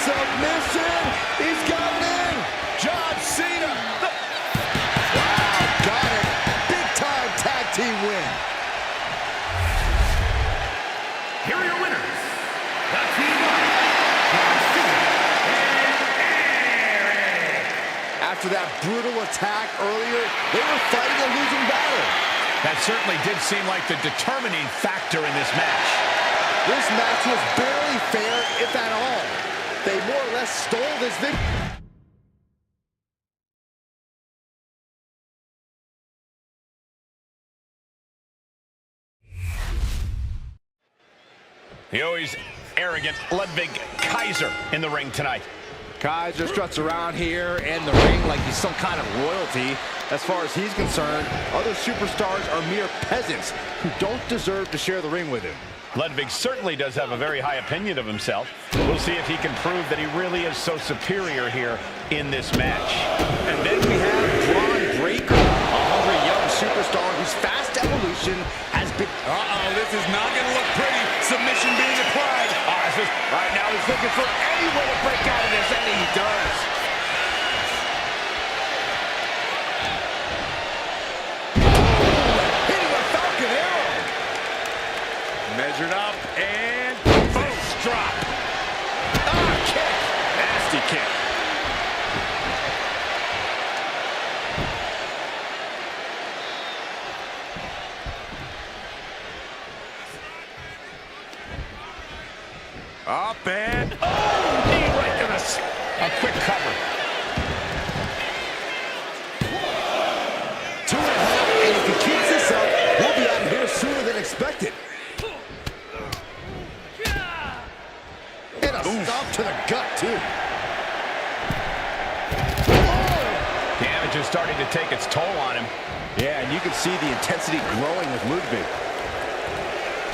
submission. He's got it in. John Cena. Wow, got it. Big time tag team win. Here are your winners. The Team of John Cena and Eric. After that brutal attack earlier, they were fighting a losing battle. That certainly did seem like the determining factor in this match. This match was barely fair, if at all. They more or less stole this victory. The always arrogant Ludwig Kaiser in the ring tonight. Kaiser struts around here in the ring like he's some kind of royalty. As far as he's concerned, other superstars are mere peasants who don't deserve to share the ring with him. Ludwig certainly does have a very high opinion of himself. We'll see if he can prove that he really is so superior here in this match. And then we have Bron Breakker, a hungry young superstar whose fast evolution has been... Uh-oh, this is not going to look pretty. Submission being applied. Right now he's looking for any way to break out of this, and he does. Hitting a Falcon Arrow. Measured up and First drop. Kick. Nasty kick. up and Knee right to the... A quick cover. 2.5, and if he keeps this up, we'll be out of here sooner than expected. And a stomp to the gut, too. Damage is starting to take its toll on him. Yeah, and you can see the intensity growing with Ludwig.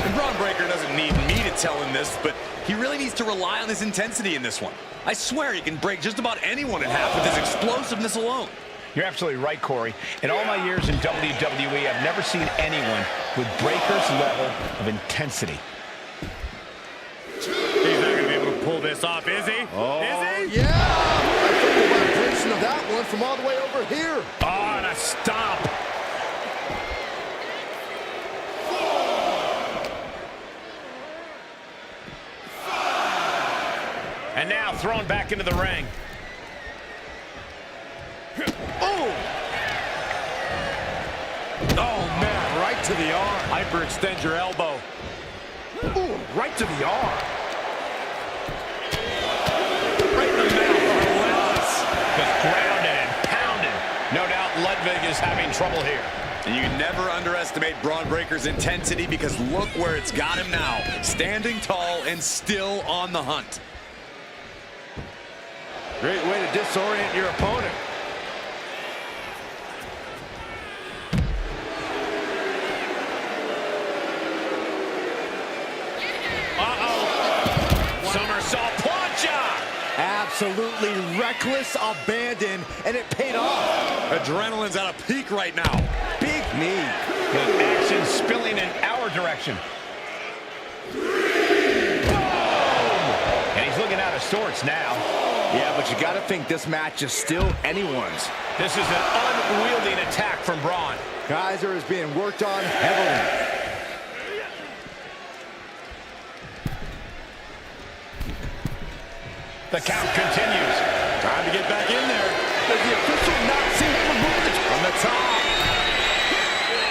And Bron Breakker doesn't need me to tell him this, but he really needs to rely on his intensity in this one. I swear he can break just about anyone in half with his explosiveness alone. You're absolutely right, Corey. In all my years in WWE, I've never seen anyone with Breakker's level of intensity. he's not going to be able to pull this off, is he? Oh, Is he? yeah! I took the vibration of that one from all the way over here. Oh, and a stomp. And now thrown back into the ring. Oh! Oh, man, right to the arm. Hyperextend your elbow. Ooh, right to the arm. Right in the mouth. Relentless. Just grounded and pounded. No doubt Ludwig is having trouble here. And you never underestimate Bron Breakker's intensity, because look where it's got him now. Standing tall and still on the hunt. Great way to disorient your opponent. Somersault plancha. Absolutely reckless abandon, and it paid off. Adrenaline's at a peak right now. Big knee. The action spilling in our direction. And he's looking out of sorts now. Yeah, but you got to think this match is still anyone's. This is an unwieldy attack from Bron. Kaiser is being worked on heavily. The count continues. Time to get back in there. Does the official not see him removing it From the top.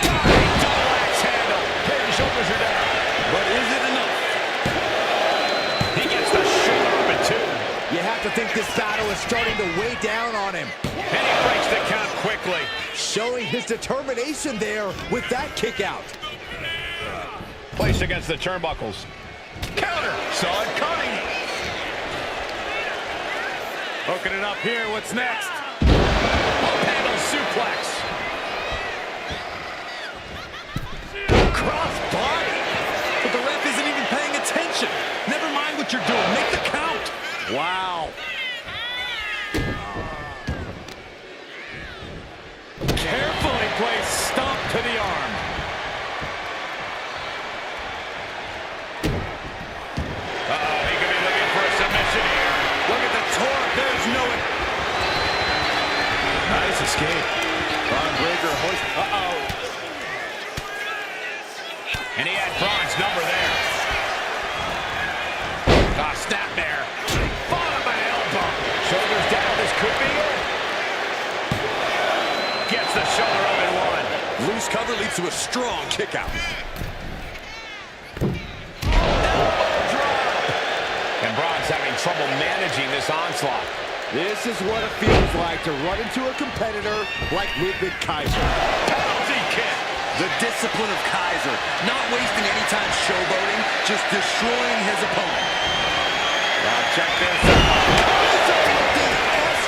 Diving double axe handle. Head and shoulders are down. But is it enough? He gets the shoulder up at two. You have to think this battle is starting to weigh down on him. And he breaks the count quickly. Showing his determination there with that kick out. Placed against the turnbuckles. Counter. Saw it coming. Hooking it up here. What's next? Handle suplex. Cross body. But the ref isn't even paying attention. Never mind what you're doing. Make the count. Wow. Carefully placed stomp to the arm. Uh-oh, he could be looking for a submission here. What escape. Bron Breakker hoist. And he had Braun's number there. Snap there. Bottom of elbow. Shoulders down, this could be it. Gets the shoulder up and one. Loose cover leads to a strong kick out. And Braun's having trouble managing this onslaught. This is what it feels like to run into a competitor like Ludwig Kaiser. Penalty kick. The discipline of Kaiser, not wasting any time showboating, just destroying his opponent. Now check this out.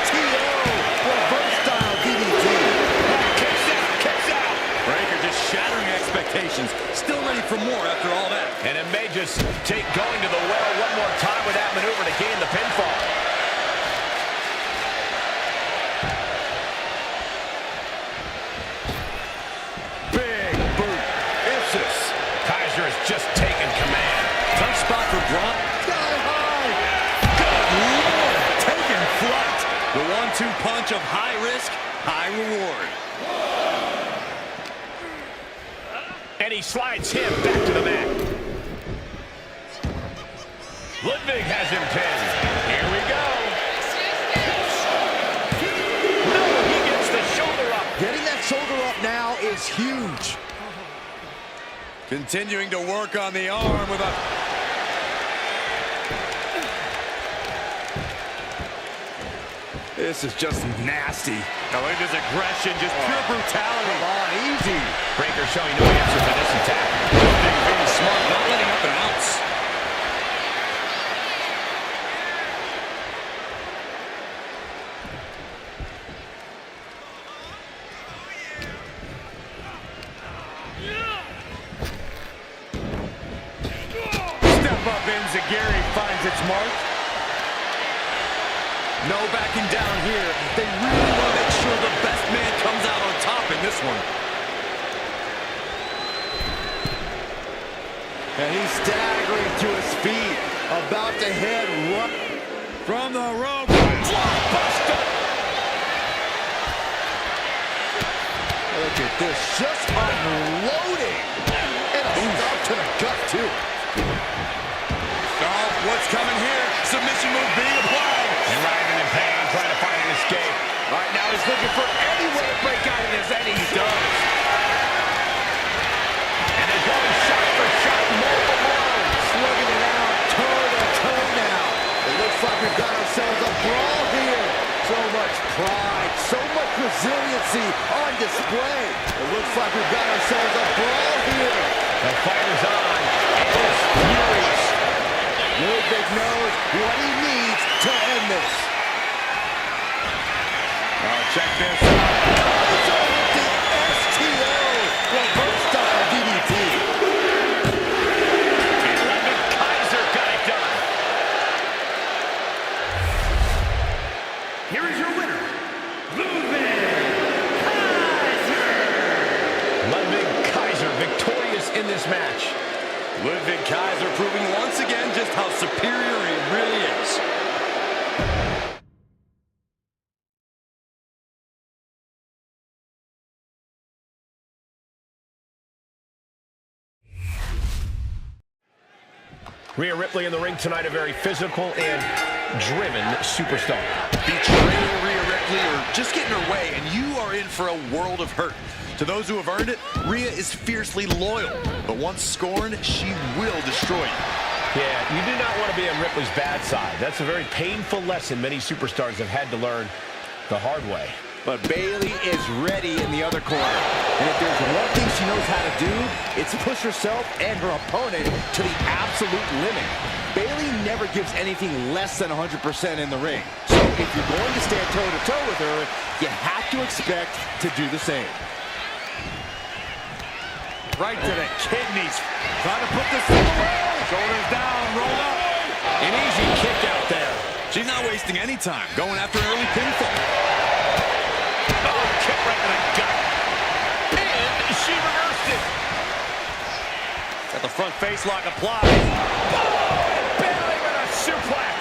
STO, reverse style DDT. Kicks out. Breakker just shattering expectations, still ready for more after all that. And it may just take going to the well one more time with that maneuver to gain the pinfall. Big boot. Vicious. Kaiser has just taken command. Tough spot for Bron. Sky high. Good Lord, taking flight. The 1-2 punch of high risk, high reward. And he slides him back to the mat. Ludwig has him pinned. Here we go. No, he gets the shoulder up. Getting that shoulder up now is huge. Continuing to work on the arm with a... This is just nasty. Now look at this aggression, just pure brutality. Come on, easy. Breakker showing no answer for this attack. Ludwig being smart, not letting up an ounce. Step up Enziguri finds its mark. No backing down here. They really want to make sure the best man comes out on top in this one. And he's staggering to his feet, about to head right From the rope. Blockbuster. Look at this, just unloading. And a stop to the gut, too. Oh, what's coming here? Submission move being applied. And writhing in pain, trying to find an escape. Right now he's looking for any way to break out of this, and he does. And they're going shot for shot, multiple blows. Slugging it out, toe-to-toe now. It looks like we've got ourselves a brawl here. So much pride, so much resiliency on display. It looks like we've got ourselves a brawl here. The fight is on, and it's furious. Ludwig knows what he needs to end this. Oh, check this out. Kaiser with the STO, reverse style DDT. And Ludwig Kaiser got it done. Here is your winner, Ludwig Kaiser. Ludwig Kaiser victorious in this match. Ludwig Kaiser proving once again just how superior he really is. Rhea Ripley in the ring tonight, a very physical and driven superstar. Betraying Rhea Ripley or just getting her way, and you are in for a world of hurt. To those who have earned it, Rhea is fiercely loyal, but once scorned, she will destroy you. Yeah, you do not want to be on Ripley's bad side. That's a very painful lesson many superstars have had to learn the hard way. But Bayley is ready in the other corner. And if there's one thing she knows how to do, it's push herself and her opponent to the absolute limit. Bayley never gives anything less than 100% in the ring. So if you're going to stand toe-to-toe with her, you have to expect to do the same. Right to the kidneys. Trying to put this thing away. Shoulders down, roll up. An easy kick out there. She's not wasting any time, going after an early pinfall. Oh, kick right to the gut. And she reversed it. Got the front face lock applied. Oh, Bayley with a suplex.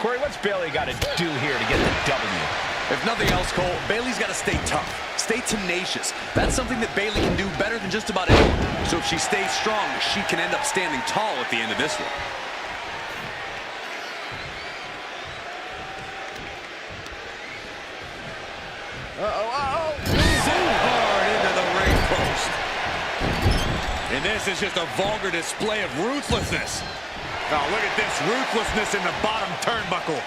Corey, what's Bayley got to do here to get the W? If nothing else, Cole, Bayley's got to stay tough, stay tenacious. That's something that Bayley can do better than just about anyone. So if she stays strong, she can end up standing tall at the end of this one. So hard into the ring post. And this is just a vulgar display of ruthlessness. Oh, look at this ruthlessness in the bottom turnbuckle.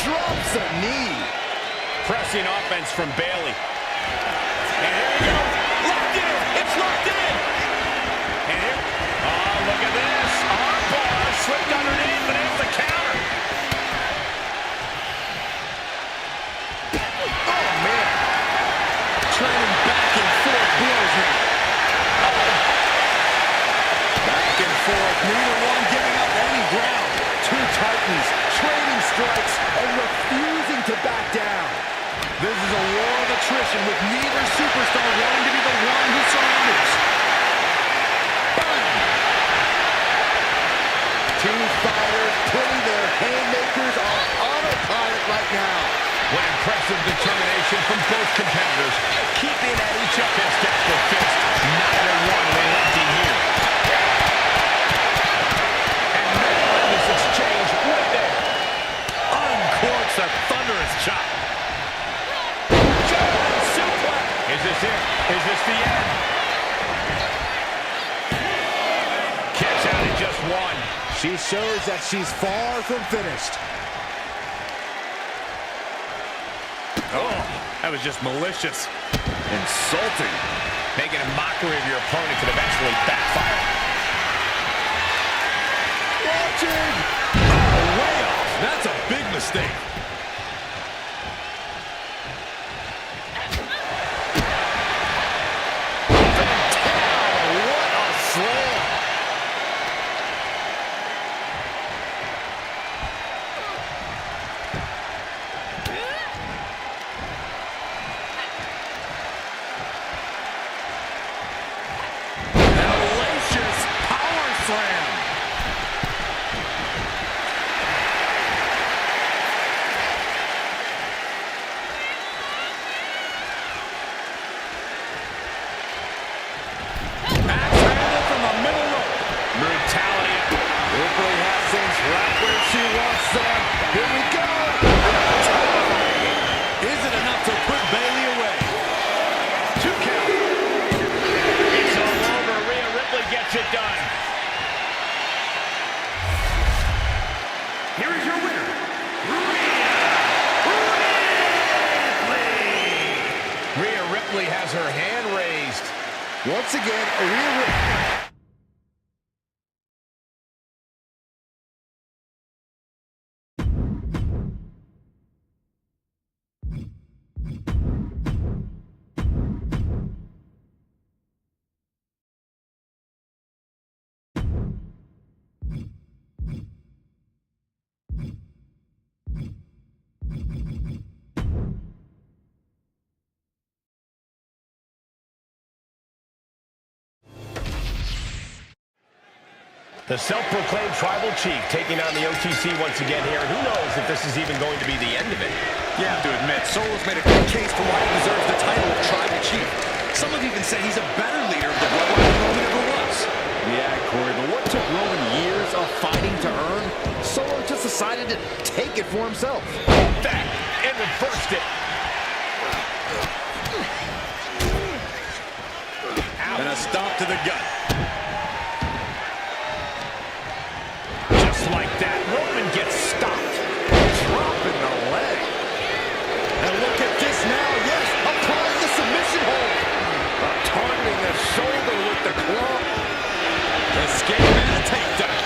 Drops a knee. Pressing offense from Bayley. And here we go. Locked in. It's locked in. And here. Oh, look at this. Armbar slipped underneath, but it's the counter. Oh, man. Trading back and forth blows now. Back and forth, neither one giving up any ground. Two Titans trading strikes and refusing to back down. This is a war of attrition with neither superstar wanting to be the one who surrenders. Two fighters putting their haymakers on autopilot right now. What impressive determination from both competitors, keeping at each other's fist after fist. Neither one relenting here. And now in this exchange right there. Uncorks a thunderous chop. German suplex. Is this it? Is this the end? Kicks out in just one. She shows that she's far from finished. Oh, that was just malicious. Insulting. Making a mockery of your opponent could eventually backfire. Watching. Oh, way off. That's a big mistake. What a slam. Hellacious power slam. Axe handle from the middle rope. Brutality. Ripley has things right where she wants them. Here we go. Is it enough to put Bayley away? 2 count. It's all over. Rhea Ripley gets it done. Here is your winner, Rhea Ripley has her hand raised. Once again, Rhea Ripley. The self-proclaimed tribal chief taking on the OTC once again here. Who knows if this is even going to be the end of it? You have to admit, Solo's made a good case for why he deserves the title of Tribal Chief. Some have even said he's a better leader of the Bloodline than Roman ever was. Yeah, Corey, but what took Roman years of fighting to earn, Solo just decided to take it for himself. That and reversed it. And a stop to the gut. Just like that, Roman gets stopped. Dropping the leg. And look at this now, yes, applying the submission hold. Targeting the shoulder with the club. Escape and a takedown.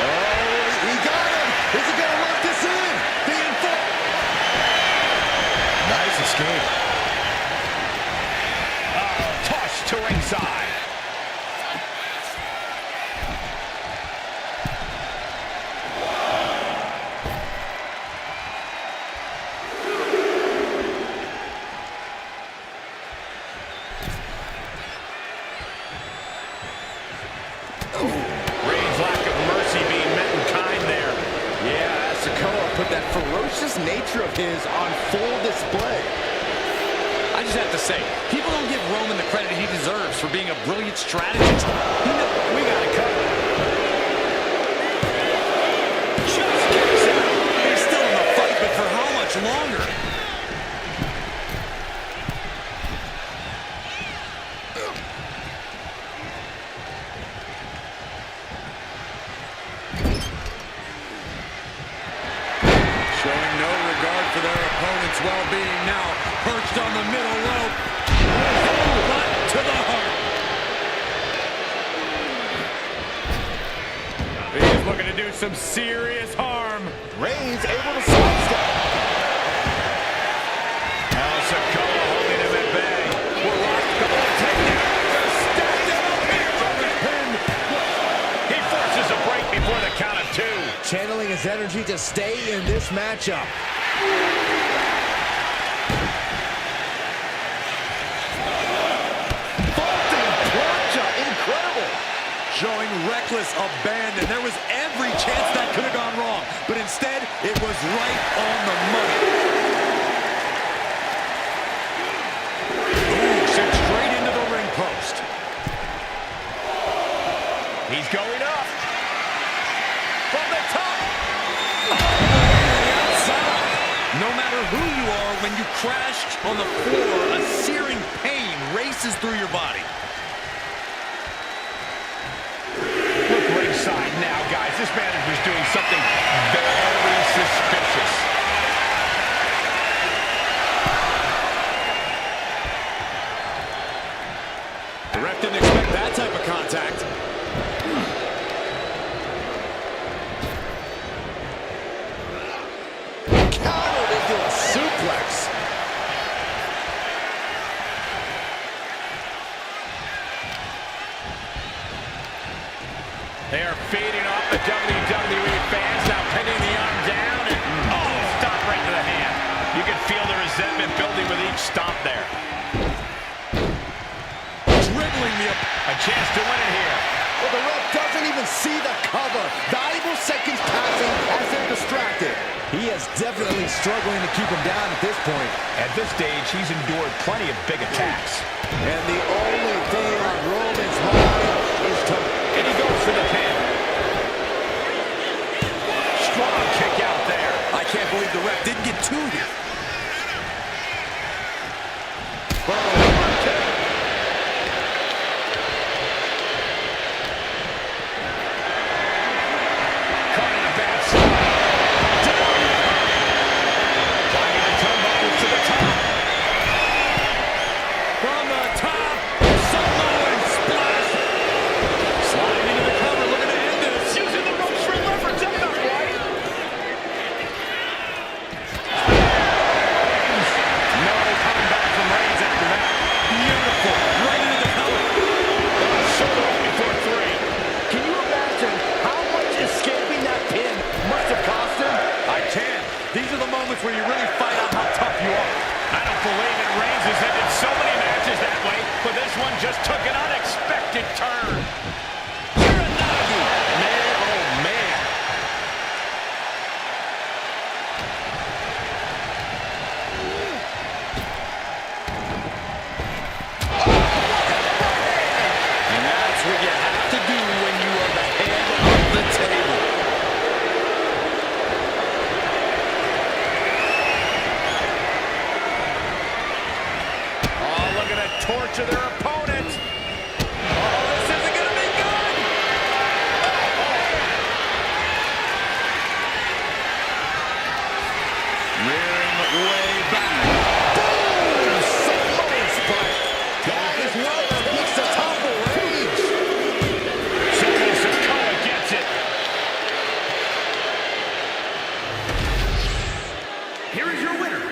Oh, he got him. Is he going to lock this in? Being full. Nice escape. Toss to ringside. Reigns' lack of mercy being met in kind there. Yeah, Sikoa put that ferocious nature of his on full display. I just have to say, people don't give Roman the credit he deserves for being a brilliant strategist. We got it covered. Just kicks out. He's still in the fight, but for how much longer? Showing no regard for their opponent's well-being now. Perched on the middle rope. Right to the heart. He's looking to do some serious harm. Reigns able to sidestep. Sikoa holding him at bay. We're locked. Couple of takedowns. Just stacked him up here from the pin. He forces a break before the count of 2. Channeling his energy to stay in this matchup. Vaulting plancha, incredible. Showing reckless abandon. There was every chance that could have gone wrong, but instead, it was right on the money. Ooh, sent straight into the ring post. He's going up. From the top. No matter who you are, when you crash on the floor, a searing pain races through your body. Look ringside now, guys. This manager's doing something very suspicious. The ref didn't expect that type of contact. Countered into a suplex. They are feeding off the WWE fans, now pinning the arm down, and stop right to the hand. You can feel the resentment building with each stomp there. Dribbling a chance to win it here. Well, the ref doesn't even see the cover. Valuable seconds passing as they're distracted. He is definitely struggling to keep him down at this point. At this stage, he's endured plenty of big attacks. And the only thing on Roman's mind is to... And he goes for the pin. Strong kick out there. I can't believe the ref didn't get 2 here. Caught in a bad spot. Climbing the turnbuckles to the top. From the top, solo and splash. Sliding into the cover, looking to end this. Using the ropes for leverage. That's not right. No coming back from Reigns after that. Beautiful, right into the cover. Shoulder up before 3. Can you imagine how much escaping that pin must have cost him? I can. These are the moments where you really find out how tough you are. I don't believe it. Reigns has ended so many matches that way, but this one just took an unexpected turn. Uranagi. Man, oh man. And that's what you have to do when you are the head of the table. Oh, looking to torture their opponent. Oh, this isn't going to be good. Rearing way back. Boom! Samoan spike. That is one that beats the top of Rage. Sikoa gets it. Here is your winner,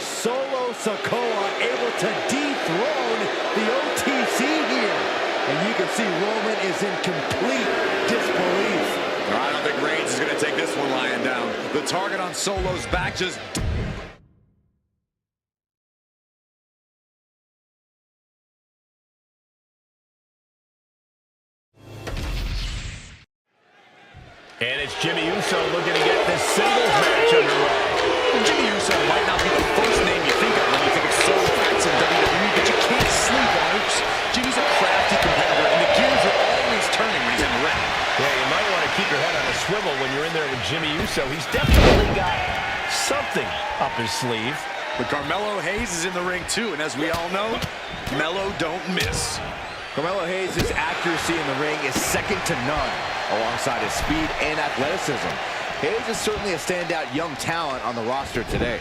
Solo Sikoa able to dethrone the OTC here. And you can see Roman is in complete disbelief. I don't think Reigns is going to take this one lying down. The target on Solo's back just And it's Jey Uso looking to get this singles match underway. Jey Uso might not be the first name you think of when you think of soul facts in WWE, but you can't sleep on hoops. Jey's a crafty competitor, and the gears are always turning when he's in the ring. Yeah, you might want to keep your head on a swivel when you're in there with Jey Uso. He's definitely got something up his sleeve. But Carmelo Hayes is in the ring too, and as we all know, Melo don't miss. Carmelo Hayes' accuracy in the ring is second to none, alongside his speed and athleticism. Hayes is certainly a standout young talent on the roster today.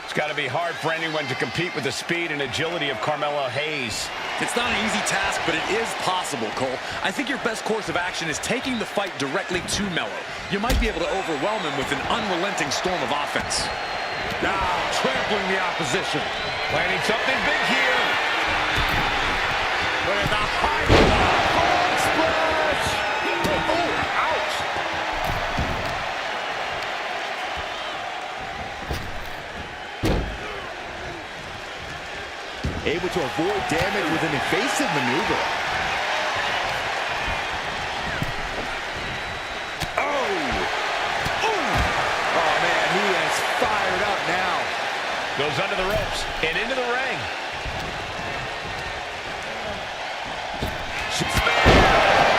It's got to be hard for anyone to compete with the speed and agility of Carmelo Hayes. It's not an easy task, but it is possible, Cole. I think your best course of action is taking the fight directly to Melo. You might be able to overwhelm him with an unrelenting storm of offense. Now trampling the opposition. Planning something big here. Look at the high frog splash. Oh, ouch! Able to avoid damage with an evasive maneuver. Oh man, he is fired up now. Goes under the ropes and into the ring.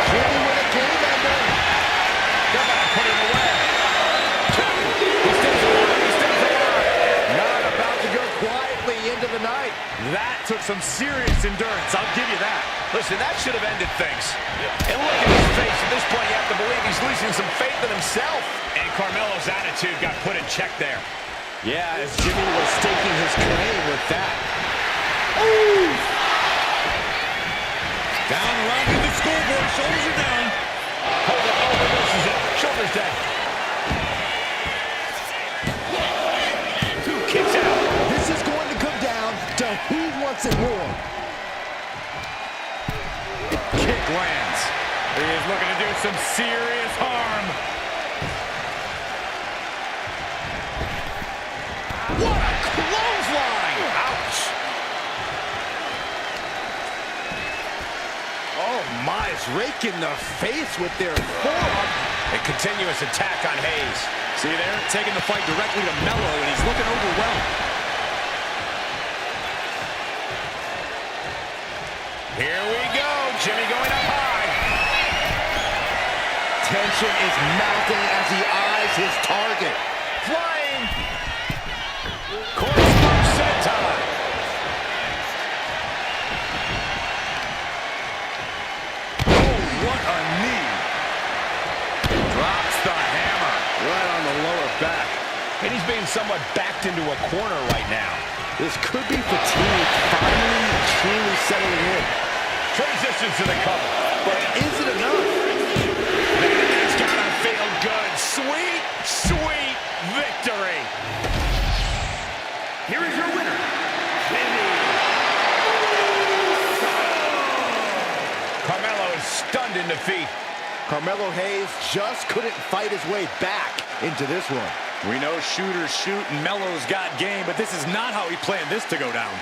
Jimmy with a game ender. They're going to put him away. He stays alive. He stays alive. Not about to go quietly into the night. That took some serious endurance, I'll give you that. Listen, that should have ended things. And look at his face. At this point, you have to believe he's losing some faith in himself. And Carmelo's attitude got put in check there. Yeah, as Jimmy was staking his claim with that. Ooh! Down around to the scoreboard, shoulders are down. Hold it, this is it. Shoulders down. 2 kicks out. This is going to come down to who wants it more. Kick lands. He is looking to do some serious harm. What a clothesline! Ouch. Oh my, it's raking the face with their forearm. A continuous attack on Hayes. See there? Taking the fight directly to Melo, and he's looking overwhelmed. Here we go. Jimmy going up high. Tension is mounting as he eyes his target. Flying. Corkscrew senton. Oh, what a knee. Drops the hammer right on the lower back. And he's being somewhat backed into a corner right now. This could be fatigue finally truly settling in. Transitions to the cover. But is it enough? It's gotta feel good. Sweet, sweet victory. Here is your winner, Carmelo is stunned in defeat. Carmelo Hayes just couldn't fight his way back into this one. We know shooters shoot and Melo's got game, but this is not how he planned this to go down.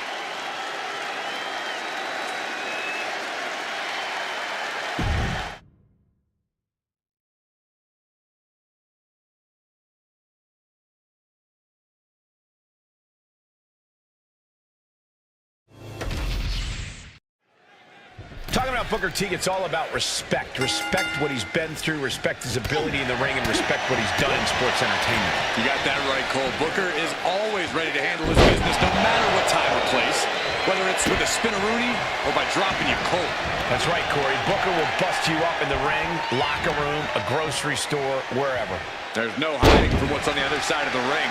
Talking about Booker T, it's all about respect. Respect what he's been through, respect his ability in the ring, and respect what he's done in sports entertainment. You got that right, Cole. Booker is always ready to handle his business, no matter what time or place. Whether it's with a spin-a-rooney or by dropping you cold. That's right, Corey. Booker will bust you up in the ring, locker room, a grocery store, wherever. There's no hiding from what's on the other side of the ring.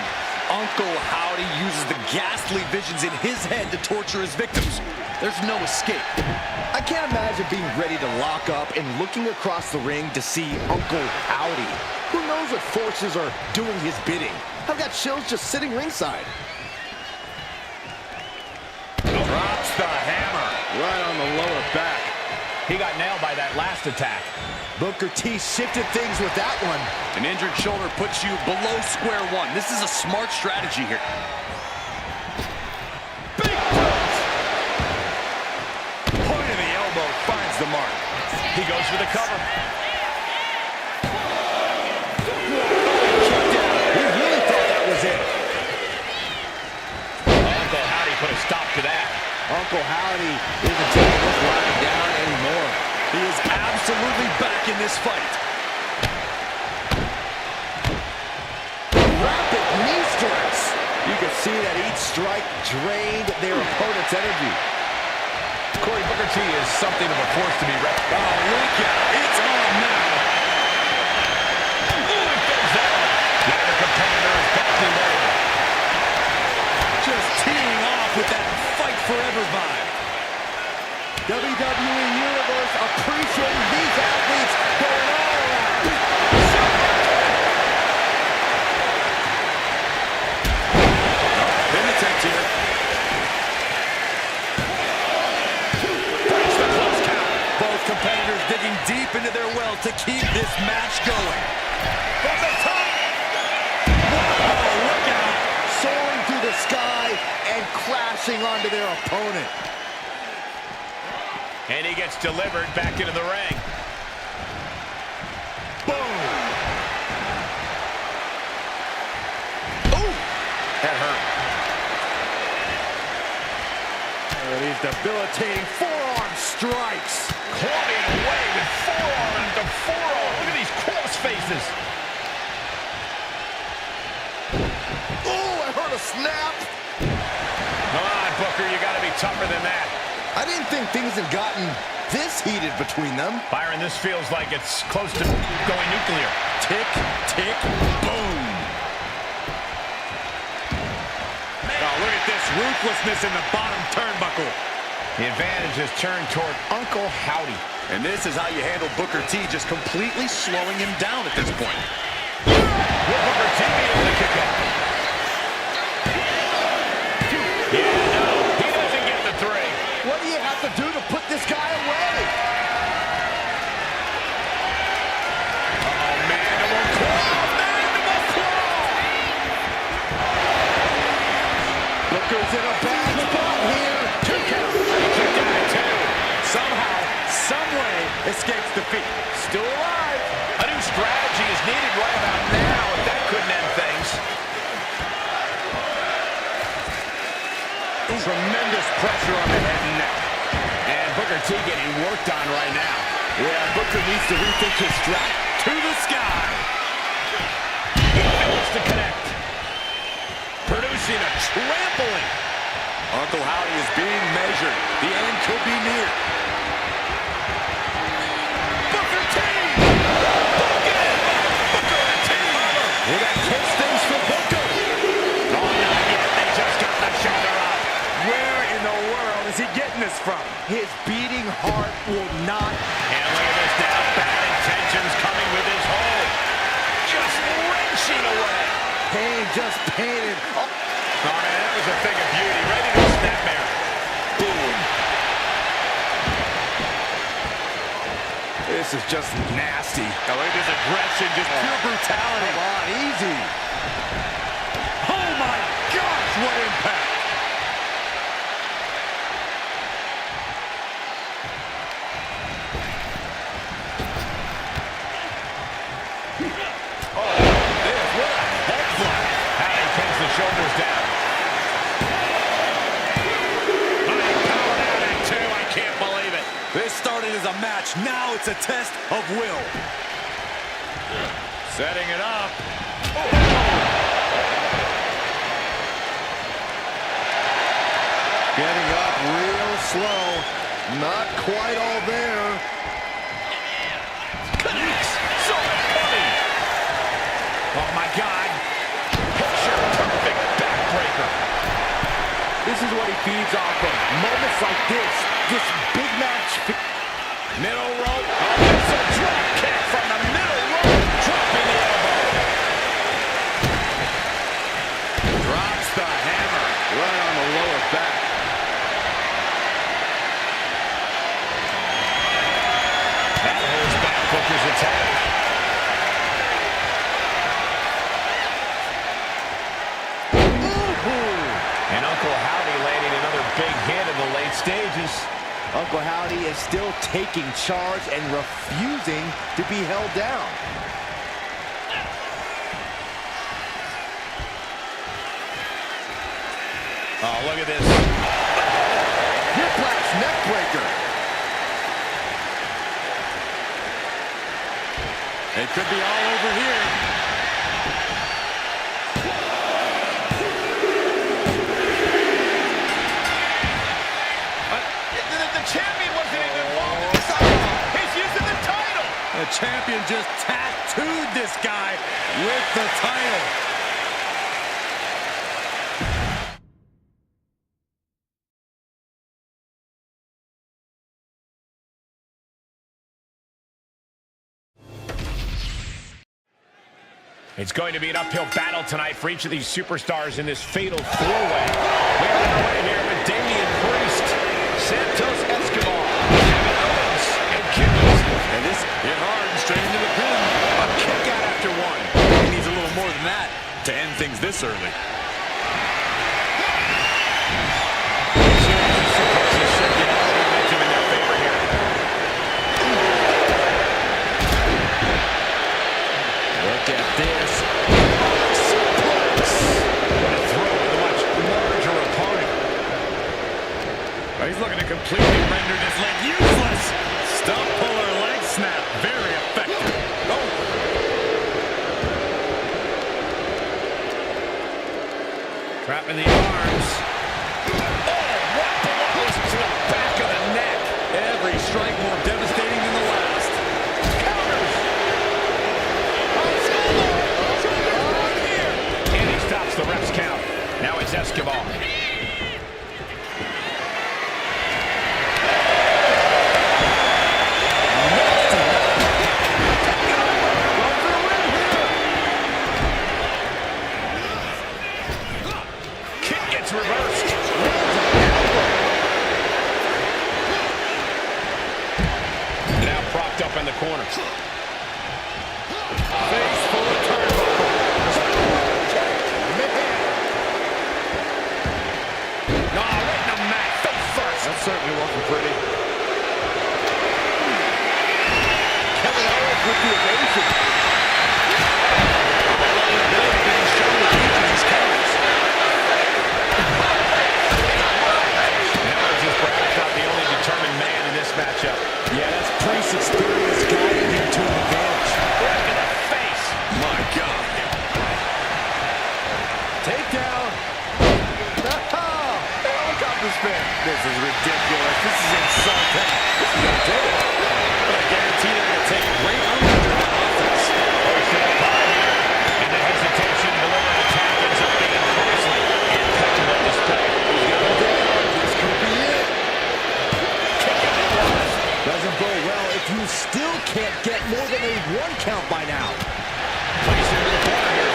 Uncle Howdy uses the ghastly visions in his head to torture his victims. There's no escape. I can't imagine being ready to lock up and looking across the ring to see Uncle Howdy. Who knows what forces are doing his bidding? I've got chills just sitting ringside. Drops the hammer right on the lower back. He got nailed by that last attack. Booker T shifted things with that one. An injured shoulder puts you below square one. This is a smart strategy here. Big punch! Point of the elbow finds the mark. He goes for the cover. stop to that. Uncle Howdy isn't taking this lying down anymore. He is absolutely back in this fight. Rapid knee strikes. You can see that each strike drained their opponent's energy. Corey, Booker T is something of a force to be reckoned with. Oh, look out. It's on now. Ooh, it goes down. The other competitor is backing away. Just teeing off with that fight forever vibe. WWE Universe appreciating these athletes going all out. In attempt here. Breaks the close count. Both competitors digging deep into their well to keep this match going. From the top. Whoa, look out. Soaring through the sky and crashing onto their opponent. And he gets delivered back into the ring. Boom. Ooh. That hurt. These debilitating forearm strikes. Clawing away with forearm into forearm. Look at these cross faces. Oh, I heard a snap. Come on, Booker, you got to be tougher than that. I didn't think things had gotten this heated between them. Byron, this feels like it's close to going nuclear. Tick, tick, boom. Oh, look at this ruthlessness in the bottom turnbuckle. The advantage is turned toward Uncle Howdy. And this is how you handle Booker T, just completely slowing him down at this point. Will Booker T be able to kick out? Yeah, no, he doesn't get the three. What do you have to do to put this guy away? Oh, mandible claw, mandible claw. Booker's in a bad spot here. 2 count. He kicked out at 2. Somehow, someway, escapes defeat. Still alive. A new strategy is needed right about now if that couldn't end things. Tremendous pressure on the head and neck. And Booker T getting worked on right now. Yeah, Booker needs to rethink his strat. To the sky. He fails to connect. Producing a trampling. Uncle Howdy is being measured. The end could be near. Booker T! Booker T! Will that catch things for Booker? Oh, not yet. They just got the shoulder up. Where in the world is he getting this from? His beating heart will not. And look at this now. Bad intentions coming with his hold. Just wrenching away. Pain just painted. Oh, Oh, man, that was a thing of beauty. Ready to snap there. Boom. this is just nasty. Oh, look at this aggression, just pure brutality. Come on, easy. Oh my gosh, what impact! Shoulders down. Powered out at 2. I can't believe it. This started as a match. Now it's a test of will. Setting it up. Oh. Getting up real slow. Not quite all there. Connects. So coming. Oh, my God. Perfect backbreaker. This is what he feeds off of. Moments like this big match. Middle rope. Oh, it's a drop kick from the middle rope. Dropping the elbow. Drops the hammer right on the lower back. That holds back Booker's attack. And Uncle Howdy landing another big hit in the late stages. Uncle Howdy is still taking charge and refusing to be held down. Oh, look at this. Whiplash neck breaker. It could be all over here. The champion wasn't even involved in this. He's using the title. The champion just tattooed this guy with the title. It's going to be an uphill battle tonight for each of these superstars in this fatal four-way. We are underway here with Damian Priest, Santos Escobar, Rhodes, and Candace. And this hit hard and straight into the pin. A kick out after one. He needs a little more than that to end things this early. Look at this. Suplex. A throw with a much larger opponent. He's looking to completely render this leg useless. Stump puller leg snap. Very effective. Oh. Trapping the arms. Oh, what blows to the back of the neck. Every strike more devastating than the last. Counters. And he stops the ref's count. Now it's Escobar. Kick gets reversed. Now propped up in the corner. Face full of turnbuckle. No, right in the mat. Face first. That certainly wasn't pretty. Kevin Owens with the evasion. Being shown with each of these counters. Now it's just perhaps not the only determined man in this matchup. Yeah, that's Priest's experience guiding him to an advantage. Right in the face. My God. Takedown. Helicopter spin. This is ridiculous. This is insulting. This is gonna do it. But I guarantee they're gonna take great umbrage on offense. Hoisted up high here. And the hesitation below the attack ends up being costly. Impeccable display. He's got it down. This could be it. Kick out it was. Doesn't go well if you still can't get more than a 1 count by now. Placed into the corner here.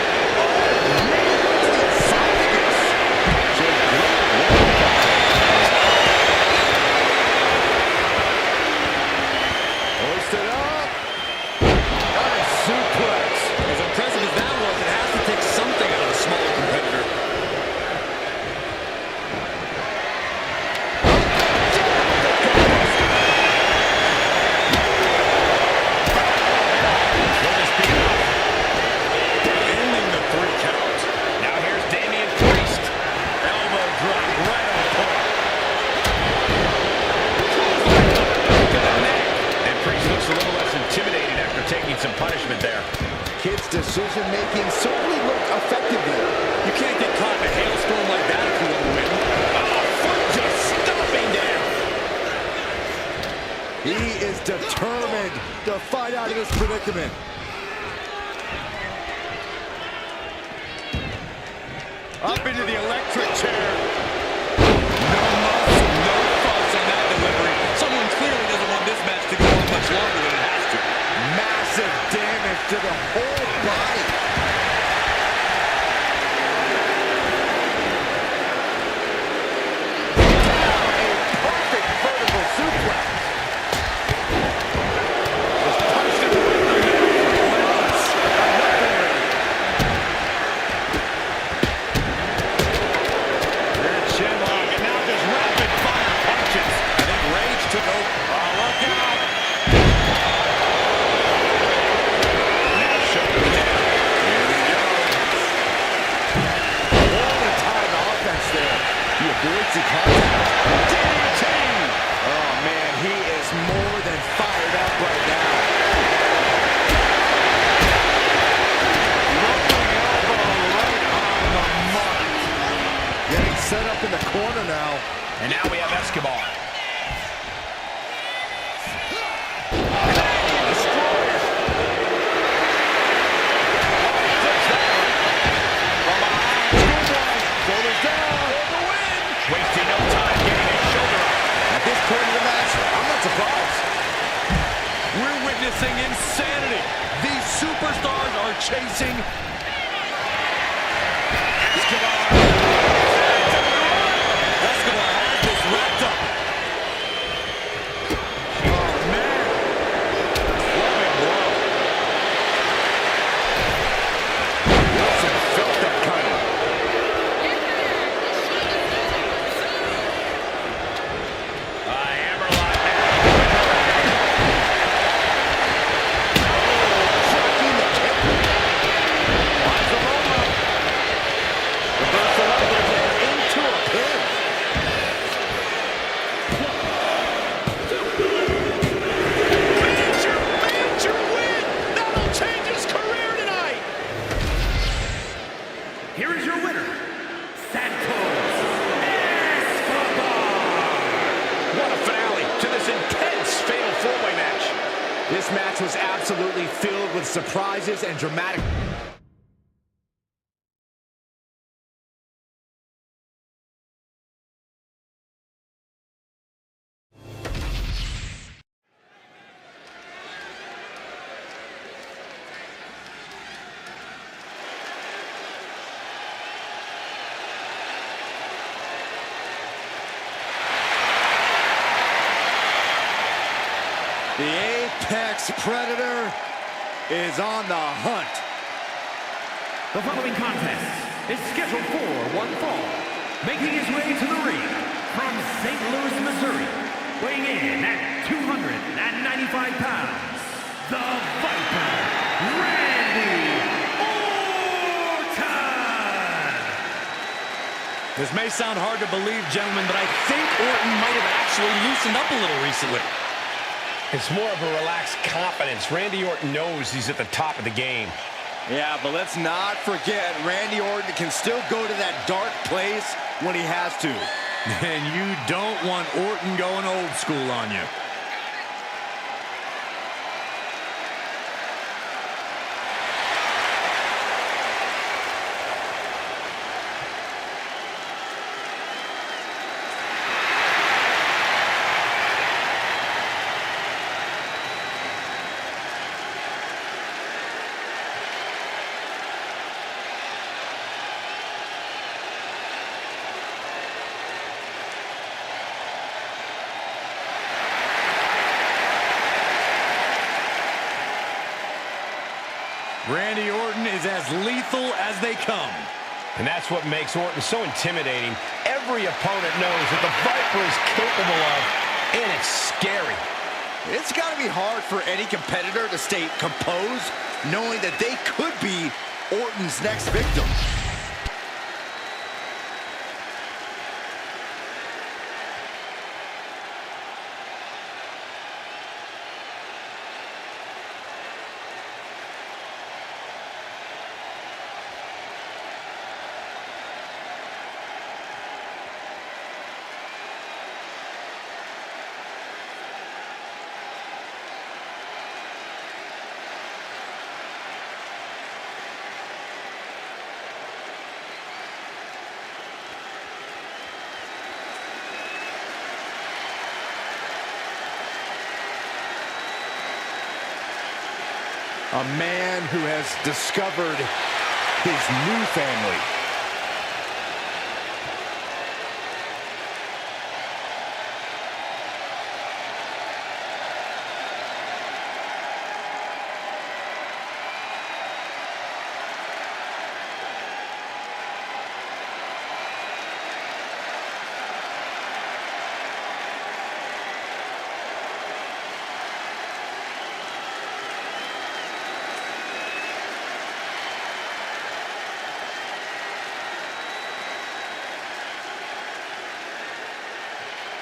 Hoisted up. And suplex. As impressive as that was, it has to take something out of a smaller competitor. Will this be enough? Ending the 3 count. Now here's Damian Priest. Elbow drop right on point. Look at the neck. And Priest looks a little less intimidated after taking some punishment there. Kid's decision-making certainly looked effective there. You can't get caught in a hailstorm like that if you want to win. Oh, foot just stomping down. He is determined to fight out of this predicament. Up into the electric chair. No muss, no fuss on that delivery. Someone clearly doesn't want this match to go on much longer than it has to. Massive damage to the whole body. A perfect vertical suplex. Just punched him right in the middle. Once, another. Rear chin lock, and now just rapid fire punches. I think Rage took over. Oh, look out. Now shoulders down. Here we go. What a time offense there. He avoids the contact. DDT. set up in the corner now. And now we have Escobar. Wasting no time getting his shoulder up. At this point in the match, I'm not surprised. We're witnessing insanity. These superstars are chasing Escobar. Escobar has this wrapped up. Oh, man. Slumming blow. Wilson felt that coming. Here is your winner, What a finale to this intense fatal four-way match. This match was absolutely filled with surprises and dramatic. The Apex Predator is on the hunt. The following contest is scheduled for one fall. Making his way to the ring from St. Louis, Missouri, weighing in at 295 pounds, the Viper, Randy Orton! This may sound hard to believe, gentlemen, but I think Orton might have actually loosened up a little recently. It's more of a relaxed confidence. Randy Orton knows he's at the top of the game. Yeah, but let's not forget, Randy Orton can still go to that dark place when he has to. And you don't want Orton going old school on you. Randy Orton is as lethal as they come. And that's what makes Orton so intimidating. Every opponent knows that the Viper is capable of, and it's scary. It's got to be hard for any competitor to stay composed, knowing that they could be Orton's next victim. A man who has discovered his new family.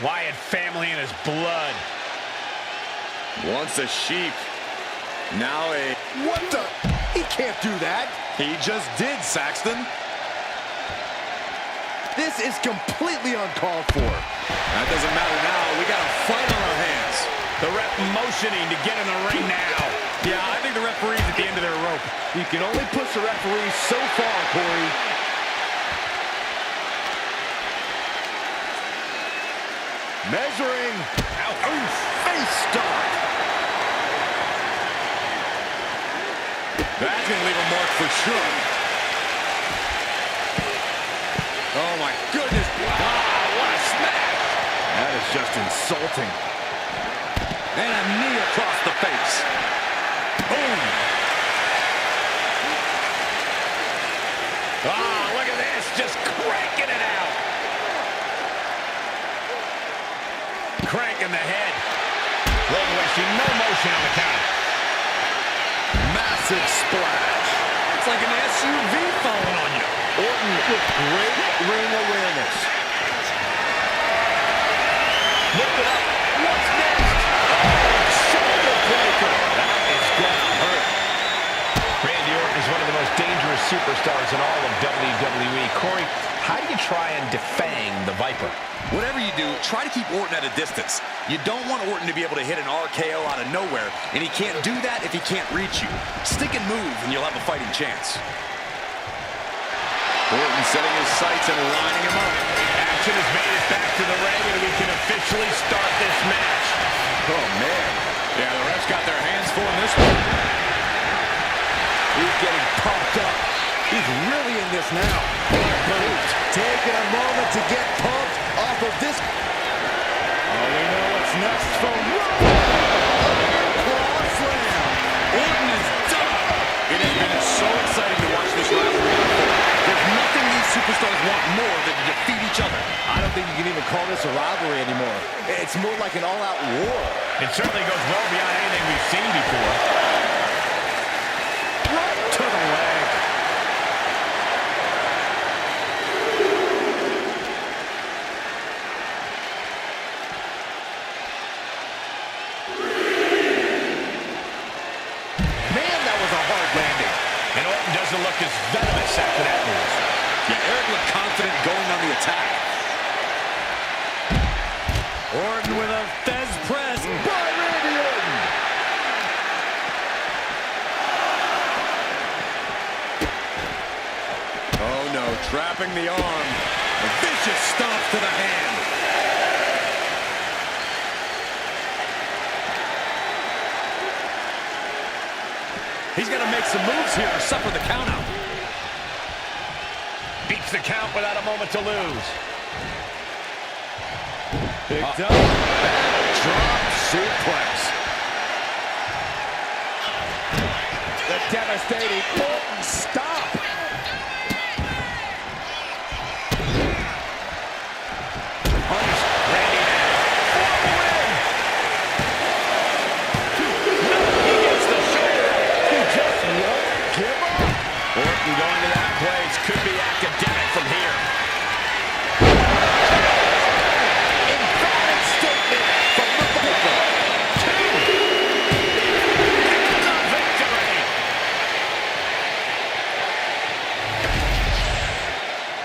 Wyatt family in his blood. Once a sheep, now a... What the? He can't do that. He just did, Saxton. This is completely uncalled for. That doesn't matter now. We got a fight on our hands. The ref motioning to get in the ring now. Yeah, I think the referee's at the end of their rope. You can only push the referee so far, Corey. Measuring. Ouch. Face stop. That's going to leave a mark for sure. Oh, my goodness. Wow, what a smash. That is just insulting. And a knee across the face. Boom. Ah, look at this. Just cranking it out. Cranking the head. Leg wishing, no motion on the count. Massive splash. It's like an SUV falling on you. Orton with great ring awareness. Look it up. What's next? Shoulder breaker. That is going to hurt. Randy Orton is one of the most dangerous superstars in all of WWE. Corey, how do you try and defang the Viper? Whatever you do, try to keep Orton at a distance. You don't want Orton to be able to hit an RKO out of nowhere, and he can't do that if he can't reach you. Stick and move, and you'll have a fighting chance. Orton setting his sights and lining him up. Action has made it back to the ring, and we can officially start this match. Oh, man. Yeah, the refs got their hands full in this one. He's getting pumped up. He's really in this now. Taking a moment to get pumped off of this. Oh, we know what's next from Rhodes. Cross slam. Orton is done. It has been so exciting to watch this rivalry unfold. There's nothing these superstars want more than to defeat each other. I don't think you can even call this a rivalry anymore. It's more like an all-out war. It certainly goes well beyond anything we've seen before. Right to the leg. Man, that was a hard landing. And Orton doesn't look as venomous after that move. Yeah, Eric looked confident going on the attack. Orton with a Fez press. By Randy Orton. Oh no, trapping the arm. A vicious stomp to the hand. He's got to make some moves here to suffer the count out. Beats the count without a moment to lose. Picked up. Drop suplex. The devastating Orton stop. Punch. Randy for the win. No, he gets the shoulder. He just won't give up. Orton going to that place could be academic from here. Emphatic statement from the Viper.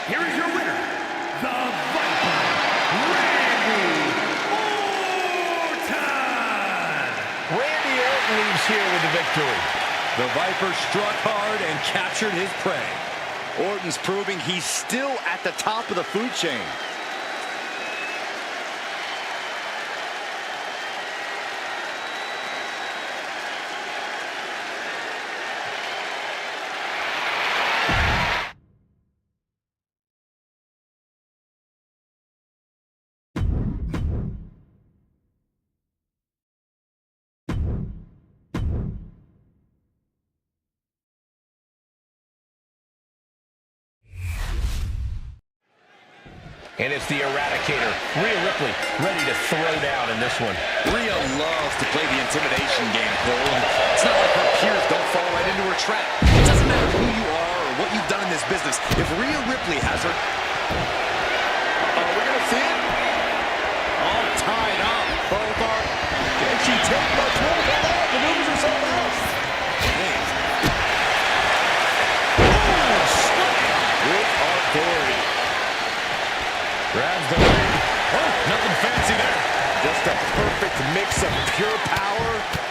Here is your winner, the Viper, Randy Orton. Randy Orton leaves here with the victory. The Viper struck hard and captured his prey. Orton's proving he's still at the top of the food chain. And it's the Eradicator, Rhea Ripley, ready to throw down in this one. Rhea loves to play the intimidation game, Cole. It's not like her peers don't fall right into her trap. It doesn't matter who you are or what you've done in this business. If Rhea Ripley has her... Are we going to see it? All tied up. Both are. Can she take much more? Maneuvers herself out. Oh, snap! With authority. Grabs the leg. Oh, nothing fancy there. Just a perfect mix of pure power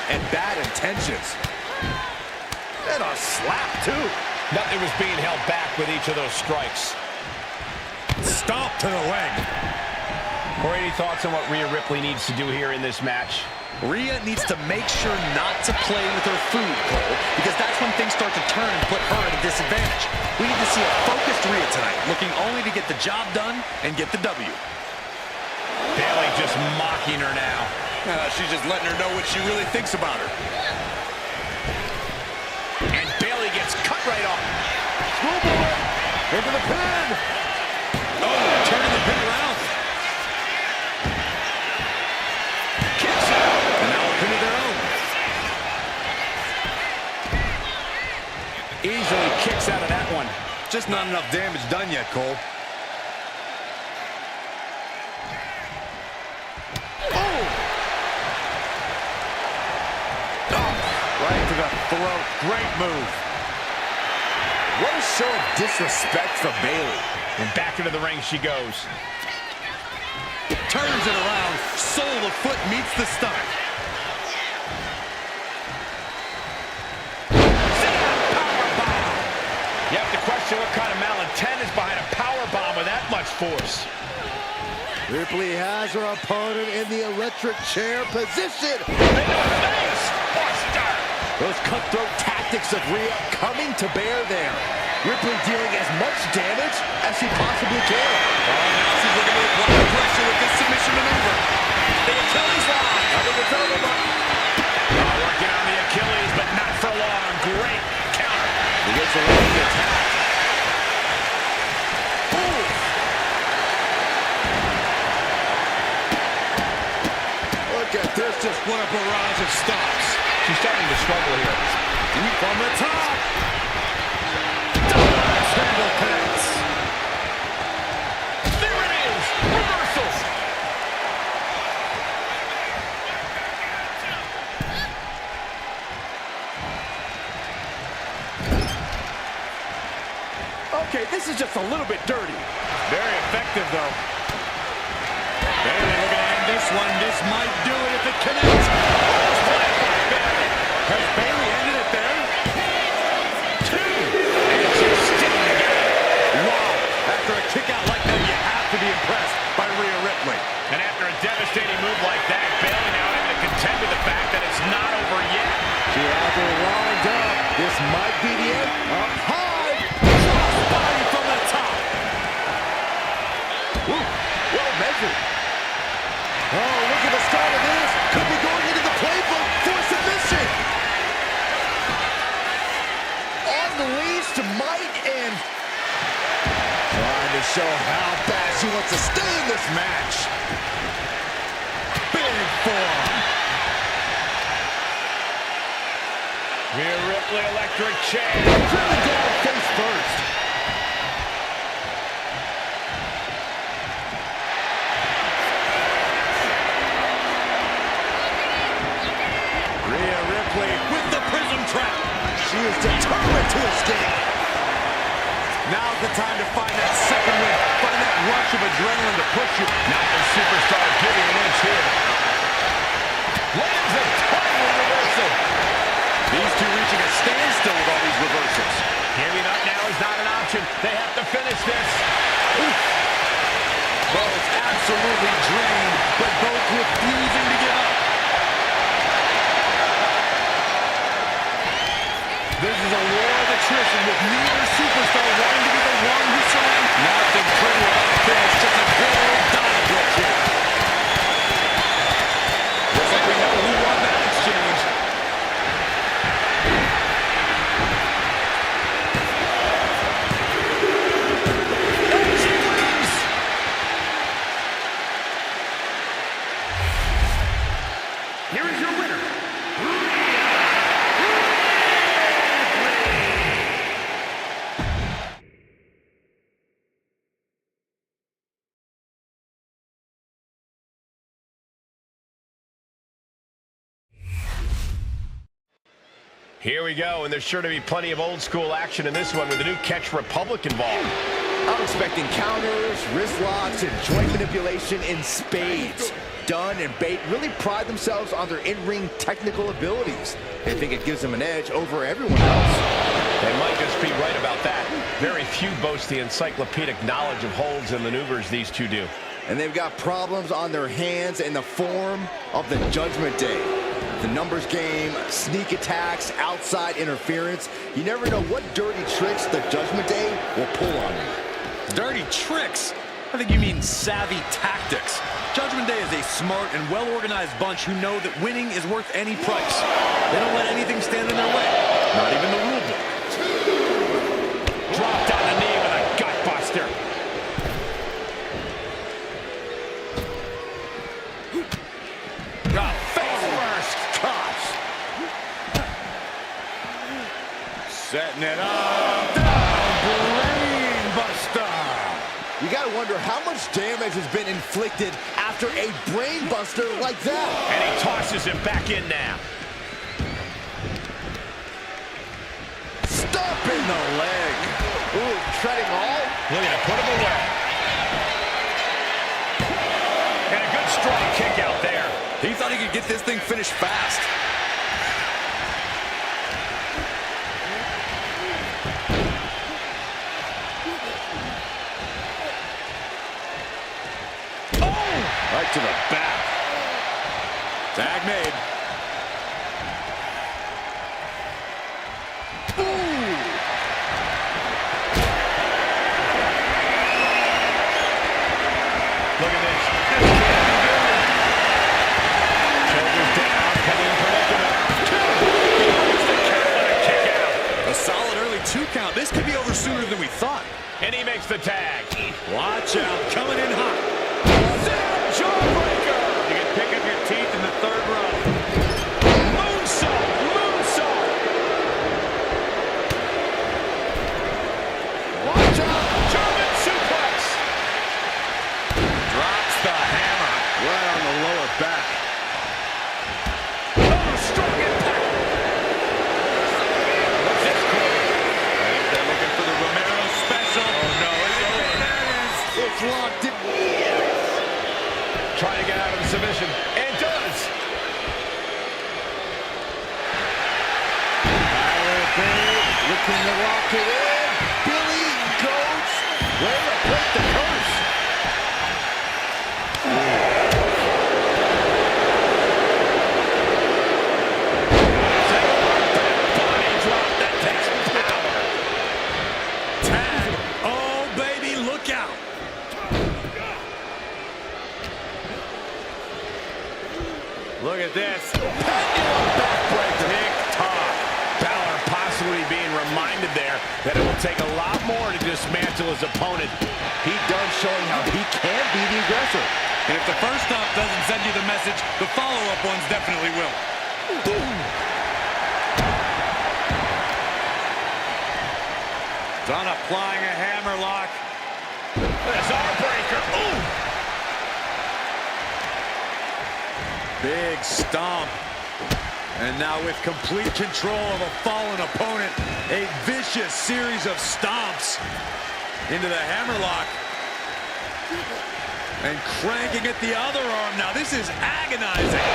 and bad intentions. And a slap, too. Nothing was being held back with each of those strikes. Stomp to the leg. Corey, any thoughts on what Rhea Ripley needs to do here in this match? Rhea needs to make sure not to play with her food, Cole, because that's when things start to turn and put her at a disadvantage. We need to see a focused Rhea tonight, looking only to get the job done and get the W. Bayley just mocking her now. She's just letting her know what she really thinks about her. And Bayley gets cut right off. Schoolboy into the pin. Oh, turning the pin around. Kicks out. And now a pin of their own. Easily kicks out of that one. Just not enough damage done yet, Cole. Right to the throat. Great move. What a show of disrespect from Bayley. And back into the ring she goes. Turns it around. Sole of foot meets the stomach. You have to question what kind of malintent is behind a powerbomb with that much force. Ripley has her opponent in the electric chair position. Those cutthroat tactics of Rhea coming to bear there. Ripley dealing as much damage as she possibly can. Oh, now she's looking to apply the pressure with this submission maneuver. The Achilles lock. I think it's over, but Working on the Achilles, but not for long. Great counter. he gets a running attack. Look at this, just What a barrage of stops. She's starting to struggle here. From the top. Triangle connects. There it is. Reversals. Okay, this is just a little bit dirty. Very effective, though. Bayley looking to end this one. This might do it if it connects. Has Bayley ended it there? Two. And she's sticking together. Wow. After a kick out like that, you have to be impressed by Rhea Ripley. And after a devastating move like that, Bayley now having to contend with the fact that it's not over yet. She has her lined up. This might be the end. Up high. Body from the top. Ooh, well measured. Oh, look at the start of this. Could be going into the playbook for submission. Unleashed might and trying to show how bad she wants to stay in this match. Big forearm. Rhea Ripley, electric chair. Driven down face first. Rhea Ripley with the prism trap. She is determined to escape. Now's the time to find that second win. Find that rush of adrenaline to push you. Not the superstar giving an inch here. Lands a timely reversal. These two reaching a standstill with all these reversals. Giving up now is not an option. They have to finish this. Both absolutely drained, but both refusing to give up. This is a war of attrition with neither superstar wanting to be the one who surrenders. Nothing pretty about the finish, just a good old dynamite here. Looks like we know who won that exchange. And she wins! Here is your winner, Here we go, and there's sure to be plenty of old school action in this one with the new Catch Republic involved. I'm expecting counters, wrist locks, and joint manipulation in spades. Dunne and Bate really pride themselves on their in-ring technical abilities. They think it gives them an edge over everyone else. They might just be right about that. Very few boast the encyclopedic knowledge of holds and maneuvers these two do. And they've got problems on their hands in the form of the Judgment Day. The numbers game, sneak attacks, outside interference. You never know what dirty tricks the Judgment Day will pull on you. Dirty tricks? I think you mean savvy tactics. Judgment Day is a smart and well-organized bunch who know that winning is worth any price. They don't let anything stand in their way, not even the rule book. Dropped on the knee with a gutbuster. Face first. Gosh. Setting it up. Brain buster. You gotta wonder how much damage has been inflicted after a brain buster like that. And he tosses him back in now. Stomp in the leg. Ooh, treading all. Look at it, put him away. And a good strong kick out there. He thought he could get this thing finished fast. Right to the back. Tag made. Look at this. Shoulders down, coming in predicament. He holds the count and a kick out. A solid early 2 count. This could be over sooner than we thought. And he makes the tag. Watch out, coming in hot. Jawbreaker. You can pick up your teeth in the 3rd row. Moonsault. Moonsault. Watch out. German suplex. Drops the hammer right on the lower back. Oh, strong impact. What's this, Cody? I think they're looking for the Romero special. Oh, no, it's over. There it is. It's locked in. Trying to get out of the submission. And does. Looking to lock it in. Billy goes. Way to break the curse. Body drop that takes power. Tag. Oh, baby, look out. Look at this. Backbreaker. Tick-tock. Balor possibly being reminded there that it will take a lot more to dismantle his opponent. He done showing how he can be the aggressor. And if the first stop doesn't send you the message, the follow-up ones definitely will. Dunne applying a hammerlock. Jawbreaker. Ooh. Big stomp. And now with complete control of a fallen opponent, a vicious series of stomps into the hammerlock. And cranking at the other arm. Now this is agonizing.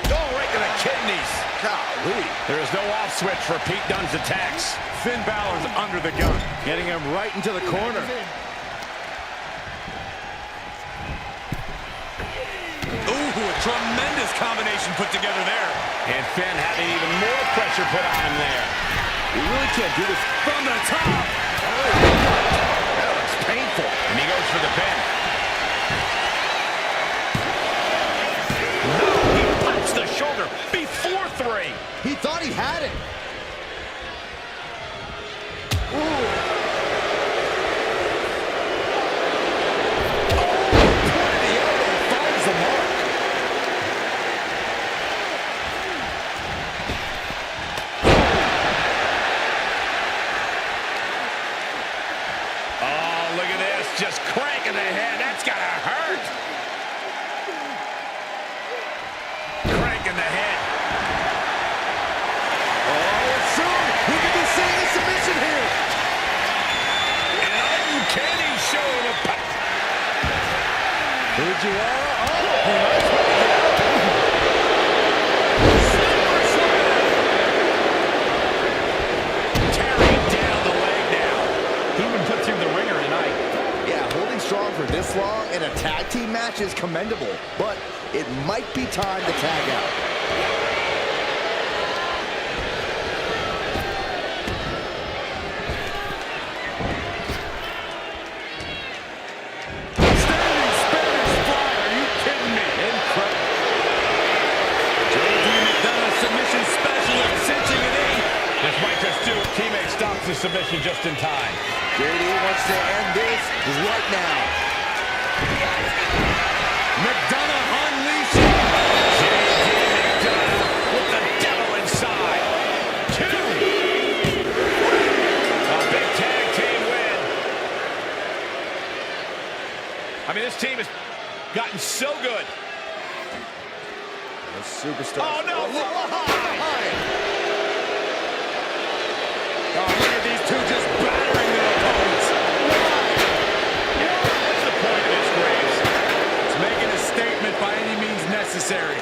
Oh, right to the kidneys. Golly. There is no off switch for Pete Dunne's attacks. Finn Balor's under the gun. Getting him right into the corner. Ooh, a tremendous combination put together there. And Finn having even more pressure put on him there. We really can't do this From the top. That looks painful. And he goes for the pin. No, he pops the shoulder before 3. He thought he had it. Just cranking the head. That's gotta hurt. Cranking the head. Oh, it's Tearing down the leg now. He even put through the ringer tonight. Yeah, holding strong for this long in a tag team match is commendable, but it might be time to tag out. The submission just in time. JD wants to end this right now. McDonough unleashing. JD McDonough with the devil inside. 2. A big tag team win. I mean, this team has gotten so good. The superstar. Oh, no. Oh, look at these two just battering their opponents. What's the point of this, Graves? It's making a statement by any means necessary.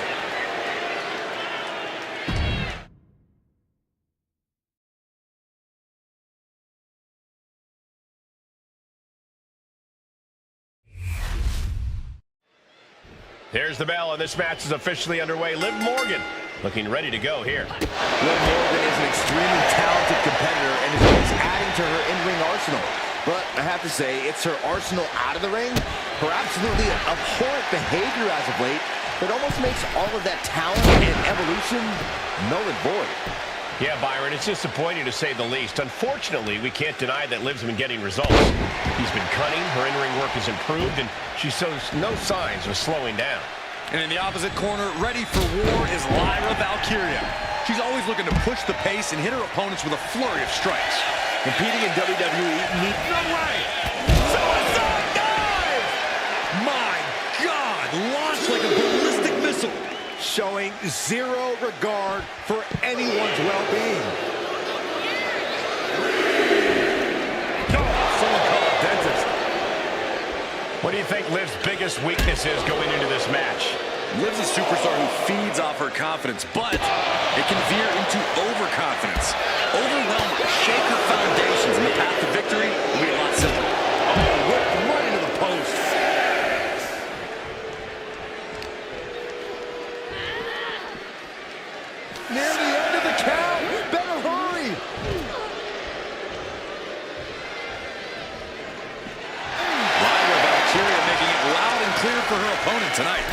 There's the bell, and this match is officially underway. Liv Morgan looking ready to go here. Liv Morgan is an extremely talented competitor and is always adding to her in-ring arsenal. But I have to say, it's her arsenal out of the ring, her absolutely abhorrent behavior as of late, that almost makes all of that talent and evolution null and void. Yeah, Byron, it's disappointing to say the least. Unfortunately, we can't deny that Liv's been getting results. He's been cunning, her in-ring work has improved, and she shows no signs of slowing down. And in the opposite corner, ready for war, is Lyra Valkyria. She's always looking to push the pace and hit her opponents with a flurry of strikes. Competing in WWE needs... No way! Suicide dive! My God! Launched like a ballistic missile. showing zero regard for anyone's well-being. Someone call a dentist. What do you think Liv's biggest weakness is going into this match? Liv's a superstar who feeds off her confidence, but it can veer into overconfidence. Overwhelm her, shake her foundations, and the path to victory will be a lot simpler. Oh, whipped right into the post. Near the end of the count. Better hurry. Lyra Valkyria making it loud and clear for her opponent tonight.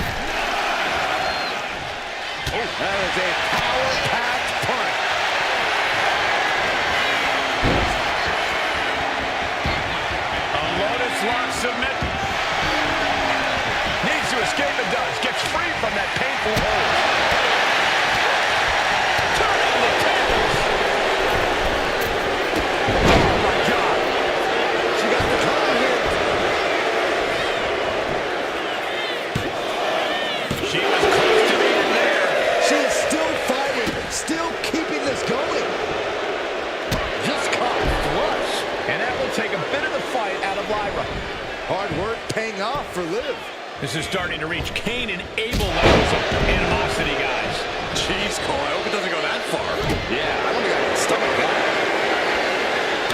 Oh, that is a power-packed punch. A Lotus lock submit. Needs to escape and does. Gets free from that painful hold. Turning the tables. Oh my God. She got the cover here. She was close to the end there. She is still fighting, still keeping this going. Just caught flush. And that will take a bit of the fight out of Lyra. Hard work paying off for Liv. This is starting to reach Cain and Abel levels of animosity, guys. Jeez, Cole, I hope it doesn't go that far. Yeah, I wonder if I can stomach that.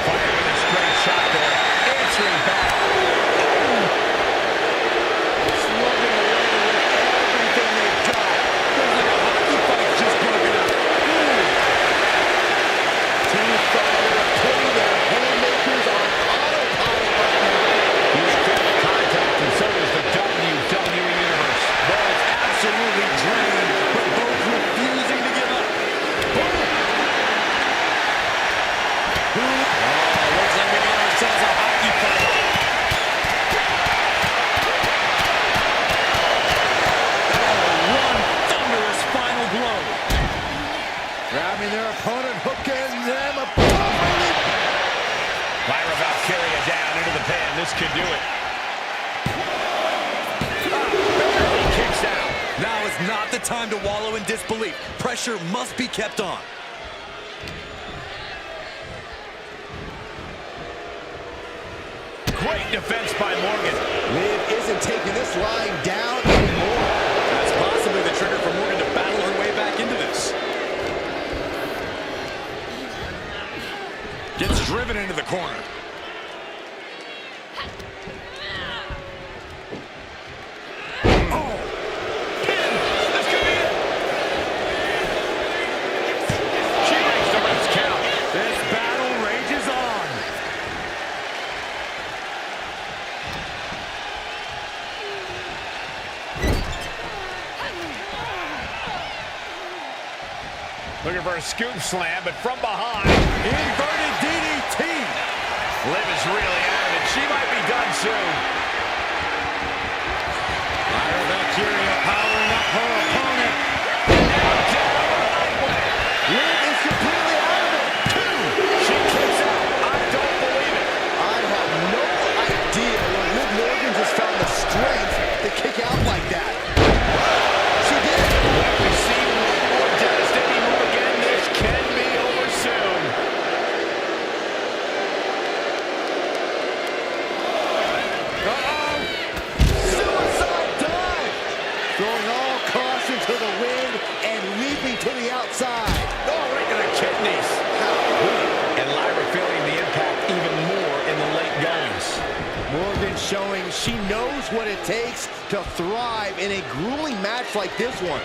Firing with a straight shot there. Answering back. Slugging away with everything they've got. Feels like a hockey fight just broken out. Two fighters are putting their haymakers on autopilot right now. He's clear contact, and so is the WWE Universe. Both absolutely drained, but both refusing to give up. Boom! Looks like we got ourselves a hockey fight. One thunderous final blow. Grabbing their opponent, hooking them up. Lyra Valkyria down into the pan. This could do it. Barely kicks out. Now is not the time to wallow in disbelief. Pressure must be kept on. Great defense by Morgan. Liv isn't taking this lying down. driven into the corner. Looking for a scoop slam, but from behind. Inverted DDT. Liv is really out of it. She might be done soon. Lyra Valkyria powering up her opponent. Liv is completely out of it. She kicks out. I don't believe it. I have no idea where Liv Morgan just found the strength to kick out like that. She did. When we see one more devastating move again, this can be over soon. Suicide dive! Throwing all caution to the wind and leaping to the outside. Oh, right to the kidneys. And Lyra feeling the impact even more in the late goings. Morgan showing she knows what it takes to thrive in a grueling match like this one.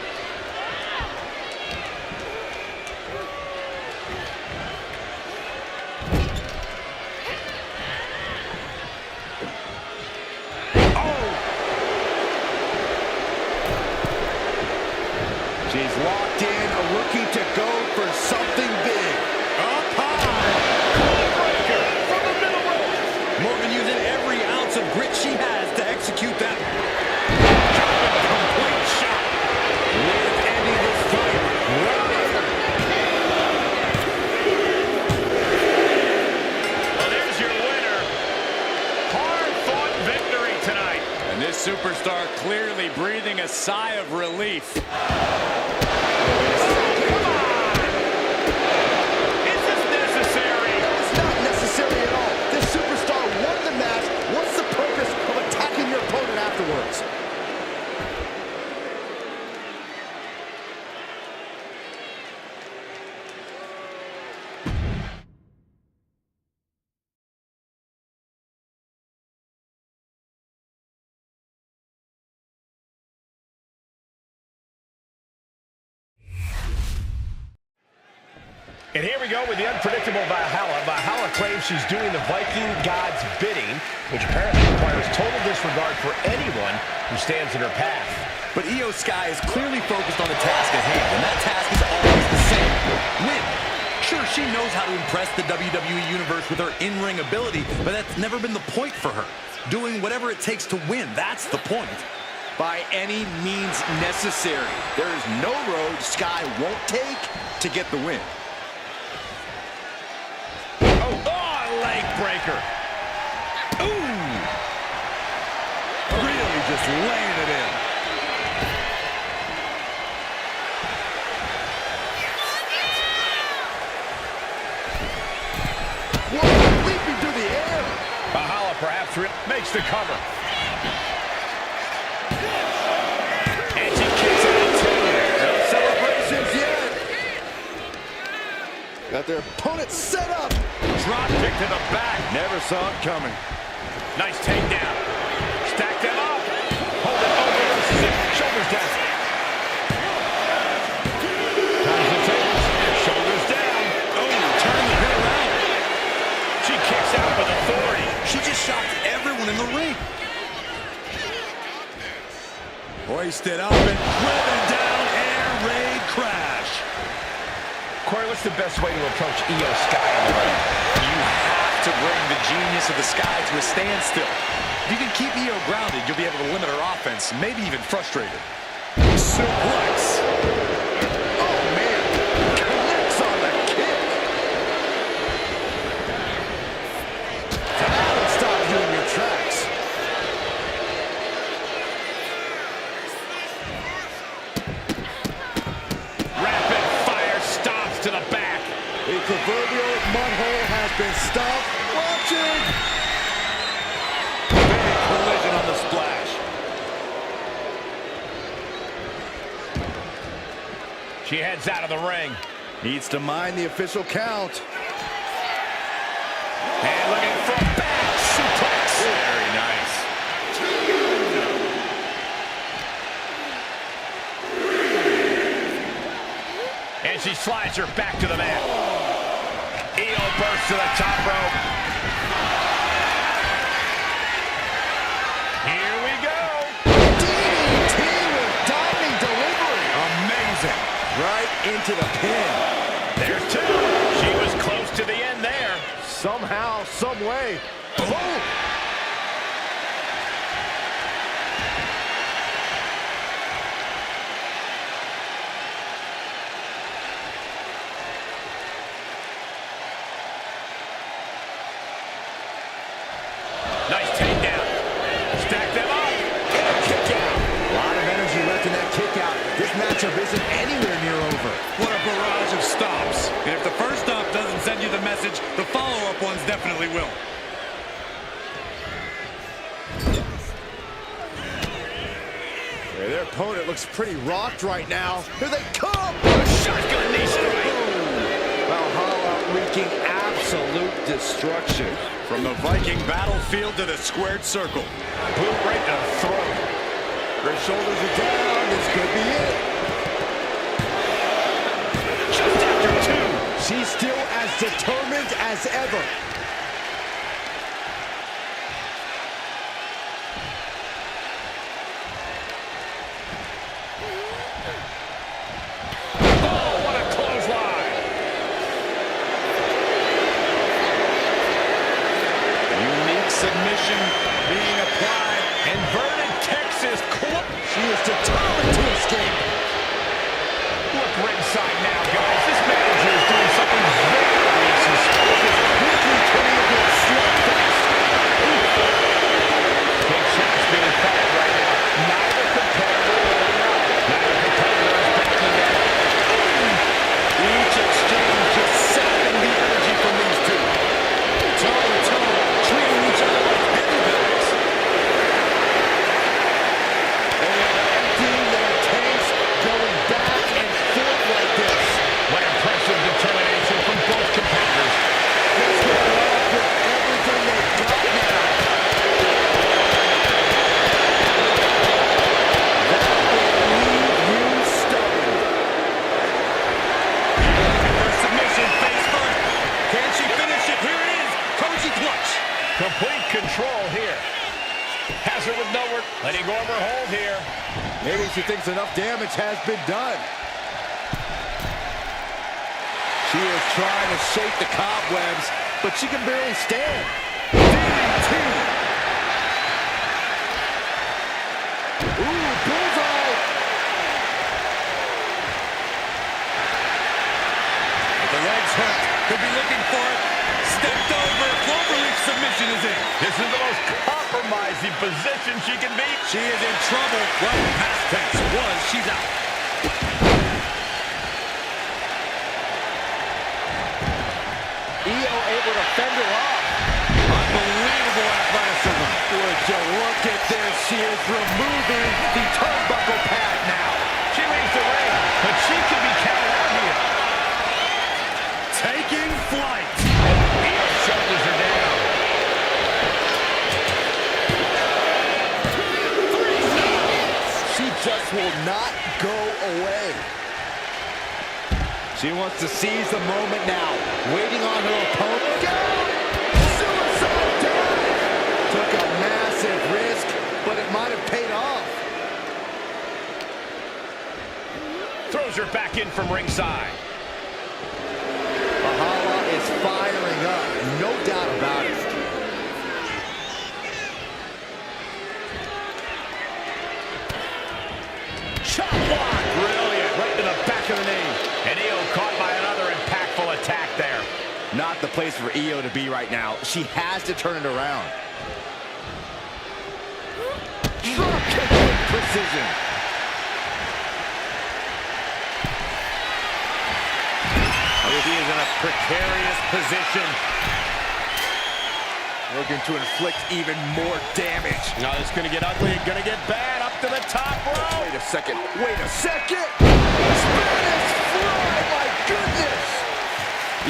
She's locked in, looking to go for something big. Up high. Breaker from the middle rope. Morgan using every ounce of grit she has to execute that. Complete shot. Liv ending this fight right. Well, there's your winner. Hard-fought victory tonight. And this superstar clearly breathing a sigh of relief. Afterwards. And here we go with the unpredictable Valhalla. Valhalla claims she's doing the Viking God's bidding, which apparently requires total disregard for anyone who stands in her path. But Io Sky is clearly focused on the task at hand, and that task is always the same. Win. Sure, she knows how to impress the WWE Universe with her in-ring ability, but that's never been the point for her. Doing whatever it takes to win, that's the point. By any means necessary. There is no road Sky won't take to get the win. Leg breaker. Ooh! Really just laying it in. Whoa, leaping through the air. Valhalla perhaps makes the cover. And she kicks out too. No celebrations yet. Got their opponent set up. Drop kick to the back. Never saw it coming. Nice takedown. Stack them up. Hold it over. Shoulders down. Times the tables. Shoulders down. Oh, turn the head around. She kicks out with authority. She just shocked everyone in the ring. Hoisted up and driven down, air raid crash. Corey, what's the best way to approach Io Sky in the ring? You have to bring the genius of the Sky to a standstill. If you can keep Io grounded, you'll be able to limit her offense, maybe even frustrate her. Suplex. Oh, man. Connects on the kick. That'll stop you in your tracks. Rapid fire stomps to the back. The proverbial mud hole has been stopped. Watching. Big collision on the splash. She heads out of the ring. Needs to mind the official count. Slides her back to the mat. Io bursts to the top rope. Here we go. DDT with diving delivery. Amazing. Right into the pin. There's two. She was close to the end there. Somehow, some way. Boom. Nice takedown. Stack them up. And kick out. A lot of energy left in that kick out. This matchup isn't anywhere near over. What a barrage of stops. And if the first stop doesn't send you the message, the follow-up ones definitely will. Yeah, their opponent looks pretty rocked right now. Here they come. Shotgun knee strike. Valhalla wreaking absolute destruction. From the Viking battlefield to the squared circle. Boot right to the throat. Her shoulders are down. This could be it. Just after two. She's still as determined as ever. Oh, what a clothesline. Unique submission being applied. Inverted Texas club. She is determined to escape. Look ringside now, guys. This manager is doing something very suspicious. Quickly turning into a slugfest. Big shots being fired right now. Neither competitor really up. Neither competitor is backing out. Each exchange just sapping the energy from these two. Toe to toe, treating each other like heavyweights. They are emptying their tanks, going back and forth like this. What impressive determination from both competitors. Let's get it off with everything they've got now. That will leave you stunned. Their submission face first. Can she finish it? Here it is. Koji clutch. Complete control here. Has her with nowhere. Letting go of her hold here. Maybe she thinks enough damage has been done. She is trying to shake the cobwebs, but she can barely stand. DDT. Ooh, bullseye. The legs hooked. Could be looking for it. Stepped over. Cloverleaf submission is in. This is the most compromising position she can be. She is in trouble. Well, past tense was she's out. Io able to fend her off. Unbelievable athleticism. Would you look at this? She is removing the turnbuckle pad now. She leaves the ring, but she can be counted out here. Taking flight. Io shoulders her down. She just will not go away. She wants to seize the moment now, waiting on her opponent. Go! Suicide dive! Took a massive risk, but it might have paid off. Throws her back in from ringside. Valhalla is firing up, no doubt about it. Chop block. Brilliant. Right to the back of the knee. And Io caught by another impactful attack there. Not the place for Io to be right now. She has to turn it around. Drop kick with precision. He is in a precarious position. Looking to inflict even more damage. Now it's going to get ugly and going to get bad. Up to the top rope. Wait a second. Wait a second. Spanish fly. My goodness.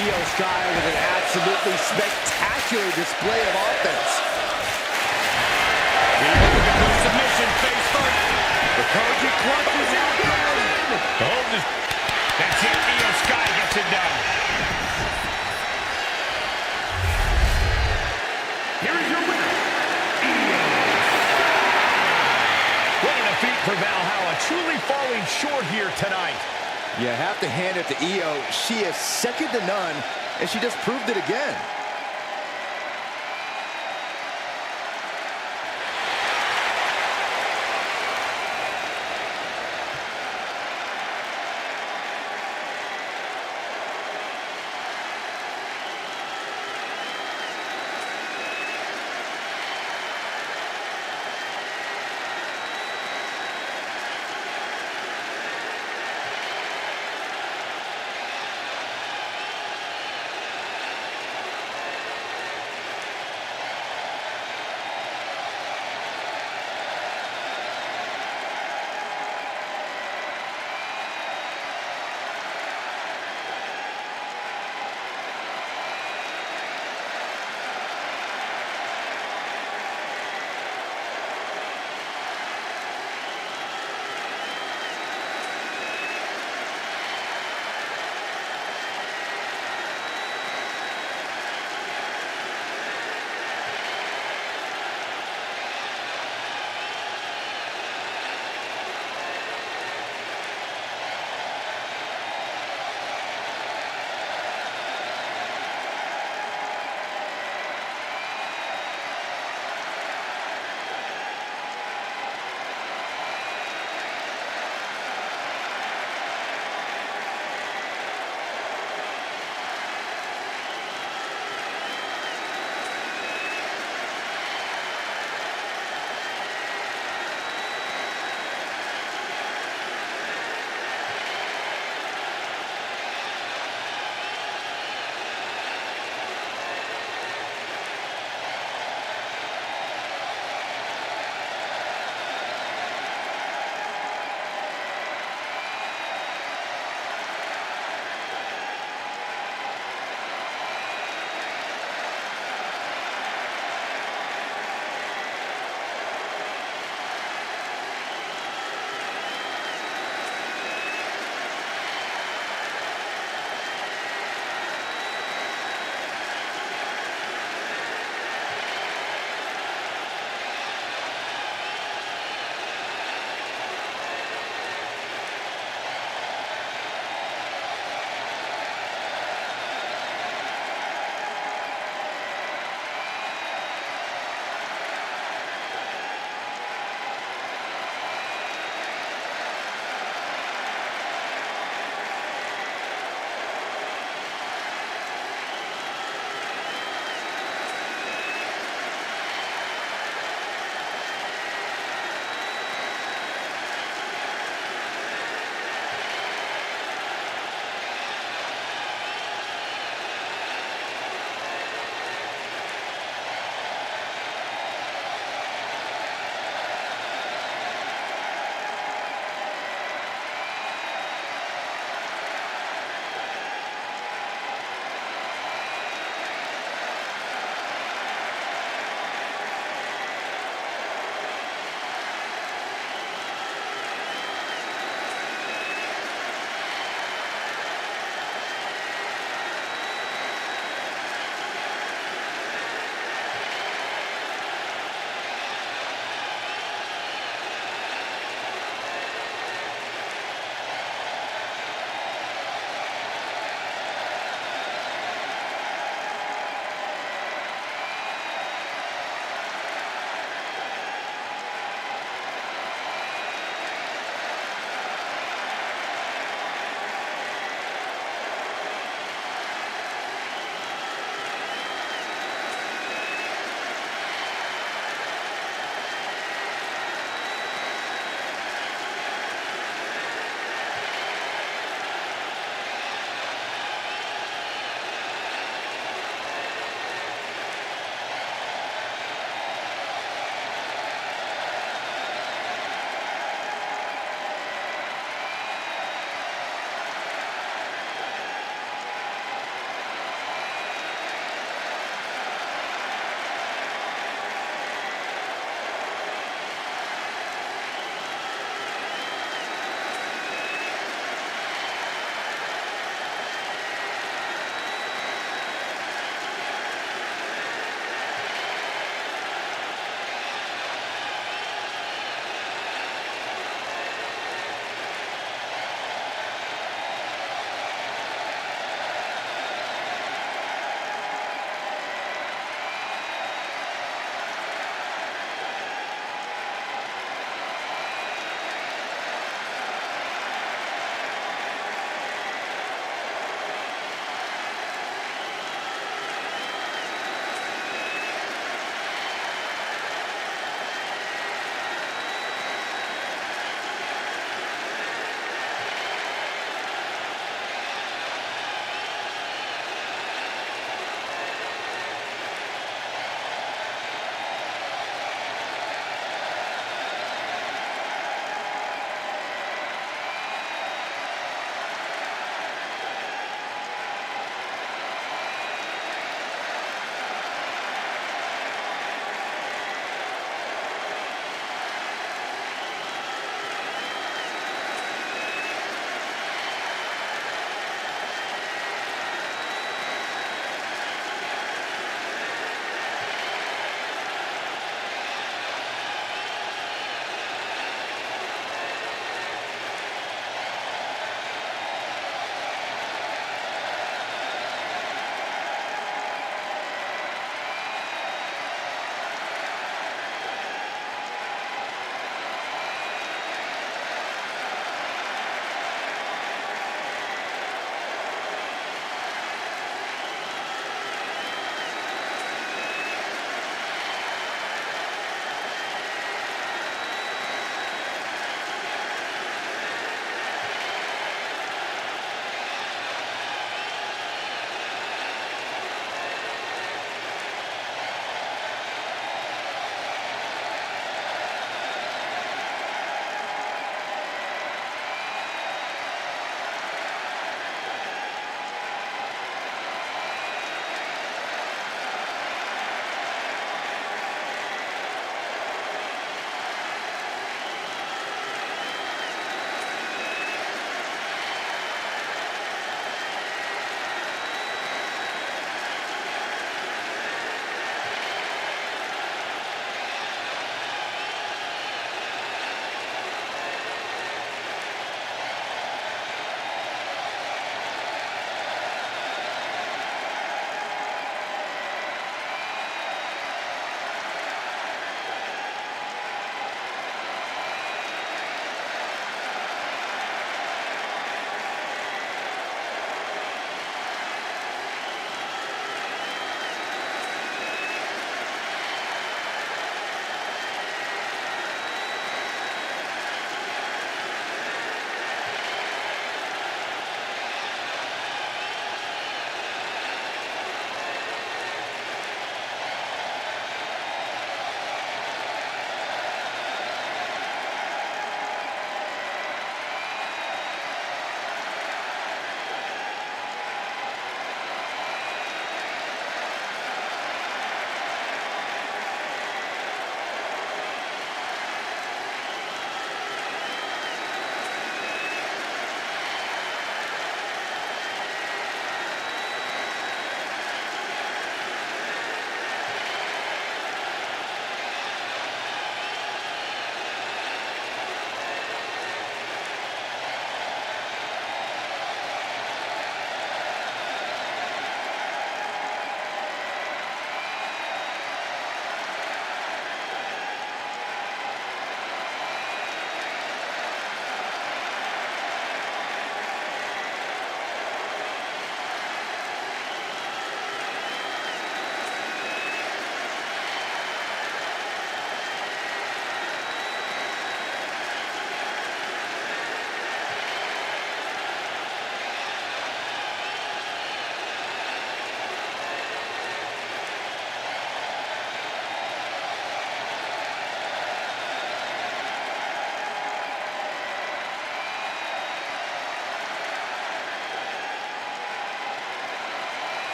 Io Sky with an absolutely spectacular display of offense. Submission face first. The Koji clutch is out there. The hold is... That's it. Io Sky gets it done. Here is your winner, What a defeat for Valhalla. Truly falling short here tonight. You have to hand it to Io. She is second to none, and she just proved it again.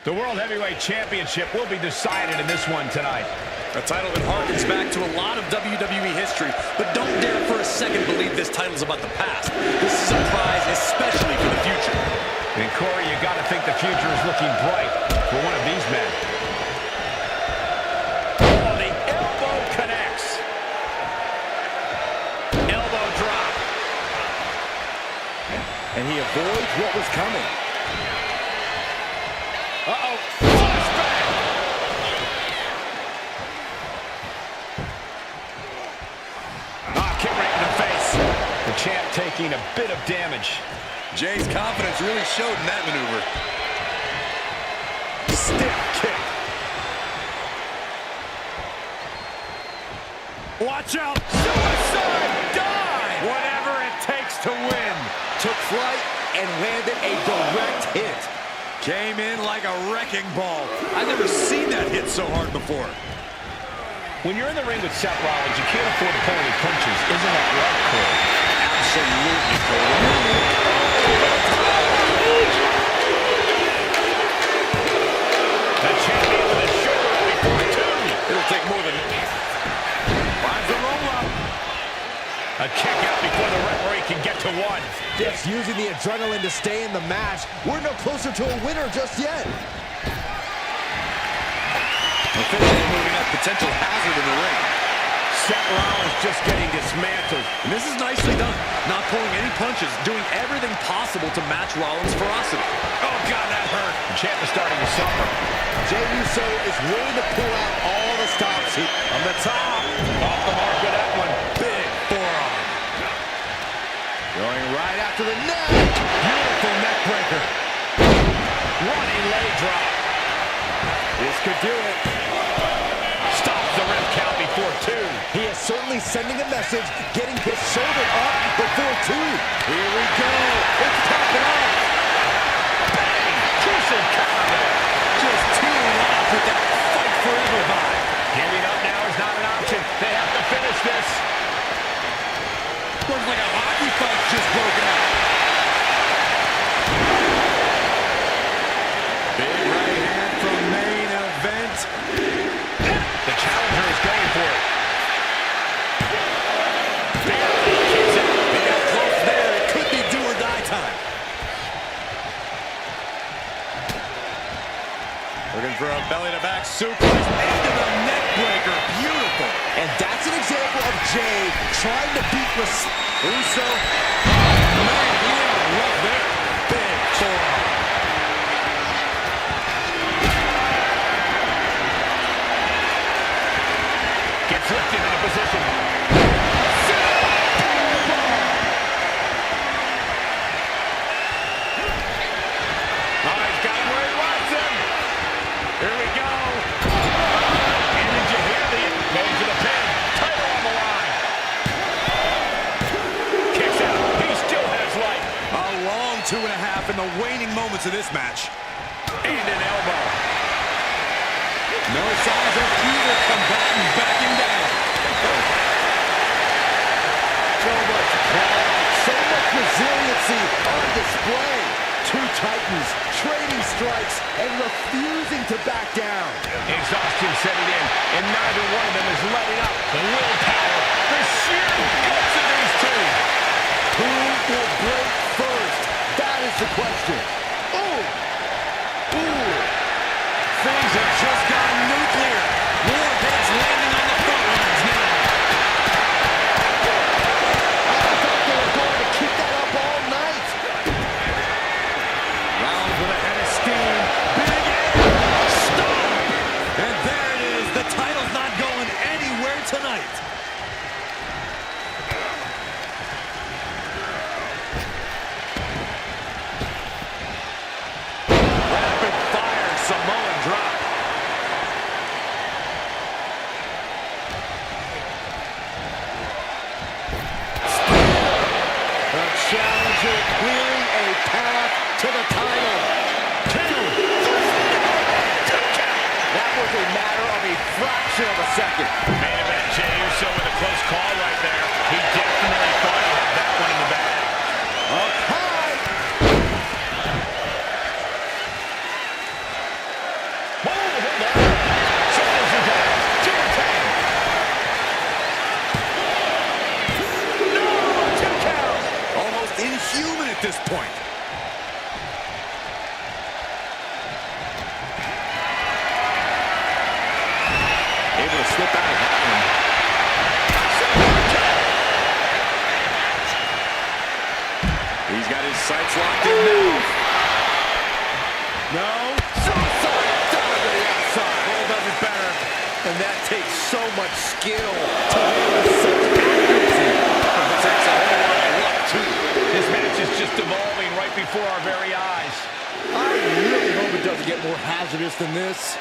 The World Heavyweight Championship will be decided in this one tonight. A title that harkens back to a lot of WWE history, but don't dare for a second believe this title's about the past. This is a prize especially for the future. And Corey, you got to think the future is looking bright for one of these men. Oh, the elbow connects. Elbow drop. And he avoids what was coming. Uh-oh. Flashback. Kick right in the face. The champ taking a bit of damage. Jey's confidence really showed in that maneuver. Stiff kick. Watch out! Suicide dive! Whatever it takes to win. Took flight and landed a direct hit. Came in like a wrecking ball. I've never seen that hit so hard before. When you're in the ring with Seth Rollins, you can't afford to pull any punches. Isn't that right, Corey? Absolutely, Cody. The champion with a shoulder before two. It'll take more than... Finds the roll-up. A kick out before the referee can get to one. Just using the adrenaline to stay in the match. We're no closer to a winner just yet. Officially moving that potential hazard in the ring. Seth Rollins just getting dismantled. And this is nicely done. Not pulling any punches, doing everything possible to match Rollins' ferocity. Oh, God, that hurt. The champ is starting to suffer. Jey Uso is willing to pull out all the stops. On the top. Off the mark with that one. Big forearm. Going right after the neck. Beautiful neck breaker. Running leg drop. This could do it. Stops the ref count before two. He is certainly sending a message, getting his shoulder up before two. Here we go. It's popping off. Bang! Crucial counter there. Just teeing off with that fight forever vibe. Giving up now is not an option. They have to finish this. Looks like a hockey fight just broken out. Big right hand from main event. The challenger is going for it. Barely kicks out. They got close there. It could be do or die time. Looking for a belly-to-back suplex into the neck breaker. Beautiful. And that's an example of Jey trying to beat Uso. Oh, man, he had a rough there. Big forearm. Gets lifted into position. Oh, he's got him where he wants him. Here we go. And did you hear the going to the pin? Title on the line. Kicks out. He still has life. A long 2.5 in the waning moments of this match. And an elbow. No signs of either combatant backing down. So much pride, so much resiliency on display. Two titans trading strikes and refusing to back down. Exhaustion setting in, and neither one of them is letting up. The willpower, the sheer guts of these two. Who will break first? That is the question. Ooh! Ooh! Things have just gone nuclear. Warheads landing on the front lines now. I thought they were going to keep that up all night. Rollins with a head of steam. Big air. Stop. And there it is. The title's not going anywhere tonight. Rapid fire Samoan drop. The challenger clearing a path to the title. 2, 3. That was a matter of a fraction of a second. Main event, Jey Uso with a close call right there. He definitely thought he had that one in the bag. Up high. this point. Able to slip out of that one. He's got his sights locked in now. No. Suicide dive to the outside. Cole does it better. And that takes so much skill to handle such accuracy. It takes a whole lot of luck, too. This match is just evolving right before our very eyes. I really hope it doesn't get more hazardous than this.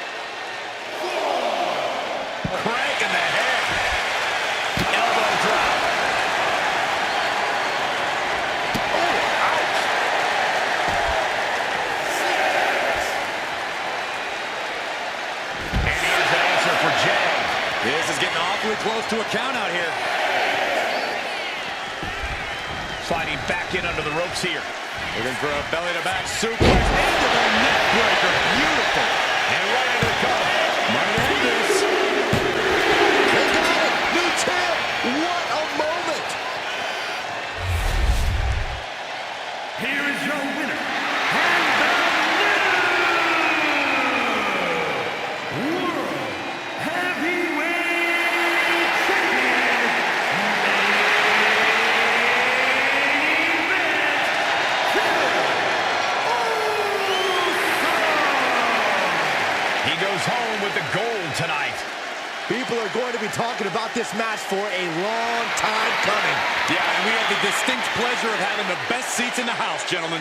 Crank in the head. Elbow drop. And here's the answer for Jey. This is getting awfully close to a count out here. Sliding back in under the ropes here. Looking for a belly-to-back suplex into the neck breaker. Beautiful. And right into the cover. Might end this. They got it! New champ! What a moment! Here is your winner, and the new World Heavyweight Champion, He goes home with the gold tonight. People are going to be talking about this match for a long time coming. Yeah, and we have the distinct pleasure of having the best seats in the house, gentlemen.